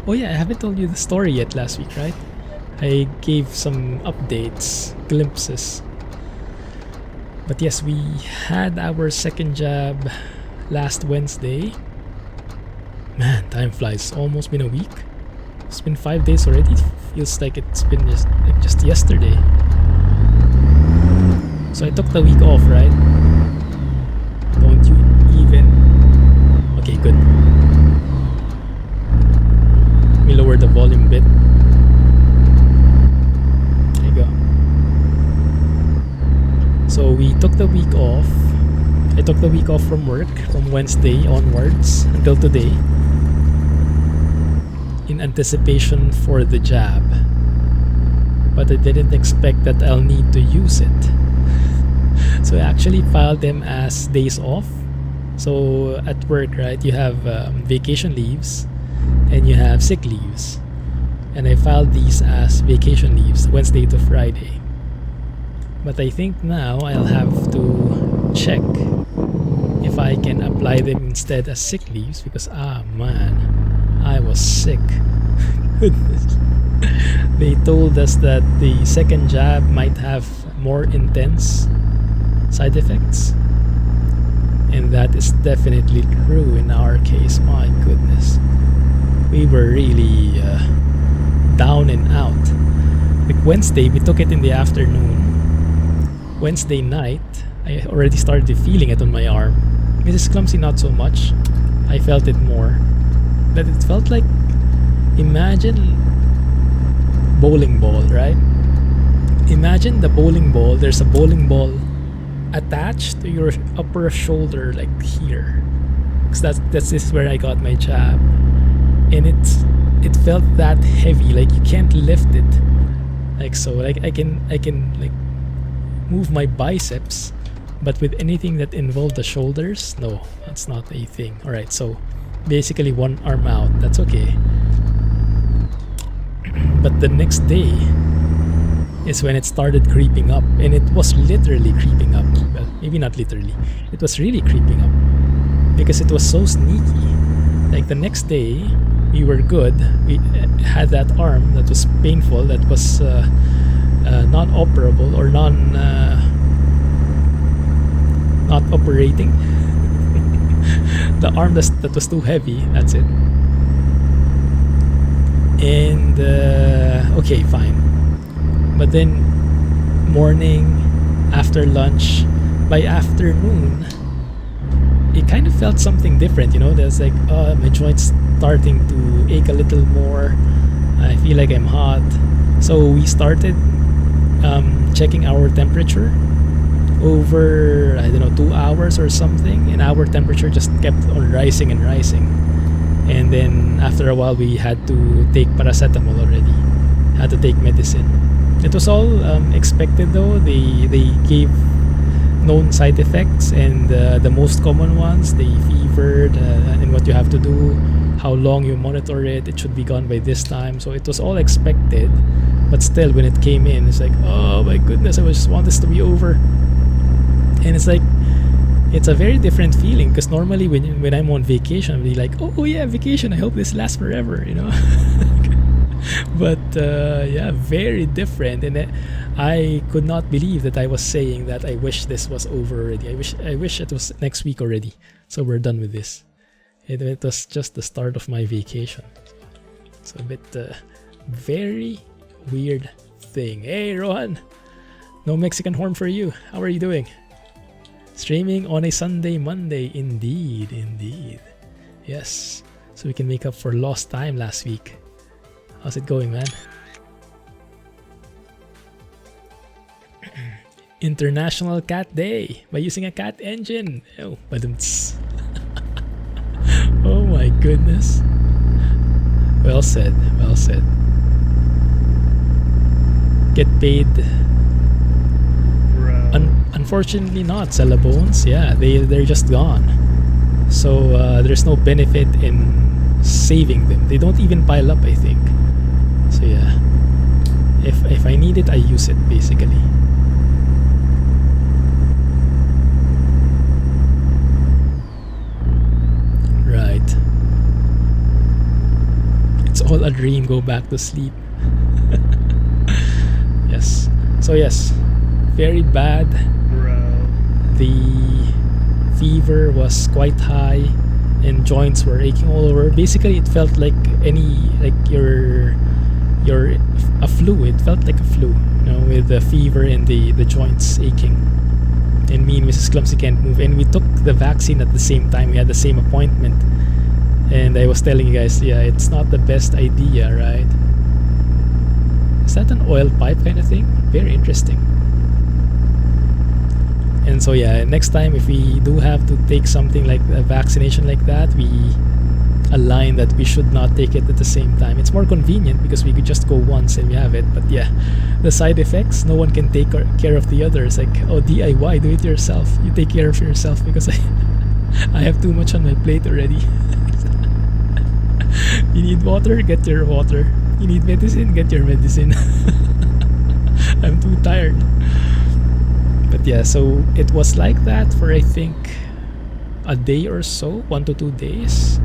Oh yeah, I haven't told you the story yet last week, right? I gave some updates, glimpses. But yes, we had our second jab last Wednesday. Man, time flies. Almost been a week. It's been 5 days already. Feels like it's been just yesterday. So I took the week off, right? Don't you even... Okay, good. Let me lower the volume a bit. There you go. So we took the week off. I took the week off from work from Wednesday onwards until today in anticipation for the jab, but I didn't expect that I'll need to use it. So I actually filed them as days off. So at work, right, you have vacation leaves and you have sick leaves, and I filed these as vacation leaves, Wednesday to Friday. But I think now I'll have to check if I can apply them instead as sick leaves, because man, I was sick. Goodness. They told us that the second jab might have more intense side effects, and that is definitely true in our case. My goodness, we were really down and out. Like Wednesday, we took it in the afternoon. Wednesday night, I already started feeling it on my arm. Mrs. Clumsy, not so much. I felt it more. But it felt like, imagine bowling ball, right? Imagine the bowling ball. There's a bowling ball attached to your upper shoulder, like here. Because this is where I got my jab. And it felt that heavy, like you can't lift it. Like so, like I can like move my biceps, but with anything that involved the shoulders, no, that's not a thing. Alright, so basically one arm out, that's okay. But the next day, is when it started creeping up, and it was literally creeping up. Well, maybe not literally. It was really creeping up because it was so sneaky. Like the next day, we were good. We had that arm that was painful, that was not operable or not operating. The arm that was too heavy. That's it. And okay, fine. But then morning, after lunch, by afternoon, it kind of felt something different, you know. There's like, my joints starting to ache a little more. I feel like I'm hot. So we started checking our temperature over, I don't know, 2 hours or something, and our temperature just kept on rising and rising. And then after a while, we had to take paracetamol already. Had to take medicine. It was all expected though. They gave known side effects, and the most common ones, they fevered, and what you have to do, how long you monitor it. It should be gone by this time. So it was all expected, but still, when it came in, it's like, oh my goodness, I just want this to be over. And it's like, it's a very different feeling, because normally when I'm on vacation, I'll be like, oh yeah, vacation, I hope this lasts forever, you know. But yeah, very different. And I could not believe that I was saying that I wish this was over already. I wish it was next week already, so we're done with this. It was just the start of my vacation. So a bit very weird thing. Hey Rohan, no Mexican horn for you. How are you doing? Streaming on a Sunday, Monday. Indeed. Yes. So we can make up for lost time last week. How's it going, man? International Cat Day by using a cat engine. Oh, badumts. Oh my goodness. Well said. Get paid. Unfortunately not, Cellabones. Yeah, they're just gone. So there's no benefit in saving them. They don't even pile up, I think. So yeah, if I need it, I use it basically. Right. It's all a dream. Go back to sleep. Yes. So yes, very bad. The fever was quite high, and joints were aching all over. Basically, it felt like you're a flu. It felt like a flu, you know, with the fever and the joints aching. And me and Mrs. Clumsy can't move. And we took the vaccine at the same time. We had the same appointment. And I was telling you guys, yeah, it's not the best idea, right? Is that an oil pipe kind of thing? Very interesting. And so yeah, next time if we do have to take something like a vaccination like that, we align that we should not take it at the same time. It's more convenient because we could just go once and we have it. But yeah, the side effects, no one can take care of the other. It's like, oh, DIY, do it yourself. You take care of yourself, because I have too much on my plate already. You need water, get your water. You need medicine, get your medicine. I'm too tired. But yeah, so it was like that for I think a day or so, 1 to 2 days.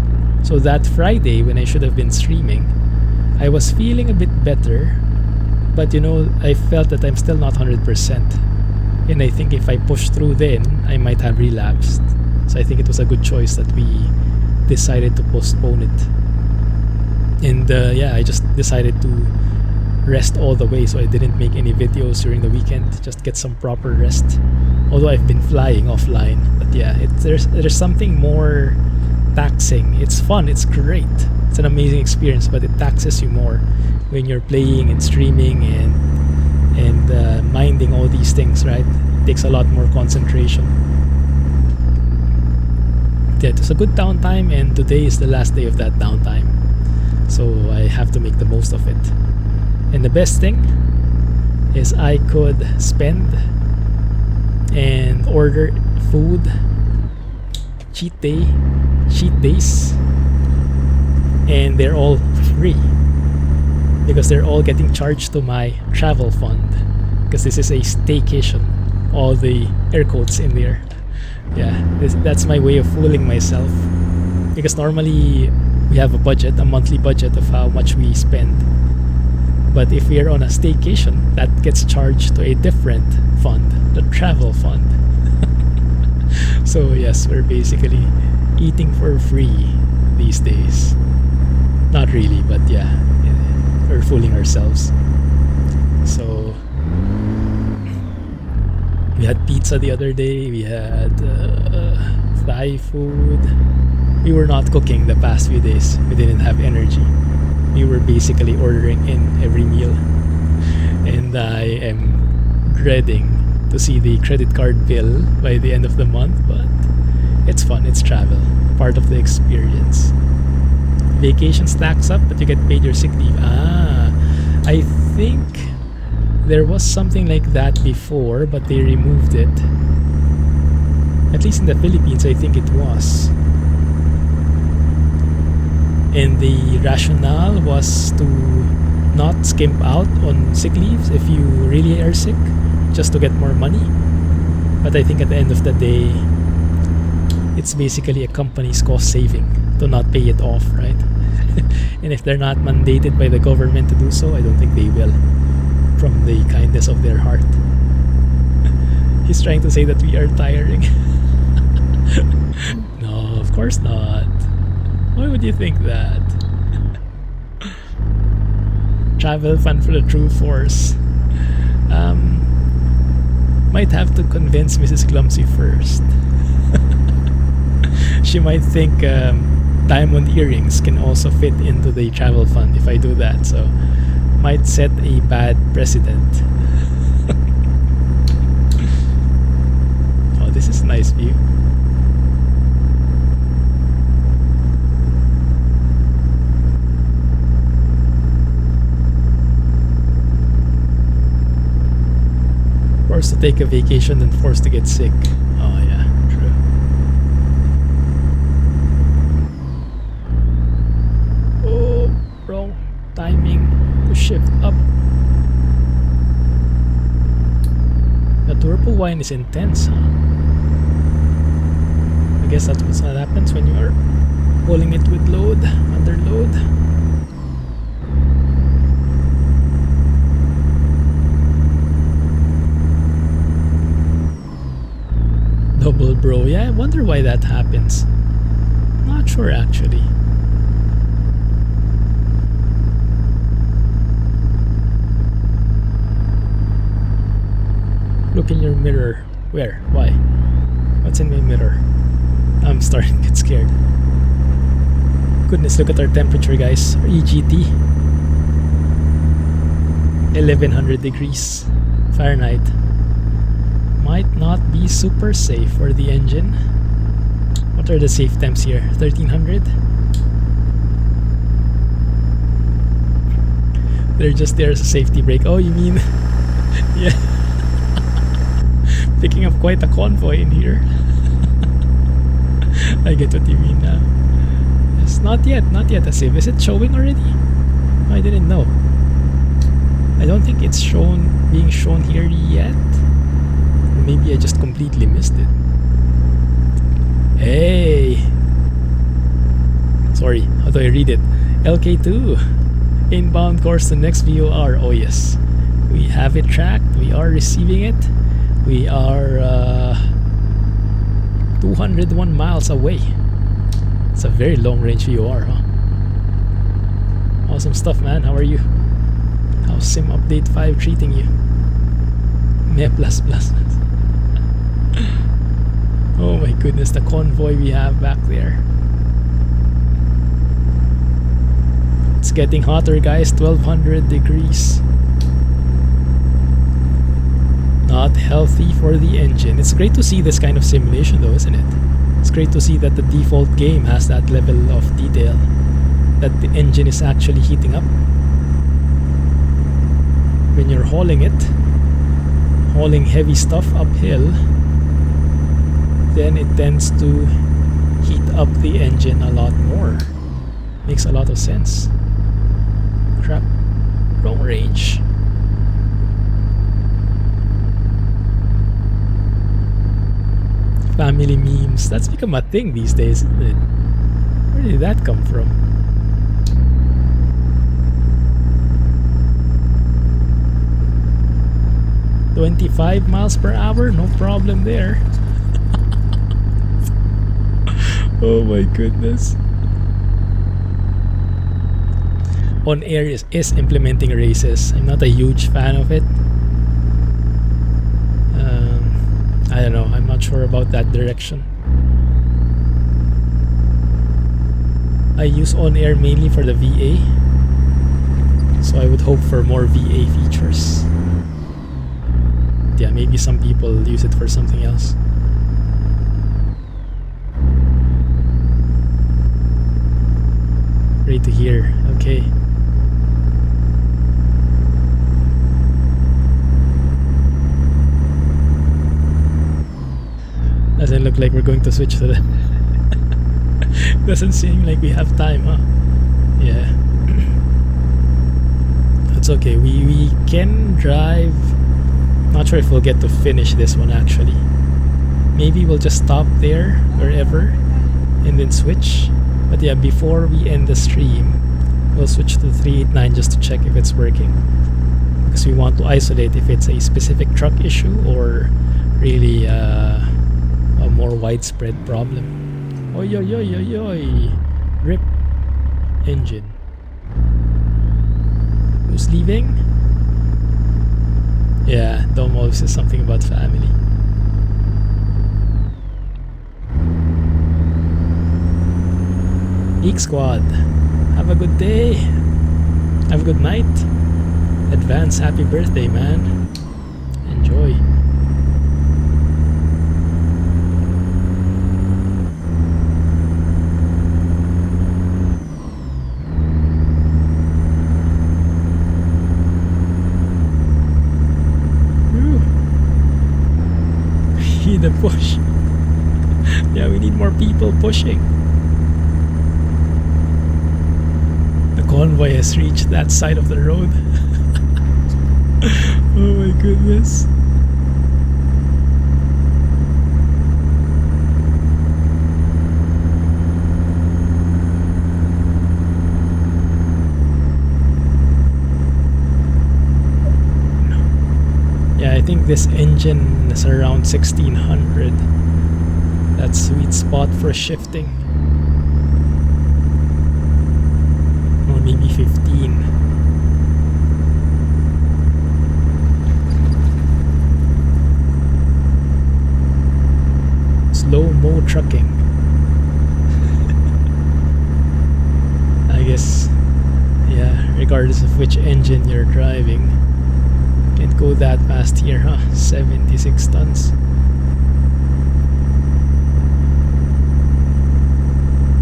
So that Friday, when I should have been streaming, I was feeling a bit better, but you know, I felt that I'm still not 100%. And I think if I push through then, I might have relapsed. So I think it was a good choice that we decided to postpone it. And yeah, I just decided to rest all the way, so I didn't make any videos during the weekend. Just get some proper rest. Although I've been flying offline, but yeah, there's something more taxing. It's fun, it's great, it's an amazing experience, but it taxes you more when you're playing and streaming and minding all these things, right? It takes a lot more concentration. Yeah, it was a good downtime, and today is the last day of that downtime, so I have to make the most of it. And the best thing is I could spend and order food, cheat days, and they're all free because they're all getting charged to my travel fund. because this is a staycation. All the air quotes in there. Yeah, that's my way of fooling myself. Because normally we have a budget, a monthly budget of how much we spend. But if we are on a staycation, that gets charged to a different fund, the travel fund. So yes, we're basically eating for free these days. Not really, but yeah, we're fooling ourselves. So we had pizza the other day, we had Thai food. We were not cooking the past few days. We didn't have energy. We were basically ordering in every meal. And I am dreading to see the credit card bill by the end of the month, but it's fun, it's travel, part of the experience. Vacation stacks up, but you get paid your sick leave. I think there was something like that before, but they removed it. At least in the Philippines, I think it was. And the rationale was to not skimp out on sick leaves if you really are sick, just to get more money. But I think at the end of the day, it's basically a company's cost saving to not pay it off, right? And if they're not mandated by the government to do so, I don't think they will, from the kindness of their heart. He's trying to say that we are tiring. No, of course not. Why would you think that? Travel fun for the true force. Might have to convince Mrs. Clumsy first. She might think diamond earrings can also fit into the travel fund if I do that, so might set a bad precedent. Oh, this is a nice view. Forced to take a vacation and forced to get sick. Oh yeah, true. Oh, wrong timing to shift up. The turbo wine is intense, huh? I guess that's what happens when you are pulling it with load, under load. Double bro, yeah, I wonder why that happens. Not sure actually. Look in your mirror. Where? Why? What's in my mirror? I'm starting to get scared. Goodness, look at our temperature, guys. Our EGT. 1100 degrees Fahrenheit. Might not be super safe for the engine. What are the safe temps here? 1300? They're just there as a safety brake. Oh, you mean... yeah. Picking up quite a convoy in here. I get what you mean now. Yes, not yet a save. Is it showing already? I didn't know. I don't think it's being shown here yet. Maybe I just completely missed it. Hey! Sorry, how do I read it? LK2! Inbound course to next VOR. Oh yes. We have it tracked. We are receiving it. We are 201 miles away. It's a very long range VOR, huh? Awesome stuff, man. How are you? How's Sim Update 5 treating you? Meh plus plus. Oh my goodness, the convoy we have back there. It's getting hotter, guys. 1200 degrees. Not healthy for the engine. It's great to see this kind of simulation though, isn't it? It's great to see that the default game has that level of detail, that the engine is actually heating up. When you're hauling heavy stuff uphill, then it tends to heat up the engine a lot more. Makes a lot of sense. Crap. Wrong range. Family memes. That's become a thing these days, isn't it? Where did that come from? "25 miles per hour, no problem there." Oh my goodness. On Air is implementing races. I'm not a huge fan of it. I don't know. I'm not sure about that direction. I use On Air mainly for the VA, so I would hope for more VA features. Yeah, maybe some people use it for something else. Ready to hear. Okay. Doesn't look like we're going to switch to the... Doesn't seem like we have time, huh? Yeah. It's okay. We can drive. Not sure if we'll get to finish this one actually. Maybe we'll just stop there, wherever, and then switch. But yeah, before we end the stream, we'll switch to 389 just to check if it's working. Because we want to isolate if it's a specific truck issue or really a more widespread problem. Oi, oi, oi, oi, oi. Rip engine. Who's leaving? Yeah, Dom always says something about family. Geek Squad, have a good day. Have a good night. Advance happy birthday, man. Enjoy. The push. Yeah, we need more people pushing. The convoy has reached that side of the road. Oh my goodness. I think this engine is around 1600. That's sweet spot for shifting. Or maybe 15. Slow-mo trucking. I guess, yeah, regardless of which engine you're driving. Can't go that fast here, huh? 76 tons.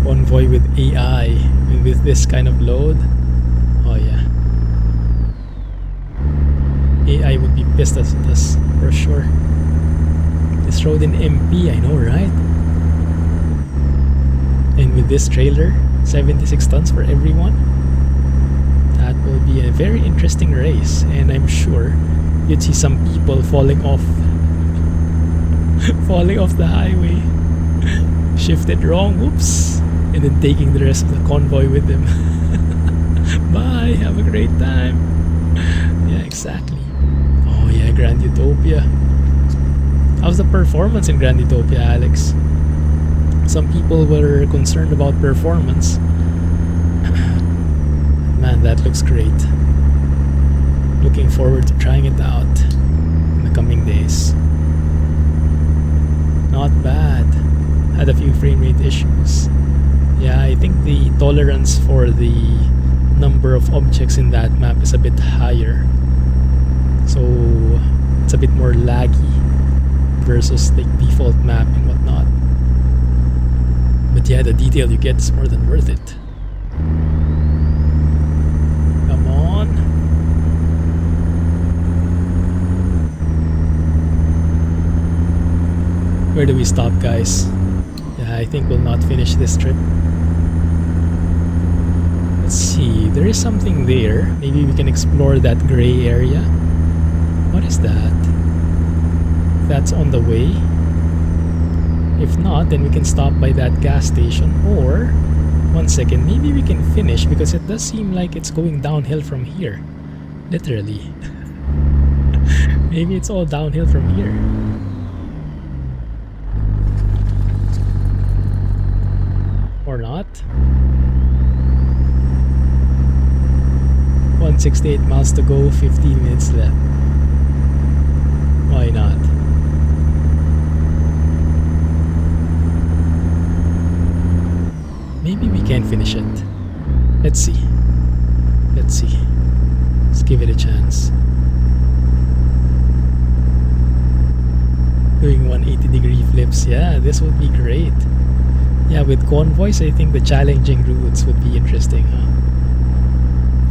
Convoy with AI and with this kind of load. Oh yeah. AI would be pissed at us for sure. This road in MP, I know, right? And with this trailer, 76 tons for everyone. That will be a very interesting race, and I'm sure you'd see some people falling off the highway, shifted wrong, whoops, and then taking the rest of the convoy with them. Bye, have a great time. Yeah, exactly. Oh yeah, Grand Utopia. How's the performance in Grand Utopia, Alex? Some people were concerned about performance. Man, that looks great. Looking forward to trying it out in the coming days. Not bad. Had a few frame rate issues. Yeah, I think the tolerance for the number of objects in that map is a bit higher. So it's a bit more laggy versus the default map and whatnot. But yeah, the detail you get is more than worth it. Come on. Where do we stop, guys? Yeah, I think we'll not finish this trip. Let's see, there is something there. Maybe we can explore that gray area. What is that? That's on the way. If not, then we can stop by that gas station, or 1 second, maybe we can finish because it does seem like it's going downhill from here. Literally. Maybe it's all downhill from here. Or not. 168 miles to go, 15 minutes left. Why not? Maybe we can finish it. Let's see. Let's see. Let's give it a chance. Doing 180-degree flips. Yeah, this would be great. Yeah, with convoys, I think the challenging routes would be interesting, huh?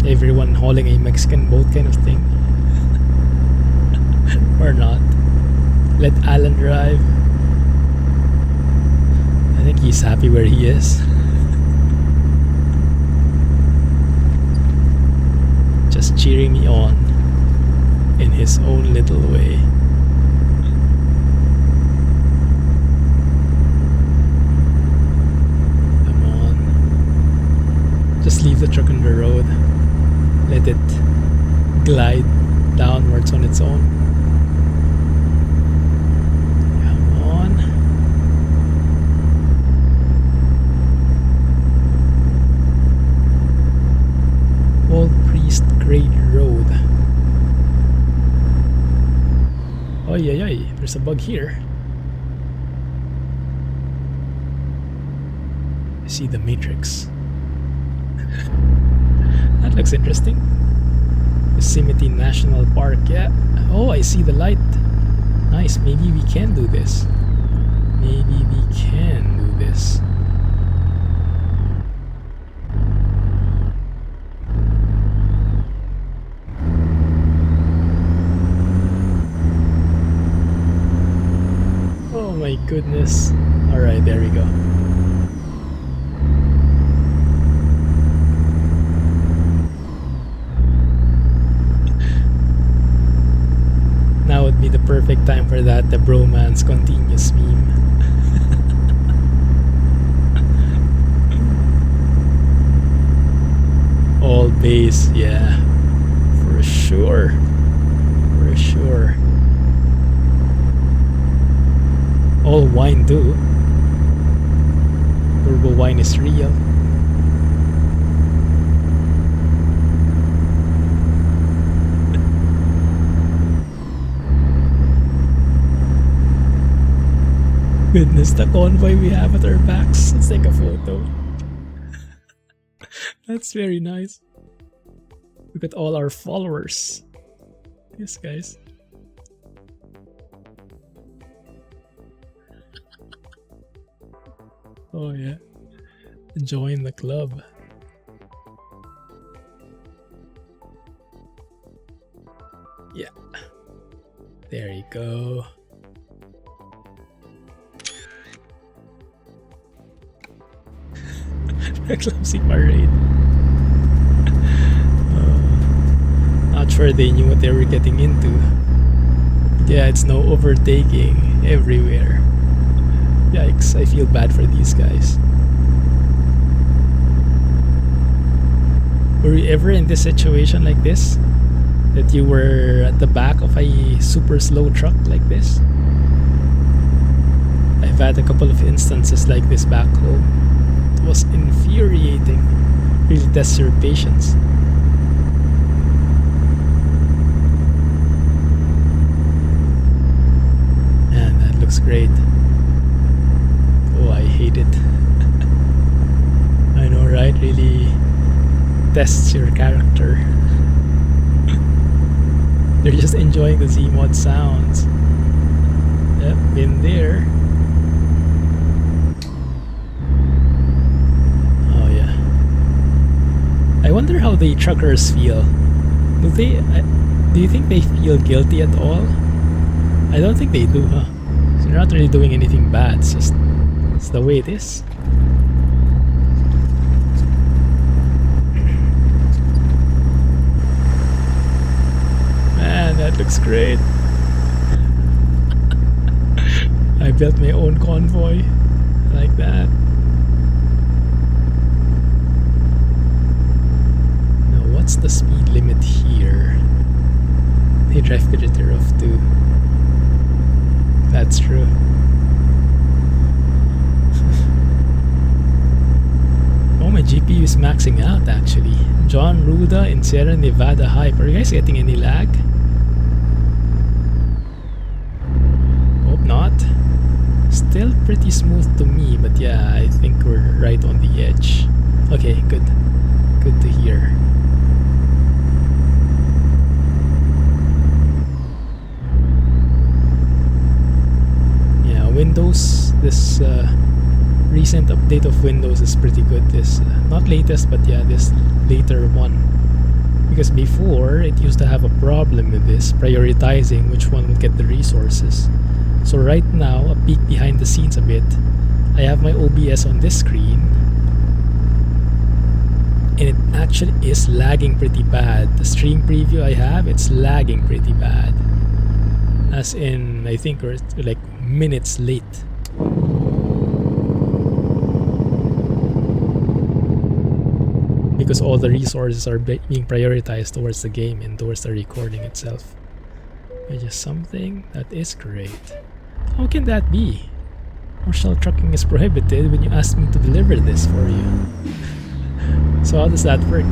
Everyone hauling a Mexican boat kind of thing. Or not. Let Alan drive. I think he's happy where he is. Just cheering me on in his own little way. Come on. Just leave the truck on the road. Let it glide downwards on its own. Come on. Old Priest Grade Road. Oy, oy, oy. There's a bug here. I see the matrix. That looks interesting. Yosemite National Park, yeah. Oh, I see the light. Nice, maybe we can do this. Maybe we can do this. Oh my goodness. Alright, there we go. Now would be the perfect time for that, the bromance continues meme. All base, yeah. For sure. For sure. All wine too. Turbo wine is real. Goodness, the convoy we have at our backs. Let's take a photo. That's very nice. Look at all our followers. Yes, guys. Oh yeah. Join the club. Yeah. There you go. The Clumsy parade. Not sure they knew what they were getting into. Yeah, it's no overtaking everywhere. Yikes, I feel bad for these guys. Were you ever in this situation like this? That you were at the back of a super slow truck like this? I've had a couple of instances like this back home. It was infuriating. Really tests your patience. Man, that looks great. Oh, I hate it. I know, right? Really tests your character. They're just enjoying the Zeemod sounds. Yep, been there. Oh yeah. I wonder how the truckers feel. Do you think they feel guilty at all? I don't think they do, huh? So they're not really doing anything bad. It's the way it is. Man, that looks great. I'm built my own convoy like that. Now what's the speed limit here? They drive Predator off too. That's true. Oh, my GPU is maxing out actually. John Ruda in Sierra Nevada Hype. Are you guys getting any lag? Hope not. Still pretty smooth to me, but yeah, I think we're right on the edge. Okay, good. Good to hear. Yeah, Windows, this recent update of Windows is pretty good. This not latest, but yeah, this later one, because before it used to have a problem with this prioritizing which one would get the resources. So right now, a peek behind the scenes a bit, I have my OBS on this screen and it actually is lagging pretty bad. The stream preview I have, it's lagging pretty bad, as in I think we're like minutes late. Because all the resources are being prioritized towards the game and towards the recording itself. Which is something that is great. How can that be? Commercial trucking is prohibited when you ask me to deliver this for you. So how does that work?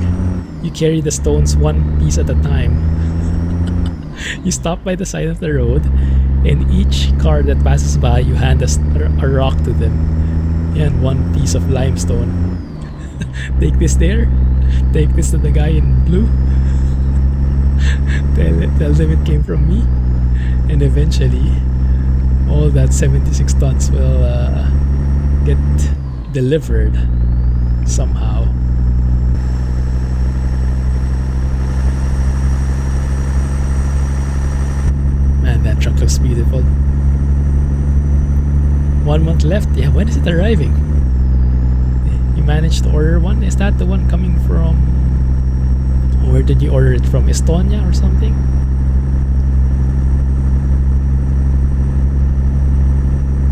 You carry the stones one piece at a time. You stop by the side of the road, and each car that passes by, you hand a rock to them and one piece of limestone. Take this there, take this to the guy in blue, tell them it came from me, and eventually all that 76 tons will get delivered somehow. Man, that truck looks beautiful. 1 month left. Yeah, when is it arriving? You managed to order one? Is that the one coming from... Where did you order it from? Estonia or something?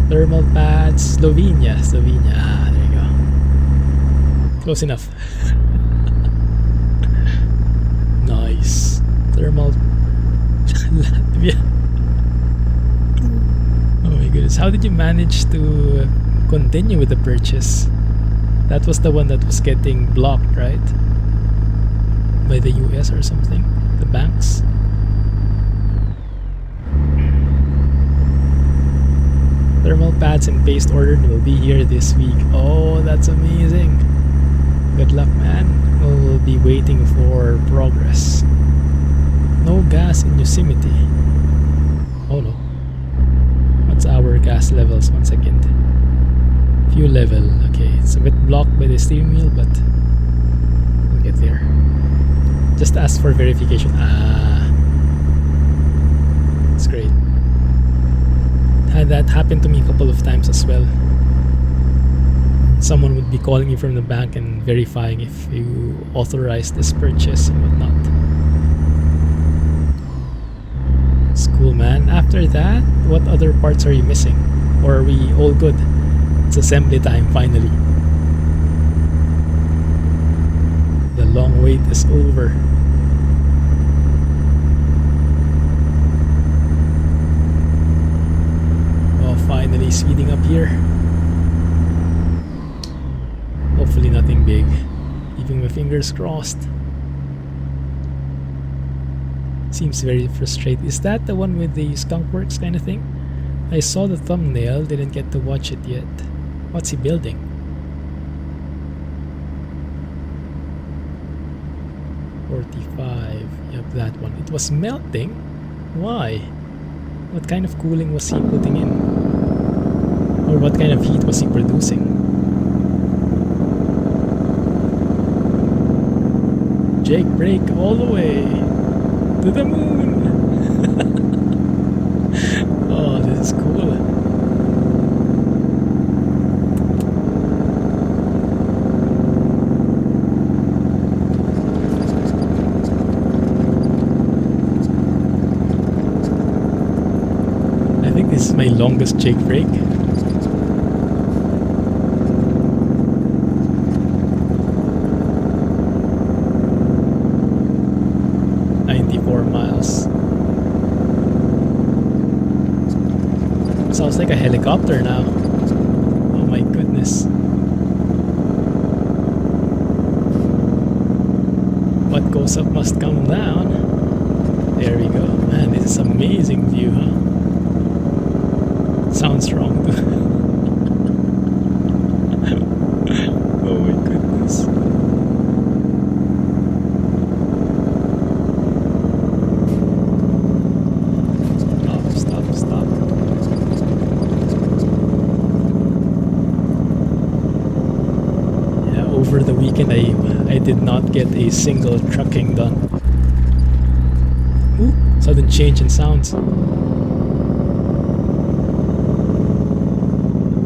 Thermal pads, Slovenia. Ah, there you go. Close enough. Nice. Thermal Latvia. Oh my goodness. How did you manage to continue with the purchase? That was the one that was getting blocked, right? By the US or something? The banks? Thermal pads and paste ordered will be here this week. Oh, that's amazing. Good luck, man. We'll be waiting for progress. No gas in Yosemite. Oh no. What's our gas levels? 1 second. Fuel level. Okay, it's a bit blocked by the steering wheel, but we'll get there. Just ask for verification. Ah, it's great. Had that happen to me a couple of times as well. Someone would be calling you from the bank and verifying if you authorized this purchase and whatnot. It's cool, man. After that, what other parts are you missing? Or are we all good? It's assembly time finally. The long wait is over. Finally speeding up here. Hopefully nothing big. Keeping my fingers crossed. Seems very frustrating. Is that the one with the skunkworks kind of thing? I saw the thumbnail, didn't get to watch it yet. What's he building? $45. Yep, that one. It was melting? Why? What kind of cooling was he putting in? Or what kind of heat was he producing? Jake, brake all the way to the moon. Oh, this is cool. I think this is my longest jake brake. Sounds like a helicopter now. Oh my goodness. What goes up must come down. There we go. Man, this is amazing view, huh? Sounds wrong too. Oh my goodness. Over the weekend I did not get a single trucking done. Ooh, sudden change in sounds.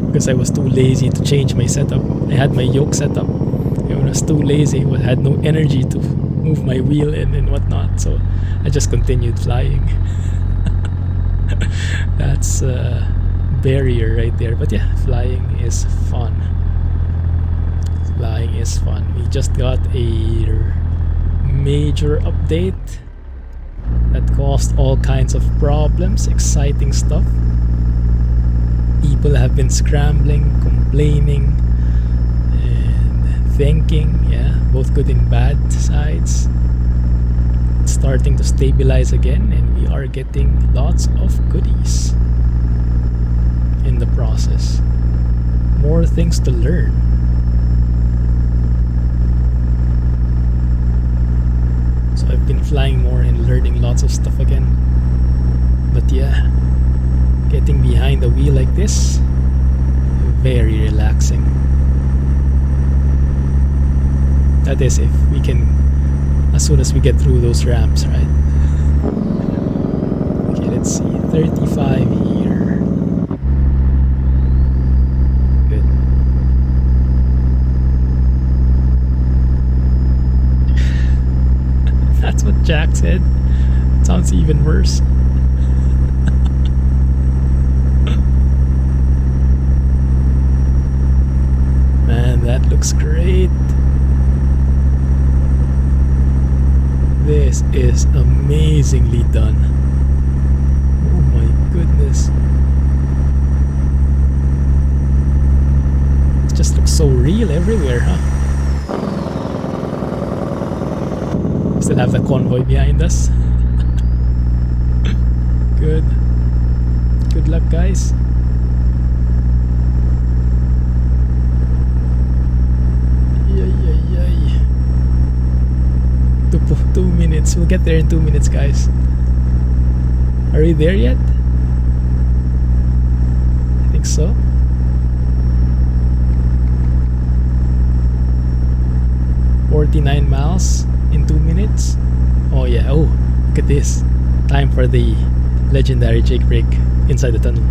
Because I was too lazy to change my setup. I had my yoke set up. I was too lazy, I had no energy to move my wheel in and whatnot, so I just continued flying. That's a barrier right there, but yeah, flying is fun. Flying is fun. We just got a major update that caused all kinds of problems, exciting stuff. People have been scrambling, complaining, and thinking, yeah, both good and bad sides. It's starting to stabilize again, and we are getting lots of goodies in the process. More things to learn. So I've been flying more and learning lots of stuff again. But yeah, getting behind the wheel like this, very relaxing. That is if we can, as soon as we get through those ramps, right? Okay, let's see, 35 here. Good. That's what Jack said. Sounds even worse. Man, that looks great. This is amazingly done. Oh my goodness. It just looks so real everywhere, huh? Still have the convoy behind us. Good. Good luck, guys. Yay, yay, yay. 2 minutes. We'll get there in 2 minutes, guys. Are we there yet? I think so. $49 miles in 2 minutes. Oh yeah. Oh, look at this. Time for the legendary jake brake inside the tunnel.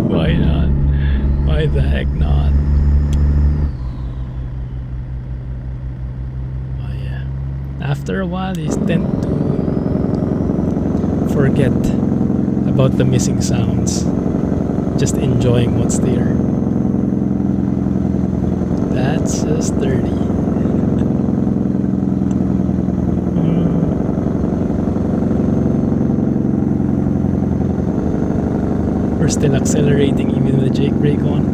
Why not? Why the heck not? Oh yeah. After a while, you tend to forget about the missing sounds. Just enjoying what's there. That's just 30. We're still accelerating even with the jake brake on.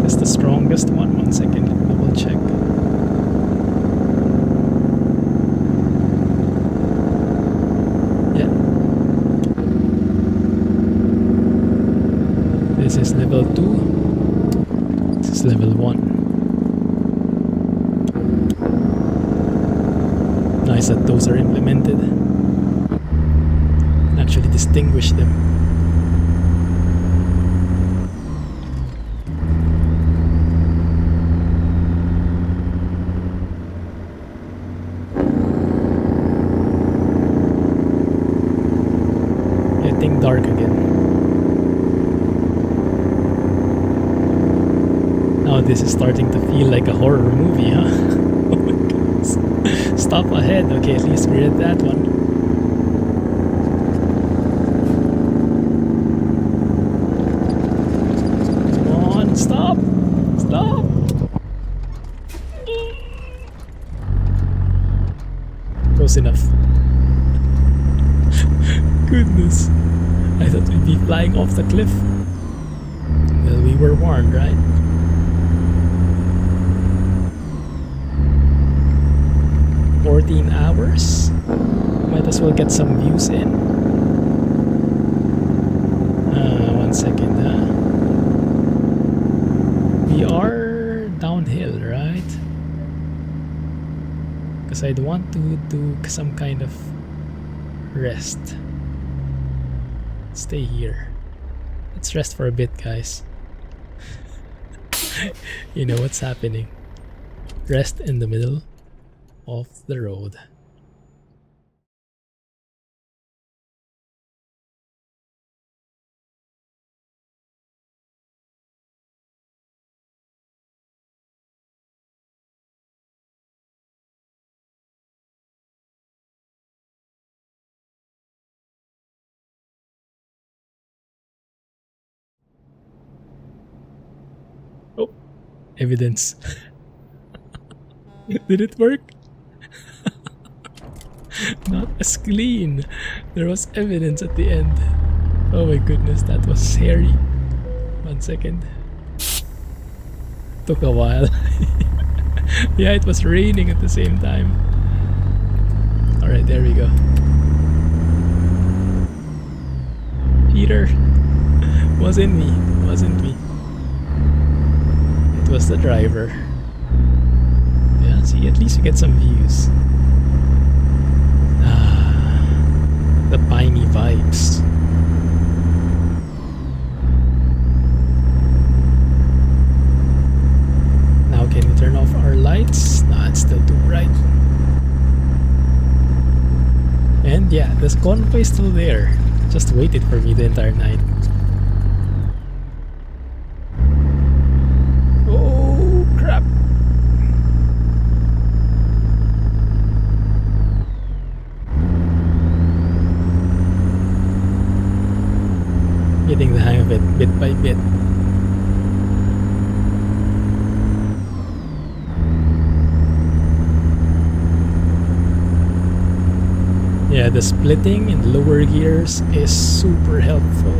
It's the strongest one. 1 second, double check. This is level 2. This is level 1. Nice that those are implemented. And actually distinguish them. this is starting to feel like a horror movie, huh? Oh my goodness. Stop ahead. Okay, at least we read that one. Come on, stop! Stop! Close enough. Goodness. I thought we'd be flying off the cliff. Well, we were warned, right? $14 hours? Might as well get some views in. 1 second, huh? We are downhill, right? Because I'd want to do some kind of rest. Stay here. Let's rest for a bit, guys. You know what's happening. Rest in the middle of the road. Oh, evidence. Did it work? Not as clean. There was evidence at the end. Oh my goodness, that was hairy. 1 second. Took a while. Yeah, it was raining at the same time. Alright, there we go. Peter. Wasn't me. Wasn't me. It was the driver. Yeah, see, at least we get some views. The piney vibes. Now can we turn off our lights? Nah, it's still too bright. And yeah, this convoy is still there. Just waited for me the entire night. Oh crap. Getting the hang of it bit by bit. Yeah, the splitting in lower gears is super helpful.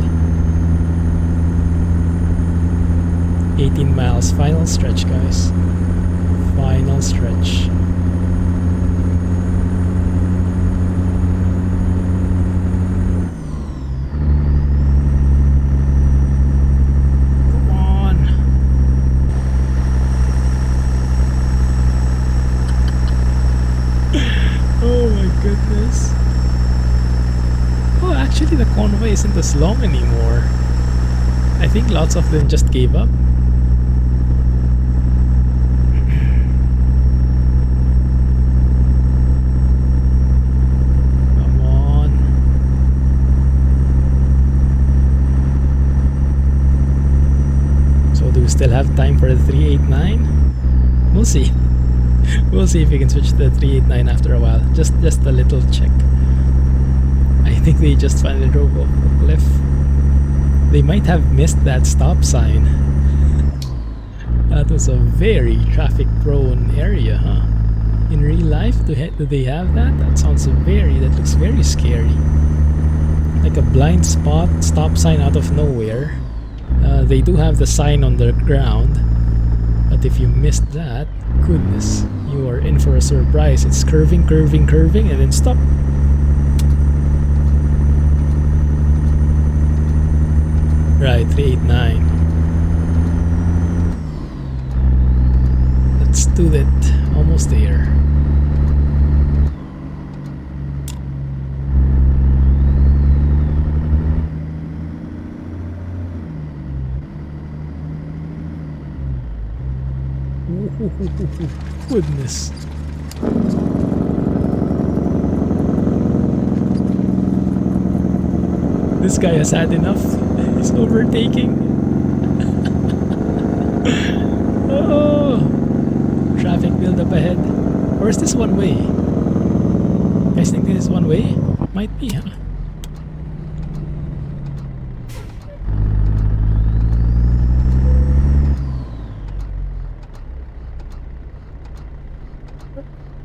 18 miles, final stretch, guys. Final stretch. Goodness. Oh, actually the convoy isn't as long anymore. I think lots of them just gave up. Come on. So do we still have time for the 389? We'll see. We'll see if we can switch to the 389 after a while. Just a little check. I think they just finally drove off the cliff. They might have missed that stop sign. That was a very traffic prone area, huh? In real life, do they have that? That looks very scary. Like a blind spot stop sign out of nowhere. They do have the sign on the ground. But if you missed that, goodness, you are in for a surprise. It's curving, curving, curving, and then stop. Right, 389. Let's do that. Almost there. Goodness. This guy has had enough. He's overtaking. Oh! Traffic build up ahead. Or is this one way? You guys think this is one way? Might be, huh?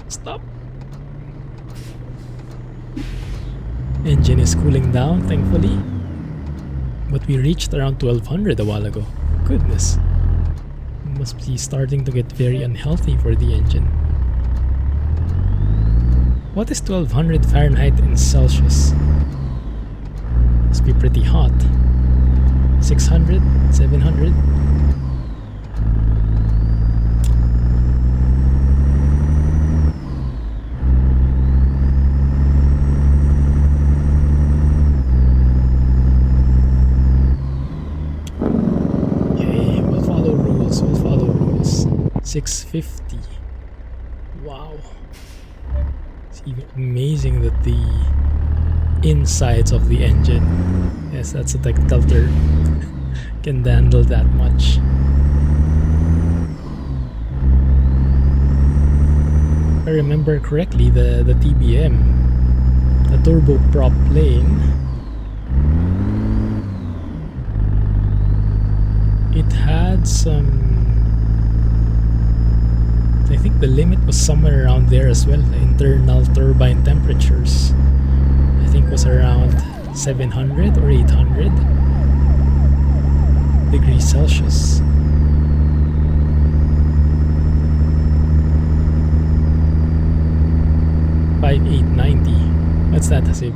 Stop. Engine is cooling down, thankfully. But we reached around 1200 a while ago. Goodness. It must be starting to get very unhealthy for the engine. What is 1200 Fahrenheit in Celsius? Must be pretty hot. 600? 700? Okay, we'll follow rules. 650. Wow. It's even amazing that the insides of the engine, yes, that's a technical term, can handle that much. If I remember correctly, the TBM, the turboprop plane, it had some, I think the limit was somewhere around there as well. The internal turbine temperatures, I think, was around 700 or 800 degrees Celsius. $5890. What's that, Hasib?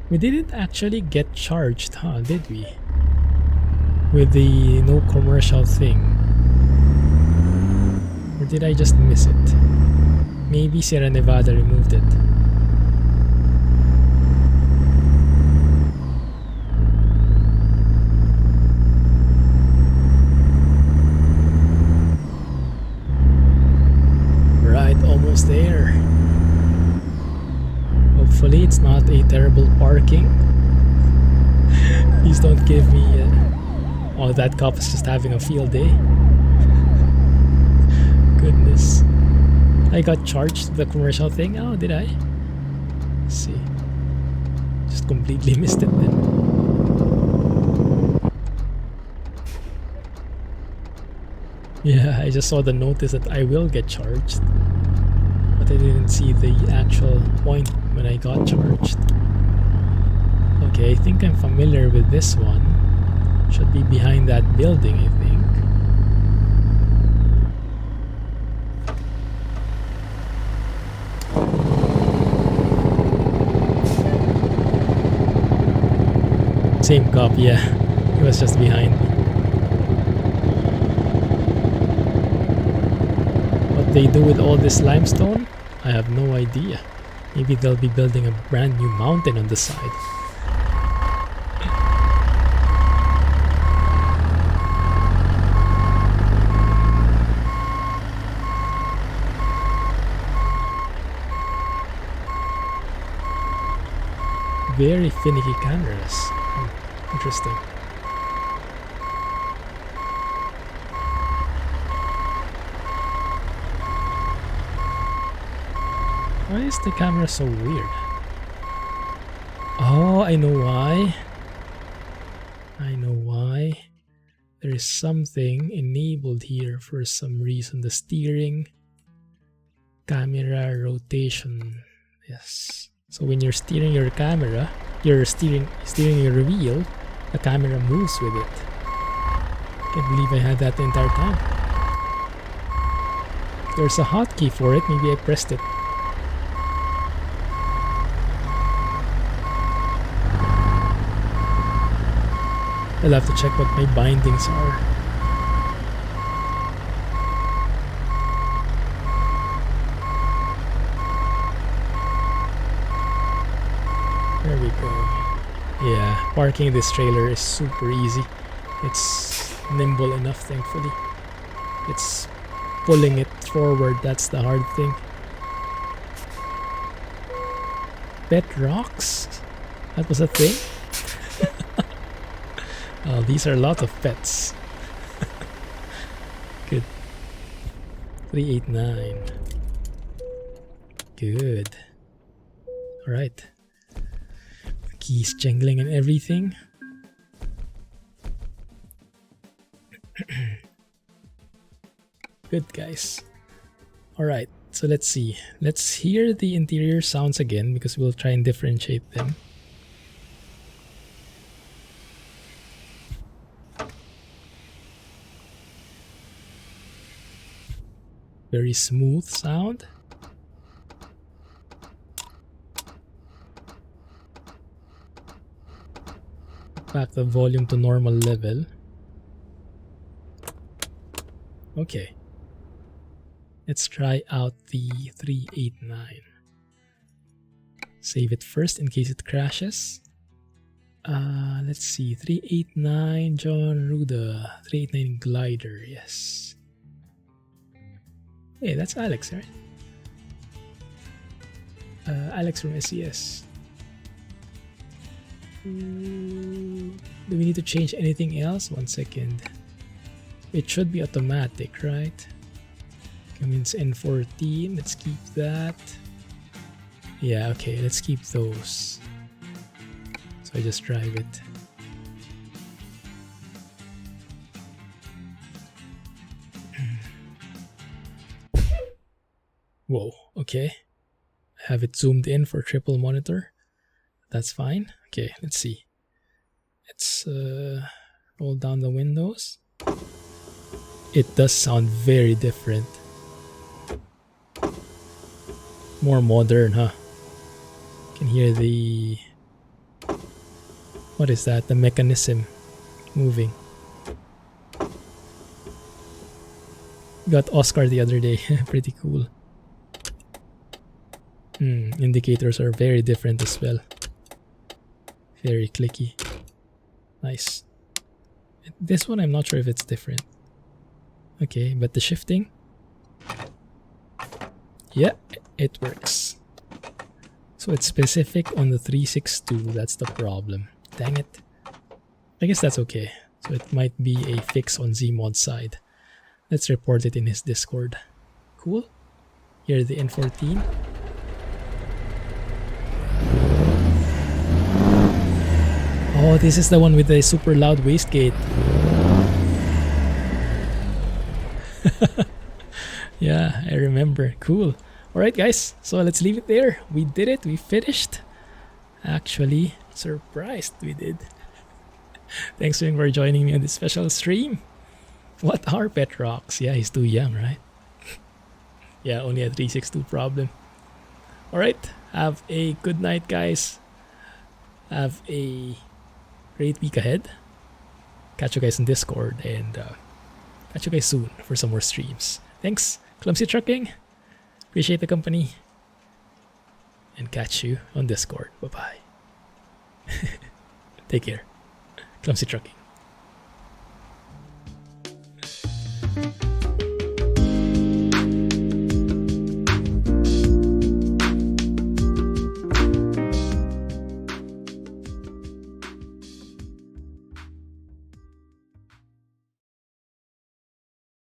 We didn't actually get charged, huh? Did we? With the no commercial thing. Or did I just miss it? Maybe Sierra Nevada removed it. Right, almost there. Hopefully it's not a terrible parking. Please don't give me oh, that cop is just having a field day. Goodness. I got charged the commercial thing. Oh, did I? Let's see. Just completely missed it then. Yeah, I just saw the notice that I will get charged. But I didn't see the actual point when I got charged. Okay, I think I'm familiar with this one. Should be behind that building, I think. Same cop, yeah. He was just behind me. What they do with all this limestone, I have no idea. Maybe they'll be building a brand new mountain on the side. Very finicky cameras. Interesting. Why is the camera so weird? Oh, I know why. I know why. There is something enabled here for some reason. The steering camera rotation. Yes. So when you're steering your camera, you're steering your wheel, the camera moves with it. Can't believe I had that the entire time. There's a hotkey for it. Maybe I pressed it. I'll have to check what my bindings are. There we go. Yeah, parking this trailer is super easy. It's nimble enough, thankfully. It's pulling it forward, that's the hard thing. Pet rocks? That was a thing? Oh, these are a lot of pets. Good. 389. Good. Alright. Keys jangling and everything. Good, guys. Alright, so let's see. Let's hear the interior sounds again because we'll try and differentiate them. Very smooth sound. Back the volume to normal level. Okay. Let's try out the 389. Save it first in case it crashes. Let's see. 389 John Ruda. 389 Glider. Yes. Hey, that's Alex, right? Alex from SES. Do we need to change anything else? 1 second. It should be automatic, right? Cummins N14. Let's keep that. Yeah, okay, let's keep those. So I just drive it. Whoa, okay. I have it zoomed in for triple monitor. That's fine. Okay, let's see. Let's roll down the windows. It does sound very different. More modern, huh? You can hear the... What is that? The mechanism moving. Got Oscar the other day. Pretty cool. Indicators are very different as well. Very clicky. Nice. This one I'm not sure if it's different. Okay, but the shifting, yeah, it works. So it's specific on the 362. That's the problem. Dang it. I guess that's okay. So it might be a fix on Zeemod's side. Let's report it in his Discord. Cool. Here the N14. Oh, this is the one with the super loud wastegate. Yeah, I remember. Cool. Alright guys, so let's leave it there. We did it. We finished. Actually, surprised we did. Thanks for joining me on this special stream. What are pet rocks? Yeah, he's too young, right? Yeah, only a 362 problem. Alright, have a good night guys. Have a great week ahead. Catch you guys in Discord and catch you guys soon for some more streams. Thanks, Clumsy Trucking. Appreciate the company. And catch you on Discord. Bye-bye. Take care. Clumsy Trucking.